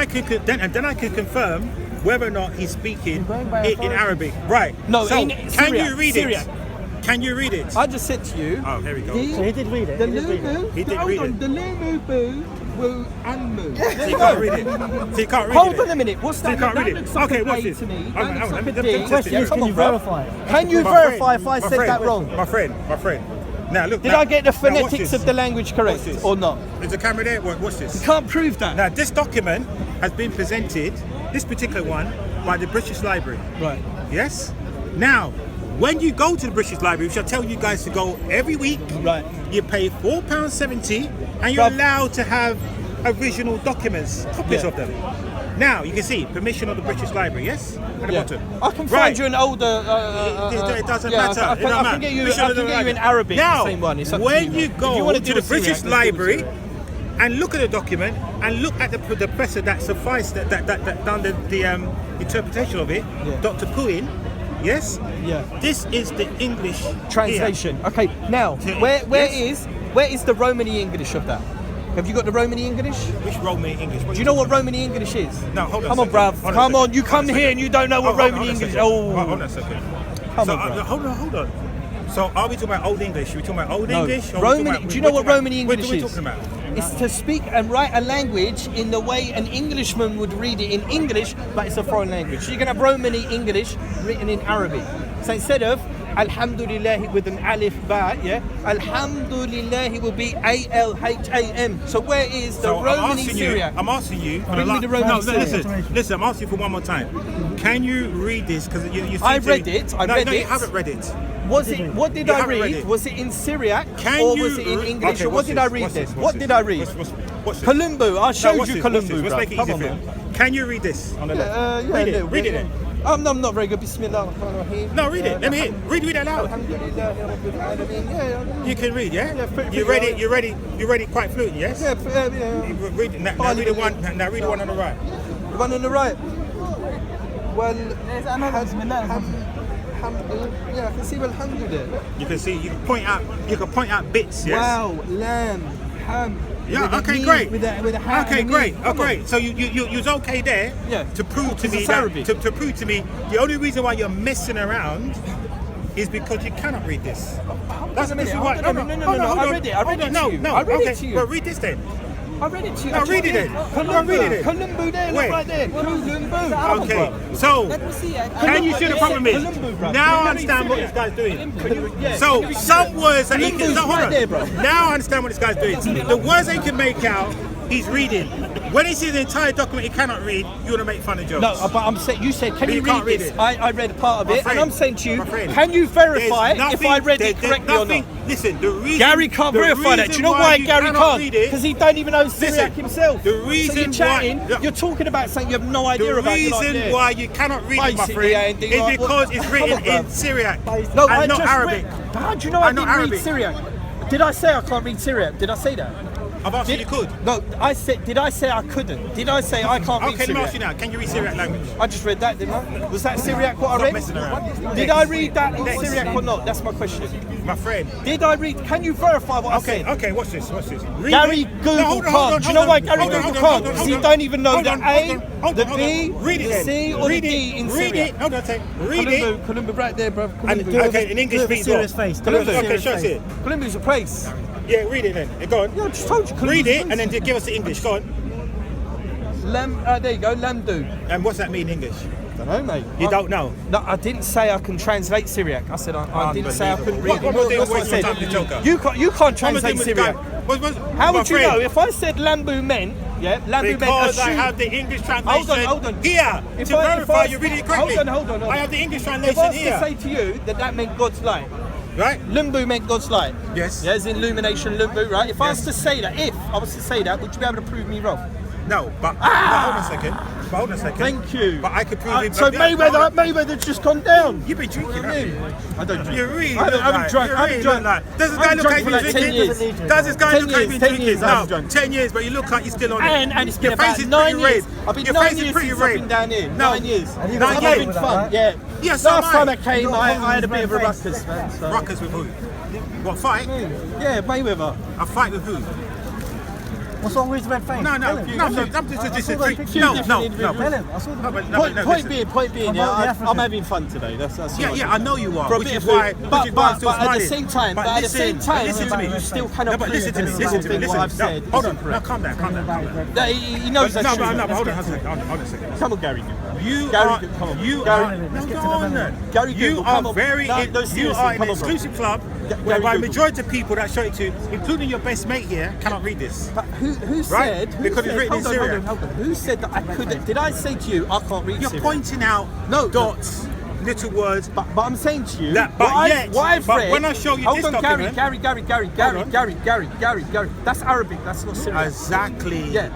[SPEAKER 1] I can confirm whether or not he's speaking
[SPEAKER 2] going by
[SPEAKER 1] in
[SPEAKER 2] authority.
[SPEAKER 1] Arabic. Right.
[SPEAKER 6] No,
[SPEAKER 1] so
[SPEAKER 6] in
[SPEAKER 1] can
[SPEAKER 6] Syriac,
[SPEAKER 1] you read
[SPEAKER 6] Syriac.
[SPEAKER 1] it? Can you read it?
[SPEAKER 6] I just said to you.
[SPEAKER 1] Oh, here we go.
[SPEAKER 2] So he did read it.
[SPEAKER 6] The
[SPEAKER 2] He did read it.
[SPEAKER 6] Lumu.
[SPEAKER 1] He did
[SPEAKER 6] hold
[SPEAKER 1] read
[SPEAKER 6] on.
[SPEAKER 1] it.
[SPEAKER 6] The Lumu boo will unmove.
[SPEAKER 1] So you can't read it. So you can't read
[SPEAKER 6] Hold
[SPEAKER 1] it.
[SPEAKER 6] on a minute. What's
[SPEAKER 1] So
[SPEAKER 6] that?
[SPEAKER 1] you can't
[SPEAKER 6] That
[SPEAKER 1] read it.
[SPEAKER 6] looks like
[SPEAKER 1] Okay,
[SPEAKER 6] a
[SPEAKER 1] watch
[SPEAKER 6] day
[SPEAKER 1] this.
[SPEAKER 6] to me.
[SPEAKER 1] Hang
[SPEAKER 6] That
[SPEAKER 1] on,
[SPEAKER 6] looks
[SPEAKER 1] hang on,
[SPEAKER 6] like
[SPEAKER 1] let
[SPEAKER 6] a
[SPEAKER 1] me
[SPEAKER 6] D.
[SPEAKER 1] test
[SPEAKER 2] Question
[SPEAKER 1] it.
[SPEAKER 2] is,
[SPEAKER 6] Come
[SPEAKER 2] can
[SPEAKER 6] on,
[SPEAKER 2] you
[SPEAKER 6] bro.
[SPEAKER 2] verify it?
[SPEAKER 6] Can you
[SPEAKER 1] My
[SPEAKER 6] verify
[SPEAKER 1] friend,
[SPEAKER 6] if I
[SPEAKER 1] my
[SPEAKER 6] said that
[SPEAKER 1] friend,
[SPEAKER 6] wrong?
[SPEAKER 1] My friend. Now look.
[SPEAKER 6] Did
[SPEAKER 1] now-
[SPEAKER 6] I get the
[SPEAKER 1] now watch
[SPEAKER 6] phonetics
[SPEAKER 1] this.
[SPEAKER 6] of the language correct
[SPEAKER 1] Watch this.
[SPEAKER 6] or not?
[SPEAKER 1] Is the camera there? Watch this.
[SPEAKER 6] Can't prove that.
[SPEAKER 1] Now, this document has been presented, this particular one, by the British Library.
[SPEAKER 6] Right.
[SPEAKER 1] Yes? Now, when you go to the British Library, which I tell you guys to go every week,
[SPEAKER 6] Right.
[SPEAKER 1] you pay £4.70 and you're
[SPEAKER 6] Bruv.
[SPEAKER 1] allowed to have original documents, copies
[SPEAKER 6] Yeah.
[SPEAKER 1] of them. Now you can see permission of the British Library. Yes, at the bottom.
[SPEAKER 6] I can find
[SPEAKER 1] Right.
[SPEAKER 6] you an older.
[SPEAKER 1] It doesn't
[SPEAKER 6] yeah,
[SPEAKER 1] matter.
[SPEAKER 6] I
[SPEAKER 1] It don't
[SPEAKER 6] can
[SPEAKER 1] matter.
[SPEAKER 6] get you.
[SPEAKER 1] Permission
[SPEAKER 6] I
[SPEAKER 1] of
[SPEAKER 6] can
[SPEAKER 1] the
[SPEAKER 6] get you in
[SPEAKER 1] library.
[SPEAKER 6] Arabic.
[SPEAKER 1] Now,
[SPEAKER 6] the same one. It's up
[SPEAKER 1] when
[SPEAKER 6] to
[SPEAKER 1] you
[SPEAKER 6] If
[SPEAKER 1] go
[SPEAKER 6] you wanna
[SPEAKER 1] to
[SPEAKER 6] do
[SPEAKER 1] the
[SPEAKER 6] a Syriac,
[SPEAKER 1] British
[SPEAKER 6] let's do a
[SPEAKER 1] Library
[SPEAKER 6] Syriac.
[SPEAKER 1] and look at the document and look at the professor that sufficed that done the interpretation of it, Dr. Puin. Yes.
[SPEAKER 6] Yeah.
[SPEAKER 1] This is the English
[SPEAKER 6] Translation. Okay. Now,
[SPEAKER 1] Yeah.
[SPEAKER 6] where is the Romany English of that? Have you got the Romany English?
[SPEAKER 1] Here. Which Romany English?
[SPEAKER 6] Do you know what Romany English is?
[SPEAKER 1] No, hold on.
[SPEAKER 6] Come
[SPEAKER 1] a
[SPEAKER 6] on,
[SPEAKER 1] second.
[SPEAKER 6] bruv.
[SPEAKER 1] Hold on a
[SPEAKER 6] Come on.
[SPEAKER 1] second.
[SPEAKER 6] You come
[SPEAKER 1] Hold on a
[SPEAKER 6] here and you don't know what
[SPEAKER 1] second.
[SPEAKER 6] Romany
[SPEAKER 1] Hold on a
[SPEAKER 6] English.
[SPEAKER 1] second.
[SPEAKER 6] Oh.
[SPEAKER 1] Hold on a second.
[SPEAKER 6] Come
[SPEAKER 1] So,
[SPEAKER 6] on, bruv.
[SPEAKER 1] hold on. So are we talking about Old English? Are we talking about Old
[SPEAKER 6] No.
[SPEAKER 1] English? Or are we
[SPEAKER 6] Romany.
[SPEAKER 1] talking about-
[SPEAKER 6] Do you know what
[SPEAKER 1] we're talking
[SPEAKER 6] Romany
[SPEAKER 1] about-
[SPEAKER 6] English
[SPEAKER 1] What are we
[SPEAKER 6] is?
[SPEAKER 1] talking about?
[SPEAKER 6] It's to speak and write a language in the way an Englishman would read it in English, but it's a foreign language. So you can have Romany English written in Arabic. So instead of Alhamdulillah with an alif ba, yeah, Alhamdulillah will be ALHAM. So where is the
[SPEAKER 1] So
[SPEAKER 6] Romany Syriac?
[SPEAKER 1] I'm asking you.
[SPEAKER 6] Bring me the Romany
[SPEAKER 1] no,
[SPEAKER 6] Syriac.
[SPEAKER 1] listen. I'm asking you for one more time. Can you read this? Because you seem
[SPEAKER 6] I
[SPEAKER 1] to-
[SPEAKER 6] read it, I
[SPEAKER 1] no,
[SPEAKER 6] read
[SPEAKER 1] no, you
[SPEAKER 6] it.
[SPEAKER 1] haven't read it.
[SPEAKER 6] Was it? What did
[SPEAKER 1] You
[SPEAKER 6] I
[SPEAKER 1] haven't read
[SPEAKER 6] read?
[SPEAKER 1] it.
[SPEAKER 6] Was it in Syriac
[SPEAKER 1] Can
[SPEAKER 6] or
[SPEAKER 1] you
[SPEAKER 6] was it in
[SPEAKER 1] re-
[SPEAKER 6] English?
[SPEAKER 1] Okay,
[SPEAKER 6] Or what
[SPEAKER 1] what's
[SPEAKER 6] did
[SPEAKER 1] this?
[SPEAKER 6] I read
[SPEAKER 1] What's
[SPEAKER 6] this?
[SPEAKER 1] this?
[SPEAKER 6] What did I read?
[SPEAKER 1] What's this?
[SPEAKER 6] Columbu. I
[SPEAKER 1] No,
[SPEAKER 6] showed
[SPEAKER 1] what's
[SPEAKER 6] you
[SPEAKER 1] this? What's this?
[SPEAKER 6] Columbu,
[SPEAKER 1] Let's
[SPEAKER 6] bruv.
[SPEAKER 1] make it
[SPEAKER 6] Come
[SPEAKER 1] easy
[SPEAKER 6] on,
[SPEAKER 1] for
[SPEAKER 6] man.
[SPEAKER 1] you. Can you read this on the left?
[SPEAKER 6] Yeah,
[SPEAKER 1] read
[SPEAKER 6] a
[SPEAKER 1] it.
[SPEAKER 6] little
[SPEAKER 1] Read
[SPEAKER 6] bit,
[SPEAKER 1] it then.
[SPEAKER 6] yeah. I'm not very good. Bismillah ar-Rahman ar-Rahim.
[SPEAKER 1] No, read it. Let me hear. Read it out loud.
[SPEAKER 6] Alhamdulillah Rabbil Alameen. Yeah,
[SPEAKER 1] You can read, yeah?
[SPEAKER 6] Yeah, pretty
[SPEAKER 1] You read
[SPEAKER 6] well.
[SPEAKER 1] it. You read it quite fluent, yes?
[SPEAKER 6] yeah.
[SPEAKER 1] Read it. Now read the one. Now read the one on the right.
[SPEAKER 6] The one on the right. Well, yeah, I can see Alhamdulillah.
[SPEAKER 1] You can see. You can point out bits, yes?
[SPEAKER 6] Wow, lamb, ham.
[SPEAKER 1] Yeah,
[SPEAKER 6] with a
[SPEAKER 1] okay,
[SPEAKER 6] meat,
[SPEAKER 1] great.
[SPEAKER 6] With a hat
[SPEAKER 1] Okay,
[SPEAKER 6] and a
[SPEAKER 1] great.
[SPEAKER 6] meat.
[SPEAKER 1] Oh,
[SPEAKER 6] Come on.
[SPEAKER 1] great. So you was okay there
[SPEAKER 6] Yeah.
[SPEAKER 1] to prove to
[SPEAKER 6] It's
[SPEAKER 1] me
[SPEAKER 6] Arabic.
[SPEAKER 1] that to prove to me the only reason why you're messing around is because you cannot read this. That's
[SPEAKER 6] a minute,
[SPEAKER 1] this is
[SPEAKER 6] hold
[SPEAKER 1] why.
[SPEAKER 6] on a minute. No,
[SPEAKER 1] hold
[SPEAKER 6] I
[SPEAKER 1] on.
[SPEAKER 6] read it. I read
[SPEAKER 1] Hold on.
[SPEAKER 6] it
[SPEAKER 1] No,
[SPEAKER 6] to you.
[SPEAKER 1] no.
[SPEAKER 6] I read it
[SPEAKER 1] okay.
[SPEAKER 6] to you.
[SPEAKER 1] Well, read this then.
[SPEAKER 6] I read it to you.
[SPEAKER 1] No, read it then. No, read it then.
[SPEAKER 6] Columbu there,
[SPEAKER 1] Where?
[SPEAKER 6] look right there. Columbu.
[SPEAKER 1] Okay. So can you see the problem is?
[SPEAKER 6] Columbu, bruv.
[SPEAKER 1] Now I understand what this guy's doing. So some words that he can. No, hold
[SPEAKER 6] right
[SPEAKER 1] on.
[SPEAKER 6] there, bro.
[SPEAKER 1] Now I understand what this guy's doing. The words that he can make out, he's reading. When he sees the entire document he cannot read, you want to make fun of jokes.
[SPEAKER 6] No, but I'm saying you said, can
[SPEAKER 1] But
[SPEAKER 6] you
[SPEAKER 1] you can't
[SPEAKER 6] read
[SPEAKER 1] read
[SPEAKER 6] this?
[SPEAKER 1] it.
[SPEAKER 6] I read a part of
[SPEAKER 1] My
[SPEAKER 6] it,
[SPEAKER 1] friend,
[SPEAKER 6] and I'm saying to you,
[SPEAKER 1] my friend,
[SPEAKER 6] can you verify
[SPEAKER 1] There's
[SPEAKER 6] if I read
[SPEAKER 1] there-
[SPEAKER 6] it
[SPEAKER 1] there's
[SPEAKER 6] correctly or
[SPEAKER 1] nothing-
[SPEAKER 6] not?
[SPEAKER 1] Listen, the reason
[SPEAKER 6] Gary can't
[SPEAKER 1] the
[SPEAKER 6] verify that. Do you
[SPEAKER 1] reason
[SPEAKER 6] know why
[SPEAKER 1] you
[SPEAKER 6] Gary
[SPEAKER 1] cannot
[SPEAKER 6] can't?
[SPEAKER 1] read it-
[SPEAKER 6] Because he don't even know
[SPEAKER 1] Listen,
[SPEAKER 6] Syriac himself.
[SPEAKER 1] the
[SPEAKER 6] so
[SPEAKER 1] reason
[SPEAKER 6] you're chatting,
[SPEAKER 1] why-
[SPEAKER 6] you're talking about something you have no idea
[SPEAKER 1] The
[SPEAKER 6] about. You're like,
[SPEAKER 1] reason
[SPEAKER 6] yeah.
[SPEAKER 1] why you cannot read it, my
[SPEAKER 6] Basically,
[SPEAKER 1] friend,
[SPEAKER 6] yeah, indeed.
[SPEAKER 1] is
[SPEAKER 6] What-
[SPEAKER 1] because it's
[SPEAKER 6] come
[SPEAKER 1] written
[SPEAKER 6] on, bruv.
[SPEAKER 1] in Syriac
[SPEAKER 6] No,
[SPEAKER 1] and
[SPEAKER 6] I
[SPEAKER 1] not
[SPEAKER 6] just
[SPEAKER 1] Arabic.
[SPEAKER 6] read. How do you know I
[SPEAKER 1] And not
[SPEAKER 6] didn't read
[SPEAKER 1] Arabic.
[SPEAKER 6] Syriac? Did I say I can't read Syriac? Did I say that?
[SPEAKER 1] I've asked you, you could.
[SPEAKER 6] No, I said. Did I say I couldn't? Did I say I can't read
[SPEAKER 1] Okay, let me ask you
[SPEAKER 6] Syriac?
[SPEAKER 1] now. Can you read Syriac language?
[SPEAKER 6] I just read that, didn't I? Was that Syriac what I
[SPEAKER 1] Stop
[SPEAKER 6] read?
[SPEAKER 1] messing around.
[SPEAKER 6] Did I read that in
[SPEAKER 1] Next.
[SPEAKER 6] Syriac or not? That's my question.
[SPEAKER 1] My friend.
[SPEAKER 6] Did I read? Can you verify what I
[SPEAKER 1] Okay,
[SPEAKER 6] said?
[SPEAKER 1] okay, watch this, watch this. Read
[SPEAKER 6] Gary
[SPEAKER 1] it.
[SPEAKER 6] Google
[SPEAKER 1] No, hold on,
[SPEAKER 6] can't.
[SPEAKER 1] hold on,
[SPEAKER 6] Do you know
[SPEAKER 1] hold
[SPEAKER 6] why
[SPEAKER 1] on,
[SPEAKER 6] Gary
[SPEAKER 1] hold on,
[SPEAKER 6] Google
[SPEAKER 1] hold on,
[SPEAKER 6] can't?
[SPEAKER 1] hold on,
[SPEAKER 6] Because he
[SPEAKER 1] hold on.
[SPEAKER 6] don't even know
[SPEAKER 1] Hold
[SPEAKER 6] the
[SPEAKER 1] on,
[SPEAKER 6] A,
[SPEAKER 1] hold
[SPEAKER 6] the
[SPEAKER 1] on, hold
[SPEAKER 6] B,
[SPEAKER 1] on. Read it
[SPEAKER 6] the
[SPEAKER 1] then.
[SPEAKER 6] C, or the
[SPEAKER 1] Read
[SPEAKER 6] D
[SPEAKER 1] it.
[SPEAKER 6] in
[SPEAKER 1] Read
[SPEAKER 6] Syriac.
[SPEAKER 1] it. Hold on a second. Read it.
[SPEAKER 6] Columbu right there, bro.
[SPEAKER 1] And, okay, in English speaking.
[SPEAKER 2] serious face. Do it with a
[SPEAKER 1] Okay,
[SPEAKER 2] serious
[SPEAKER 1] show us
[SPEAKER 2] face.
[SPEAKER 1] it.
[SPEAKER 6] Columbu's a place.
[SPEAKER 1] Yeah, read it then. Go on.
[SPEAKER 6] Yeah, I just told you.
[SPEAKER 1] Read
[SPEAKER 6] Columbu's a
[SPEAKER 1] it
[SPEAKER 6] place.
[SPEAKER 1] and then give us the English. Go on.
[SPEAKER 6] There you go, Lamdu.
[SPEAKER 1] And what's that mean in English?
[SPEAKER 6] I don't know, mate.
[SPEAKER 1] You don't know.
[SPEAKER 6] No, I didn't say I can translate Syriac. I said I didn't say I couldn't read
[SPEAKER 1] What
[SPEAKER 6] it.
[SPEAKER 1] more do you
[SPEAKER 6] That's what I
[SPEAKER 1] waste your
[SPEAKER 6] said.
[SPEAKER 1] time with the Joker?
[SPEAKER 6] You can't
[SPEAKER 1] What am I
[SPEAKER 6] translate
[SPEAKER 1] doing with the guy?
[SPEAKER 6] Syriac. How would you know if I said Lambu meant? Yeah, Lambu meant a
[SPEAKER 1] Because I
[SPEAKER 6] shoe.
[SPEAKER 1] have the English translation
[SPEAKER 6] Hold on.
[SPEAKER 1] here
[SPEAKER 6] If
[SPEAKER 1] to
[SPEAKER 6] I-
[SPEAKER 1] verify
[SPEAKER 6] if I-
[SPEAKER 1] you read it correctly.
[SPEAKER 6] Hold on.
[SPEAKER 1] I have the English
[SPEAKER 6] If I
[SPEAKER 1] translation
[SPEAKER 6] was to
[SPEAKER 1] here.
[SPEAKER 6] say to you that meant God's light,
[SPEAKER 1] Right?
[SPEAKER 6] Lumbu meant God's light.
[SPEAKER 1] Yes.
[SPEAKER 6] Yeah, as in illumination, Lumbu, right? If I was
[SPEAKER 1] Yes.
[SPEAKER 6] to say that, would you be able to prove me wrong?
[SPEAKER 1] No, but hold on a second.
[SPEAKER 6] Thank you.
[SPEAKER 1] But I could prove it.
[SPEAKER 6] So
[SPEAKER 1] but-
[SPEAKER 6] Mayweather's just gone down.
[SPEAKER 1] You've been drinking,
[SPEAKER 6] You know what I
[SPEAKER 1] haven't
[SPEAKER 6] mean?
[SPEAKER 1] you?
[SPEAKER 6] I don't drink.
[SPEAKER 1] You really
[SPEAKER 6] I
[SPEAKER 1] look
[SPEAKER 6] haven't
[SPEAKER 1] like.
[SPEAKER 6] drunk.
[SPEAKER 1] You
[SPEAKER 6] I haven't
[SPEAKER 1] really
[SPEAKER 6] drunk.
[SPEAKER 1] look like. Does this
[SPEAKER 6] I
[SPEAKER 1] guy
[SPEAKER 6] haven't
[SPEAKER 1] look like
[SPEAKER 6] drunk for
[SPEAKER 1] he's
[SPEAKER 6] like 10
[SPEAKER 1] drinking?
[SPEAKER 6] years.
[SPEAKER 1] Does this guy
[SPEAKER 6] 10
[SPEAKER 1] look like
[SPEAKER 6] years,
[SPEAKER 1] he's
[SPEAKER 6] 10 years
[SPEAKER 1] drinking?
[SPEAKER 6] I haven't
[SPEAKER 1] No,
[SPEAKER 6] drunk.
[SPEAKER 1] 10 years, but you look like you're still on it.
[SPEAKER 6] And it's been
[SPEAKER 1] Your
[SPEAKER 6] about
[SPEAKER 1] face is
[SPEAKER 6] 9
[SPEAKER 1] pretty
[SPEAKER 6] years.
[SPEAKER 1] red.
[SPEAKER 6] I've been
[SPEAKER 1] Your
[SPEAKER 6] 9
[SPEAKER 1] face is
[SPEAKER 6] years
[SPEAKER 1] pretty
[SPEAKER 6] since
[SPEAKER 1] red.
[SPEAKER 6] I've been down here.
[SPEAKER 1] No.
[SPEAKER 6] 9 years.
[SPEAKER 2] And you
[SPEAKER 1] got
[SPEAKER 6] I'm
[SPEAKER 1] a
[SPEAKER 6] having
[SPEAKER 1] with
[SPEAKER 6] fun.
[SPEAKER 2] that,
[SPEAKER 6] Yeah.
[SPEAKER 1] Yes,
[SPEAKER 6] Last
[SPEAKER 1] am
[SPEAKER 6] time
[SPEAKER 1] I.
[SPEAKER 6] I came, I had a bit of a ruckus, man. So.
[SPEAKER 1] Ruckus with who? What, fight?
[SPEAKER 6] Yeah, Mayweather.
[SPEAKER 1] A fight with who?
[SPEAKER 2] What's wrong with his red face?
[SPEAKER 1] No,
[SPEAKER 2] Tell him.
[SPEAKER 1] this is
[SPEAKER 2] I saw those pictures.
[SPEAKER 1] no.
[SPEAKER 2] Tell him. I saw the
[SPEAKER 6] Point being, yeah,
[SPEAKER 2] About the
[SPEAKER 6] I'm
[SPEAKER 2] African.
[SPEAKER 6] having fun today. That's
[SPEAKER 1] Yeah,
[SPEAKER 6] all
[SPEAKER 1] yeah, I know you are.
[SPEAKER 6] For a
[SPEAKER 1] Which
[SPEAKER 6] bit
[SPEAKER 1] is
[SPEAKER 6] of
[SPEAKER 1] why,
[SPEAKER 6] food.
[SPEAKER 1] which
[SPEAKER 6] But
[SPEAKER 1] is why I'm still
[SPEAKER 6] at the
[SPEAKER 1] smiling.
[SPEAKER 6] same time,
[SPEAKER 1] But listen to me.
[SPEAKER 6] you still cannot
[SPEAKER 1] No, but listen to me.
[SPEAKER 6] prove
[SPEAKER 1] Listen to me.
[SPEAKER 6] every single thing what I've said.
[SPEAKER 1] Listen. Hold
[SPEAKER 6] is
[SPEAKER 1] on. No,
[SPEAKER 6] incorrect.
[SPEAKER 1] calm down.
[SPEAKER 6] That he knows that's
[SPEAKER 1] No,
[SPEAKER 6] true.
[SPEAKER 1] but hold on a second.
[SPEAKER 6] Come on, Gary.
[SPEAKER 1] You
[SPEAKER 6] Gary,
[SPEAKER 1] are.
[SPEAKER 6] come on.
[SPEAKER 1] You
[SPEAKER 6] Gary,
[SPEAKER 1] are.
[SPEAKER 2] let's
[SPEAKER 1] No,
[SPEAKER 2] get
[SPEAKER 1] go
[SPEAKER 2] to the
[SPEAKER 1] on
[SPEAKER 2] matter.
[SPEAKER 1] then.
[SPEAKER 6] Gary
[SPEAKER 1] You
[SPEAKER 6] Google,
[SPEAKER 1] are
[SPEAKER 6] come on.
[SPEAKER 1] very.
[SPEAKER 6] No,
[SPEAKER 1] You
[SPEAKER 6] seriously,
[SPEAKER 1] are in
[SPEAKER 6] come
[SPEAKER 1] an
[SPEAKER 6] on, bro.
[SPEAKER 1] exclusive club
[SPEAKER 6] Gary
[SPEAKER 1] whereby
[SPEAKER 6] Google.
[SPEAKER 1] majority of people that show it to, including your best mate here, cannot read this.
[SPEAKER 6] But who
[SPEAKER 1] Right?
[SPEAKER 6] said? Who
[SPEAKER 1] Because it's
[SPEAKER 6] said,
[SPEAKER 1] written in
[SPEAKER 6] hold on,
[SPEAKER 1] Syriac.
[SPEAKER 6] hold on. Who said that I couldn't? Did I say to you I can't read
[SPEAKER 1] You're
[SPEAKER 6] Syriac?
[SPEAKER 1] pointing out
[SPEAKER 6] No,
[SPEAKER 1] dots, little words.
[SPEAKER 6] But I'm saying to you,
[SPEAKER 1] That- but
[SPEAKER 6] what I've
[SPEAKER 1] but
[SPEAKER 6] read,
[SPEAKER 1] when I show you
[SPEAKER 6] hold
[SPEAKER 1] this
[SPEAKER 6] on,
[SPEAKER 1] document-
[SPEAKER 6] Gary, Gary. That's Arabic. That's not Syriac.
[SPEAKER 1] Exactly.
[SPEAKER 6] Yeah.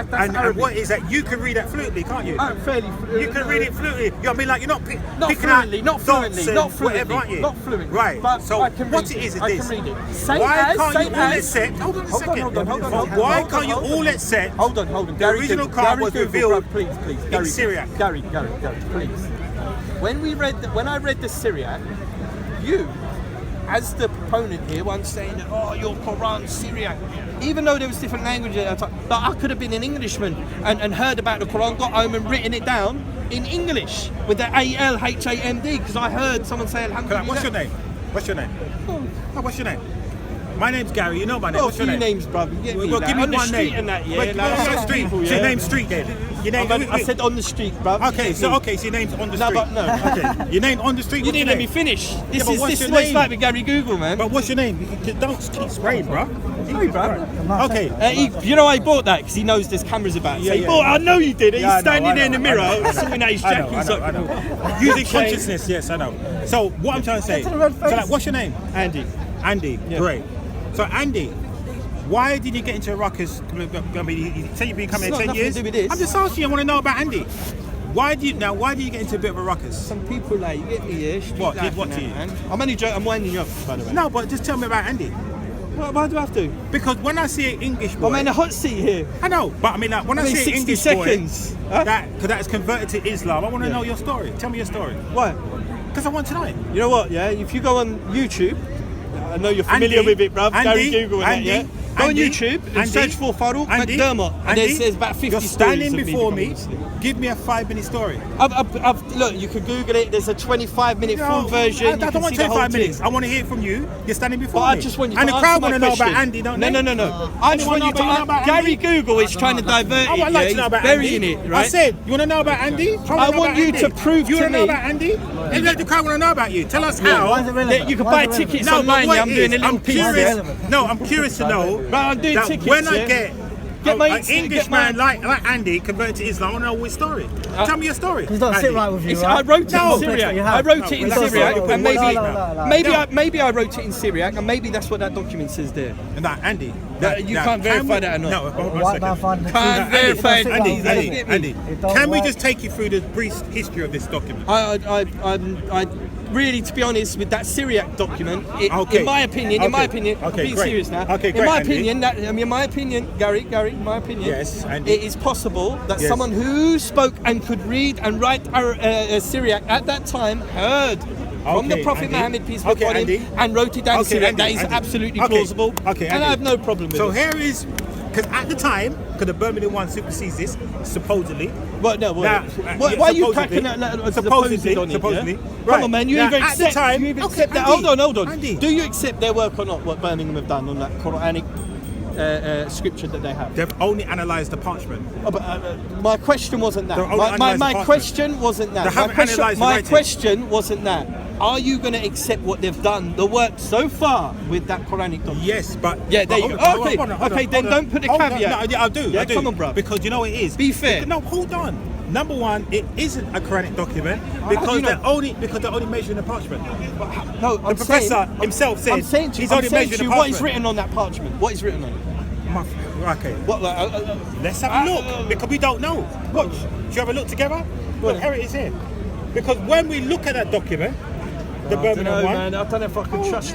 [SPEAKER 2] That's
[SPEAKER 1] and
[SPEAKER 2] Arabic.
[SPEAKER 1] what is that? You can read that fluently, can't you?
[SPEAKER 2] Fairly.
[SPEAKER 1] You can read it fluently. You know what I mean? Like you're not
[SPEAKER 2] Not
[SPEAKER 1] picking
[SPEAKER 2] fluently,
[SPEAKER 1] out
[SPEAKER 2] not
[SPEAKER 1] dots
[SPEAKER 2] fluently,
[SPEAKER 1] and
[SPEAKER 2] not fluently,
[SPEAKER 1] whatever, aren't you?
[SPEAKER 2] not fluently.
[SPEAKER 1] Right.
[SPEAKER 2] But
[SPEAKER 1] So
[SPEAKER 2] I can
[SPEAKER 1] what
[SPEAKER 2] read
[SPEAKER 1] it is
[SPEAKER 2] I
[SPEAKER 1] this?
[SPEAKER 2] can read it. Same
[SPEAKER 1] Why
[SPEAKER 2] as,
[SPEAKER 1] can't
[SPEAKER 2] same
[SPEAKER 1] you all
[SPEAKER 2] as.
[SPEAKER 1] accept? Hold on a second.
[SPEAKER 2] Hold on.
[SPEAKER 1] Why
[SPEAKER 2] Hold
[SPEAKER 1] can't
[SPEAKER 2] on,
[SPEAKER 1] you
[SPEAKER 2] hold
[SPEAKER 1] all
[SPEAKER 2] on.
[SPEAKER 1] accept?
[SPEAKER 2] Hold on.
[SPEAKER 1] The
[SPEAKER 2] Gary
[SPEAKER 1] original
[SPEAKER 2] Google,
[SPEAKER 1] card
[SPEAKER 2] Gary
[SPEAKER 1] was
[SPEAKER 2] Google,
[SPEAKER 1] revealed
[SPEAKER 2] bro, please. Gary,
[SPEAKER 1] Syriac.
[SPEAKER 2] Gary, please. When I read the Syriac, you, as the proponent here, one saying that, oh, your Quran's Syriac, even though there was different languages at the time, but I could have been an Englishman and heard about the Quran, got home and written it down in English with the ALHAMD, because I heard someone say Alhamdulillah.
[SPEAKER 1] What's your name? What's your name? Oh, what's your name? My name's Gary. You know my name.
[SPEAKER 2] Oh,
[SPEAKER 1] What's your
[SPEAKER 2] few
[SPEAKER 1] name?
[SPEAKER 2] names, brother. Get me
[SPEAKER 1] Well,
[SPEAKER 2] that.
[SPEAKER 1] give me
[SPEAKER 2] On the
[SPEAKER 1] one
[SPEAKER 2] street
[SPEAKER 1] name.
[SPEAKER 2] and that, yeah.
[SPEAKER 1] Wait,
[SPEAKER 2] like
[SPEAKER 1] what's your
[SPEAKER 2] some
[SPEAKER 1] street?
[SPEAKER 2] people,
[SPEAKER 1] So your
[SPEAKER 2] yeah.
[SPEAKER 1] name's Street then. Your name.
[SPEAKER 2] I said on the street, bro.
[SPEAKER 1] Okay, so your name's on the
[SPEAKER 2] No,
[SPEAKER 1] street.
[SPEAKER 2] but no.
[SPEAKER 1] Okay, your name on the street.
[SPEAKER 2] You
[SPEAKER 1] What's your
[SPEAKER 2] didn't let me
[SPEAKER 1] name?
[SPEAKER 2] finish. This
[SPEAKER 1] but
[SPEAKER 2] is
[SPEAKER 1] what's
[SPEAKER 2] this
[SPEAKER 1] your
[SPEAKER 2] is what it's
[SPEAKER 1] name?
[SPEAKER 2] like with Gary Google, man.
[SPEAKER 1] But what's your name? Don't keep spraying, bro.
[SPEAKER 2] Sorry, bro.
[SPEAKER 1] Okay.
[SPEAKER 2] You know I bought that because he knows there's cameras about. So he
[SPEAKER 1] Yeah.
[SPEAKER 2] bought. I know you did. He's
[SPEAKER 1] Yeah, I know,
[SPEAKER 2] standing
[SPEAKER 1] I
[SPEAKER 2] there in the
[SPEAKER 1] know,
[SPEAKER 2] mirror,
[SPEAKER 1] I know.
[SPEAKER 2] sorting out his
[SPEAKER 1] I
[SPEAKER 2] jacket.
[SPEAKER 1] know. Using consciousness, yes, I know. So what I'm trying to say. So like, what's your name?
[SPEAKER 2] Andy.
[SPEAKER 1] Andy.
[SPEAKER 2] Yeah.
[SPEAKER 1] Great. So Andy, why did you get into ruckus? I mean, you say you've been coming
[SPEAKER 2] It's
[SPEAKER 1] here
[SPEAKER 2] not
[SPEAKER 1] 10 years.
[SPEAKER 2] nothing to do with this.
[SPEAKER 1] I'm just asking you. I want to know about Andy. Why do you get into a bit of a ruckus?
[SPEAKER 2] Some people like you get me here.
[SPEAKER 1] What? Did what to you?
[SPEAKER 2] Man. I'm only joking. I'm winding you up, by the way.
[SPEAKER 1] No, but just tell me about Andy.
[SPEAKER 2] Why do I have to?
[SPEAKER 1] Because when I see an English boy,
[SPEAKER 2] I'm in a hot seat here.
[SPEAKER 1] I know, but I mean, like when I see an
[SPEAKER 2] 60
[SPEAKER 1] English
[SPEAKER 2] seconds.
[SPEAKER 1] boy
[SPEAKER 2] Huh?
[SPEAKER 1] that is converted to Islam, I want to know your story. Tell me your story.
[SPEAKER 2] Why?
[SPEAKER 1] Because I want to know it.
[SPEAKER 2] You know what? Yeah. If you go on YouTube, I know you're familiar
[SPEAKER 1] Andy,
[SPEAKER 2] with it, bruv. Gary
[SPEAKER 1] Andy,
[SPEAKER 2] Google and
[SPEAKER 1] Andy,
[SPEAKER 2] that, yeah? Go on
[SPEAKER 1] Andy,
[SPEAKER 2] YouTube and
[SPEAKER 1] Andy,
[SPEAKER 2] search for Farouk
[SPEAKER 1] Andy,
[SPEAKER 2] McDermott, and
[SPEAKER 1] Andy,
[SPEAKER 2] there's about 50
[SPEAKER 1] you're
[SPEAKER 2] stories
[SPEAKER 1] standing
[SPEAKER 2] of
[SPEAKER 1] before
[SPEAKER 2] becoming
[SPEAKER 1] me.
[SPEAKER 2] Muslim.
[SPEAKER 1] Give me a 5-minute story.
[SPEAKER 2] Look, you can Google it. There's a 25-minute full version.
[SPEAKER 1] I
[SPEAKER 2] You
[SPEAKER 1] don't
[SPEAKER 2] can
[SPEAKER 1] want
[SPEAKER 2] see the whole
[SPEAKER 1] 25 minutes.
[SPEAKER 2] thing.
[SPEAKER 1] I want to hear it from you. You're standing before
[SPEAKER 2] But
[SPEAKER 1] me.
[SPEAKER 2] I just want you
[SPEAKER 1] and
[SPEAKER 2] to
[SPEAKER 1] the
[SPEAKER 2] answer
[SPEAKER 1] crowd
[SPEAKER 2] my
[SPEAKER 1] want to know
[SPEAKER 2] question.
[SPEAKER 1] about Andy, don't
[SPEAKER 2] No.
[SPEAKER 1] they?
[SPEAKER 2] I just
[SPEAKER 1] Anyone
[SPEAKER 2] want you
[SPEAKER 1] know
[SPEAKER 2] to.
[SPEAKER 1] about
[SPEAKER 2] Gary
[SPEAKER 1] Andy?
[SPEAKER 2] Google is trying to divert
[SPEAKER 1] Oh,
[SPEAKER 2] you.
[SPEAKER 1] I'd like
[SPEAKER 2] yeah?
[SPEAKER 1] to know
[SPEAKER 2] He's
[SPEAKER 1] about
[SPEAKER 2] burying
[SPEAKER 1] Andy.
[SPEAKER 2] it, right?
[SPEAKER 1] I said, you want to know about Andy?
[SPEAKER 2] I want you to prove
[SPEAKER 1] you
[SPEAKER 2] to
[SPEAKER 1] want to know
[SPEAKER 2] me-
[SPEAKER 1] about Andy? You let the crowd want to know about you. Tell us how.
[SPEAKER 2] That you can buy tickets
[SPEAKER 1] No, but
[SPEAKER 2] online.
[SPEAKER 1] what
[SPEAKER 2] Yeah, I'm
[SPEAKER 1] it
[SPEAKER 2] doing a
[SPEAKER 1] is,
[SPEAKER 2] little
[SPEAKER 1] I'm
[SPEAKER 2] piece
[SPEAKER 1] curious.
[SPEAKER 2] there.
[SPEAKER 1] No, I'm curious to know.
[SPEAKER 2] But I'm doing
[SPEAKER 1] that
[SPEAKER 2] tickets,
[SPEAKER 1] when I
[SPEAKER 2] yeah?
[SPEAKER 1] get
[SPEAKER 2] Get my-
[SPEAKER 1] an English
[SPEAKER 2] get my-
[SPEAKER 1] man like Andy converted to Islam, I want to know his story. Tell me your story.
[SPEAKER 9] Does not sit
[SPEAKER 1] Andy.
[SPEAKER 9] right with you,
[SPEAKER 2] It's,
[SPEAKER 9] right?
[SPEAKER 2] I wrote it
[SPEAKER 1] No.
[SPEAKER 2] in Syriac.
[SPEAKER 9] You
[SPEAKER 2] I
[SPEAKER 9] have.
[SPEAKER 2] wrote it in
[SPEAKER 1] No, that's
[SPEAKER 2] Syriac,
[SPEAKER 1] not-
[SPEAKER 2] and
[SPEAKER 1] no.
[SPEAKER 2] maybe I wrote it in Syriac, and maybe that's what that document says there.
[SPEAKER 1] And that Andy.
[SPEAKER 2] You can't verify that or not.
[SPEAKER 1] No, hold on a
[SPEAKER 9] White man
[SPEAKER 1] second.
[SPEAKER 9] finding the
[SPEAKER 2] Can't
[SPEAKER 9] truth.
[SPEAKER 2] verify
[SPEAKER 9] It
[SPEAKER 2] it.
[SPEAKER 9] don't sit right with you.
[SPEAKER 1] Andy,
[SPEAKER 9] It don't
[SPEAKER 1] can we
[SPEAKER 9] work.
[SPEAKER 1] just take you through the brief history of this document?
[SPEAKER 2] I really, to be honest, with that Syriac document,
[SPEAKER 1] Okay.
[SPEAKER 2] in my opinion,
[SPEAKER 1] Okay.
[SPEAKER 2] I'm being
[SPEAKER 1] great.
[SPEAKER 2] serious now.
[SPEAKER 1] Okay,
[SPEAKER 2] in
[SPEAKER 1] great,
[SPEAKER 2] my
[SPEAKER 1] Andy.
[SPEAKER 2] opinion, Gary, in my opinion,
[SPEAKER 1] Yes, Andy.
[SPEAKER 2] it is possible that
[SPEAKER 1] Yes.
[SPEAKER 2] someone who spoke and could read and write Syriac at that time heard from the
[SPEAKER 1] Okay,
[SPEAKER 2] Prophet
[SPEAKER 1] Andy.
[SPEAKER 2] Muhammad, peace be
[SPEAKER 1] Okay,
[SPEAKER 2] upon him,
[SPEAKER 1] Andy.
[SPEAKER 2] and wrote it down in
[SPEAKER 1] Okay,
[SPEAKER 2] Syriac.
[SPEAKER 1] Andy,
[SPEAKER 2] That is
[SPEAKER 1] Andy.
[SPEAKER 2] absolutely
[SPEAKER 1] Okay,
[SPEAKER 2] plausible,
[SPEAKER 1] okay,
[SPEAKER 2] and
[SPEAKER 1] Andy.
[SPEAKER 2] I have no problem with
[SPEAKER 1] So
[SPEAKER 2] it.
[SPEAKER 1] here is, because at the time, because the Birmingham one supersedes this, supposedly.
[SPEAKER 2] What? No,
[SPEAKER 1] Now,
[SPEAKER 2] why are you
[SPEAKER 1] supposedly-
[SPEAKER 2] cracking that
[SPEAKER 1] supposedly,
[SPEAKER 2] on it,
[SPEAKER 1] supposedly.
[SPEAKER 2] yeah?
[SPEAKER 1] Right.
[SPEAKER 2] Come on, man. You
[SPEAKER 1] Now,
[SPEAKER 2] even
[SPEAKER 1] at the
[SPEAKER 2] accept,
[SPEAKER 1] time-
[SPEAKER 2] you even
[SPEAKER 1] okay,
[SPEAKER 2] accept that.
[SPEAKER 1] Andy,
[SPEAKER 2] Hold on.
[SPEAKER 1] Andy.
[SPEAKER 2] Do you accept their work or not? What Birmingham have done on that Quranic scripture that they have?
[SPEAKER 1] They've only analysed the parchment.
[SPEAKER 2] Oh, but, my question wasn't that.
[SPEAKER 1] They've only
[SPEAKER 2] My
[SPEAKER 1] analysed the
[SPEAKER 2] my
[SPEAKER 1] parchment.
[SPEAKER 2] question wasn't that.
[SPEAKER 1] They haven't analysed the
[SPEAKER 2] my
[SPEAKER 1] writing.
[SPEAKER 2] question wasn't that. Are you going to accept what they've done, the work so far with that Quranic document?
[SPEAKER 1] Yes, but
[SPEAKER 2] Yeah, there you
[SPEAKER 1] hold
[SPEAKER 2] go.
[SPEAKER 1] on,
[SPEAKER 2] Okay,
[SPEAKER 1] hold on, hold
[SPEAKER 2] okay,
[SPEAKER 1] on,
[SPEAKER 2] then
[SPEAKER 1] hold on.
[SPEAKER 2] don't put the
[SPEAKER 1] Hold on.
[SPEAKER 2] caveat.
[SPEAKER 1] No, yeah, I do.
[SPEAKER 2] Yeah,
[SPEAKER 1] I do.
[SPEAKER 2] come on, bro.
[SPEAKER 1] Because you know what it is.
[SPEAKER 2] Be fair.
[SPEAKER 1] No, hold on. Number one, it isn't a Quranic document
[SPEAKER 2] do
[SPEAKER 1] because
[SPEAKER 2] you know?
[SPEAKER 1] they're only measuring the parchment.
[SPEAKER 2] No,
[SPEAKER 1] The professor himself said
[SPEAKER 2] I'm saying to you,
[SPEAKER 1] he's only measuring the
[SPEAKER 2] what is
[SPEAKER 1] parchment.
[SPEAKER 2] written on that parchment. What is written on it?
[SPEAKER 1] Okay,
[SPEAKER 2] What?
[SPEAKER 1] let's have a look because we don't know. Watch. Should you have a look together? Look, here it is here. Because when we look at that document, the
[SPEAKER 2] I don't
[SPEAKER 1] Birmingham
[SPEAKER 2] know,
[SPEAKER 1] one.
[SPEAKER 2] man. I don't know if I can trust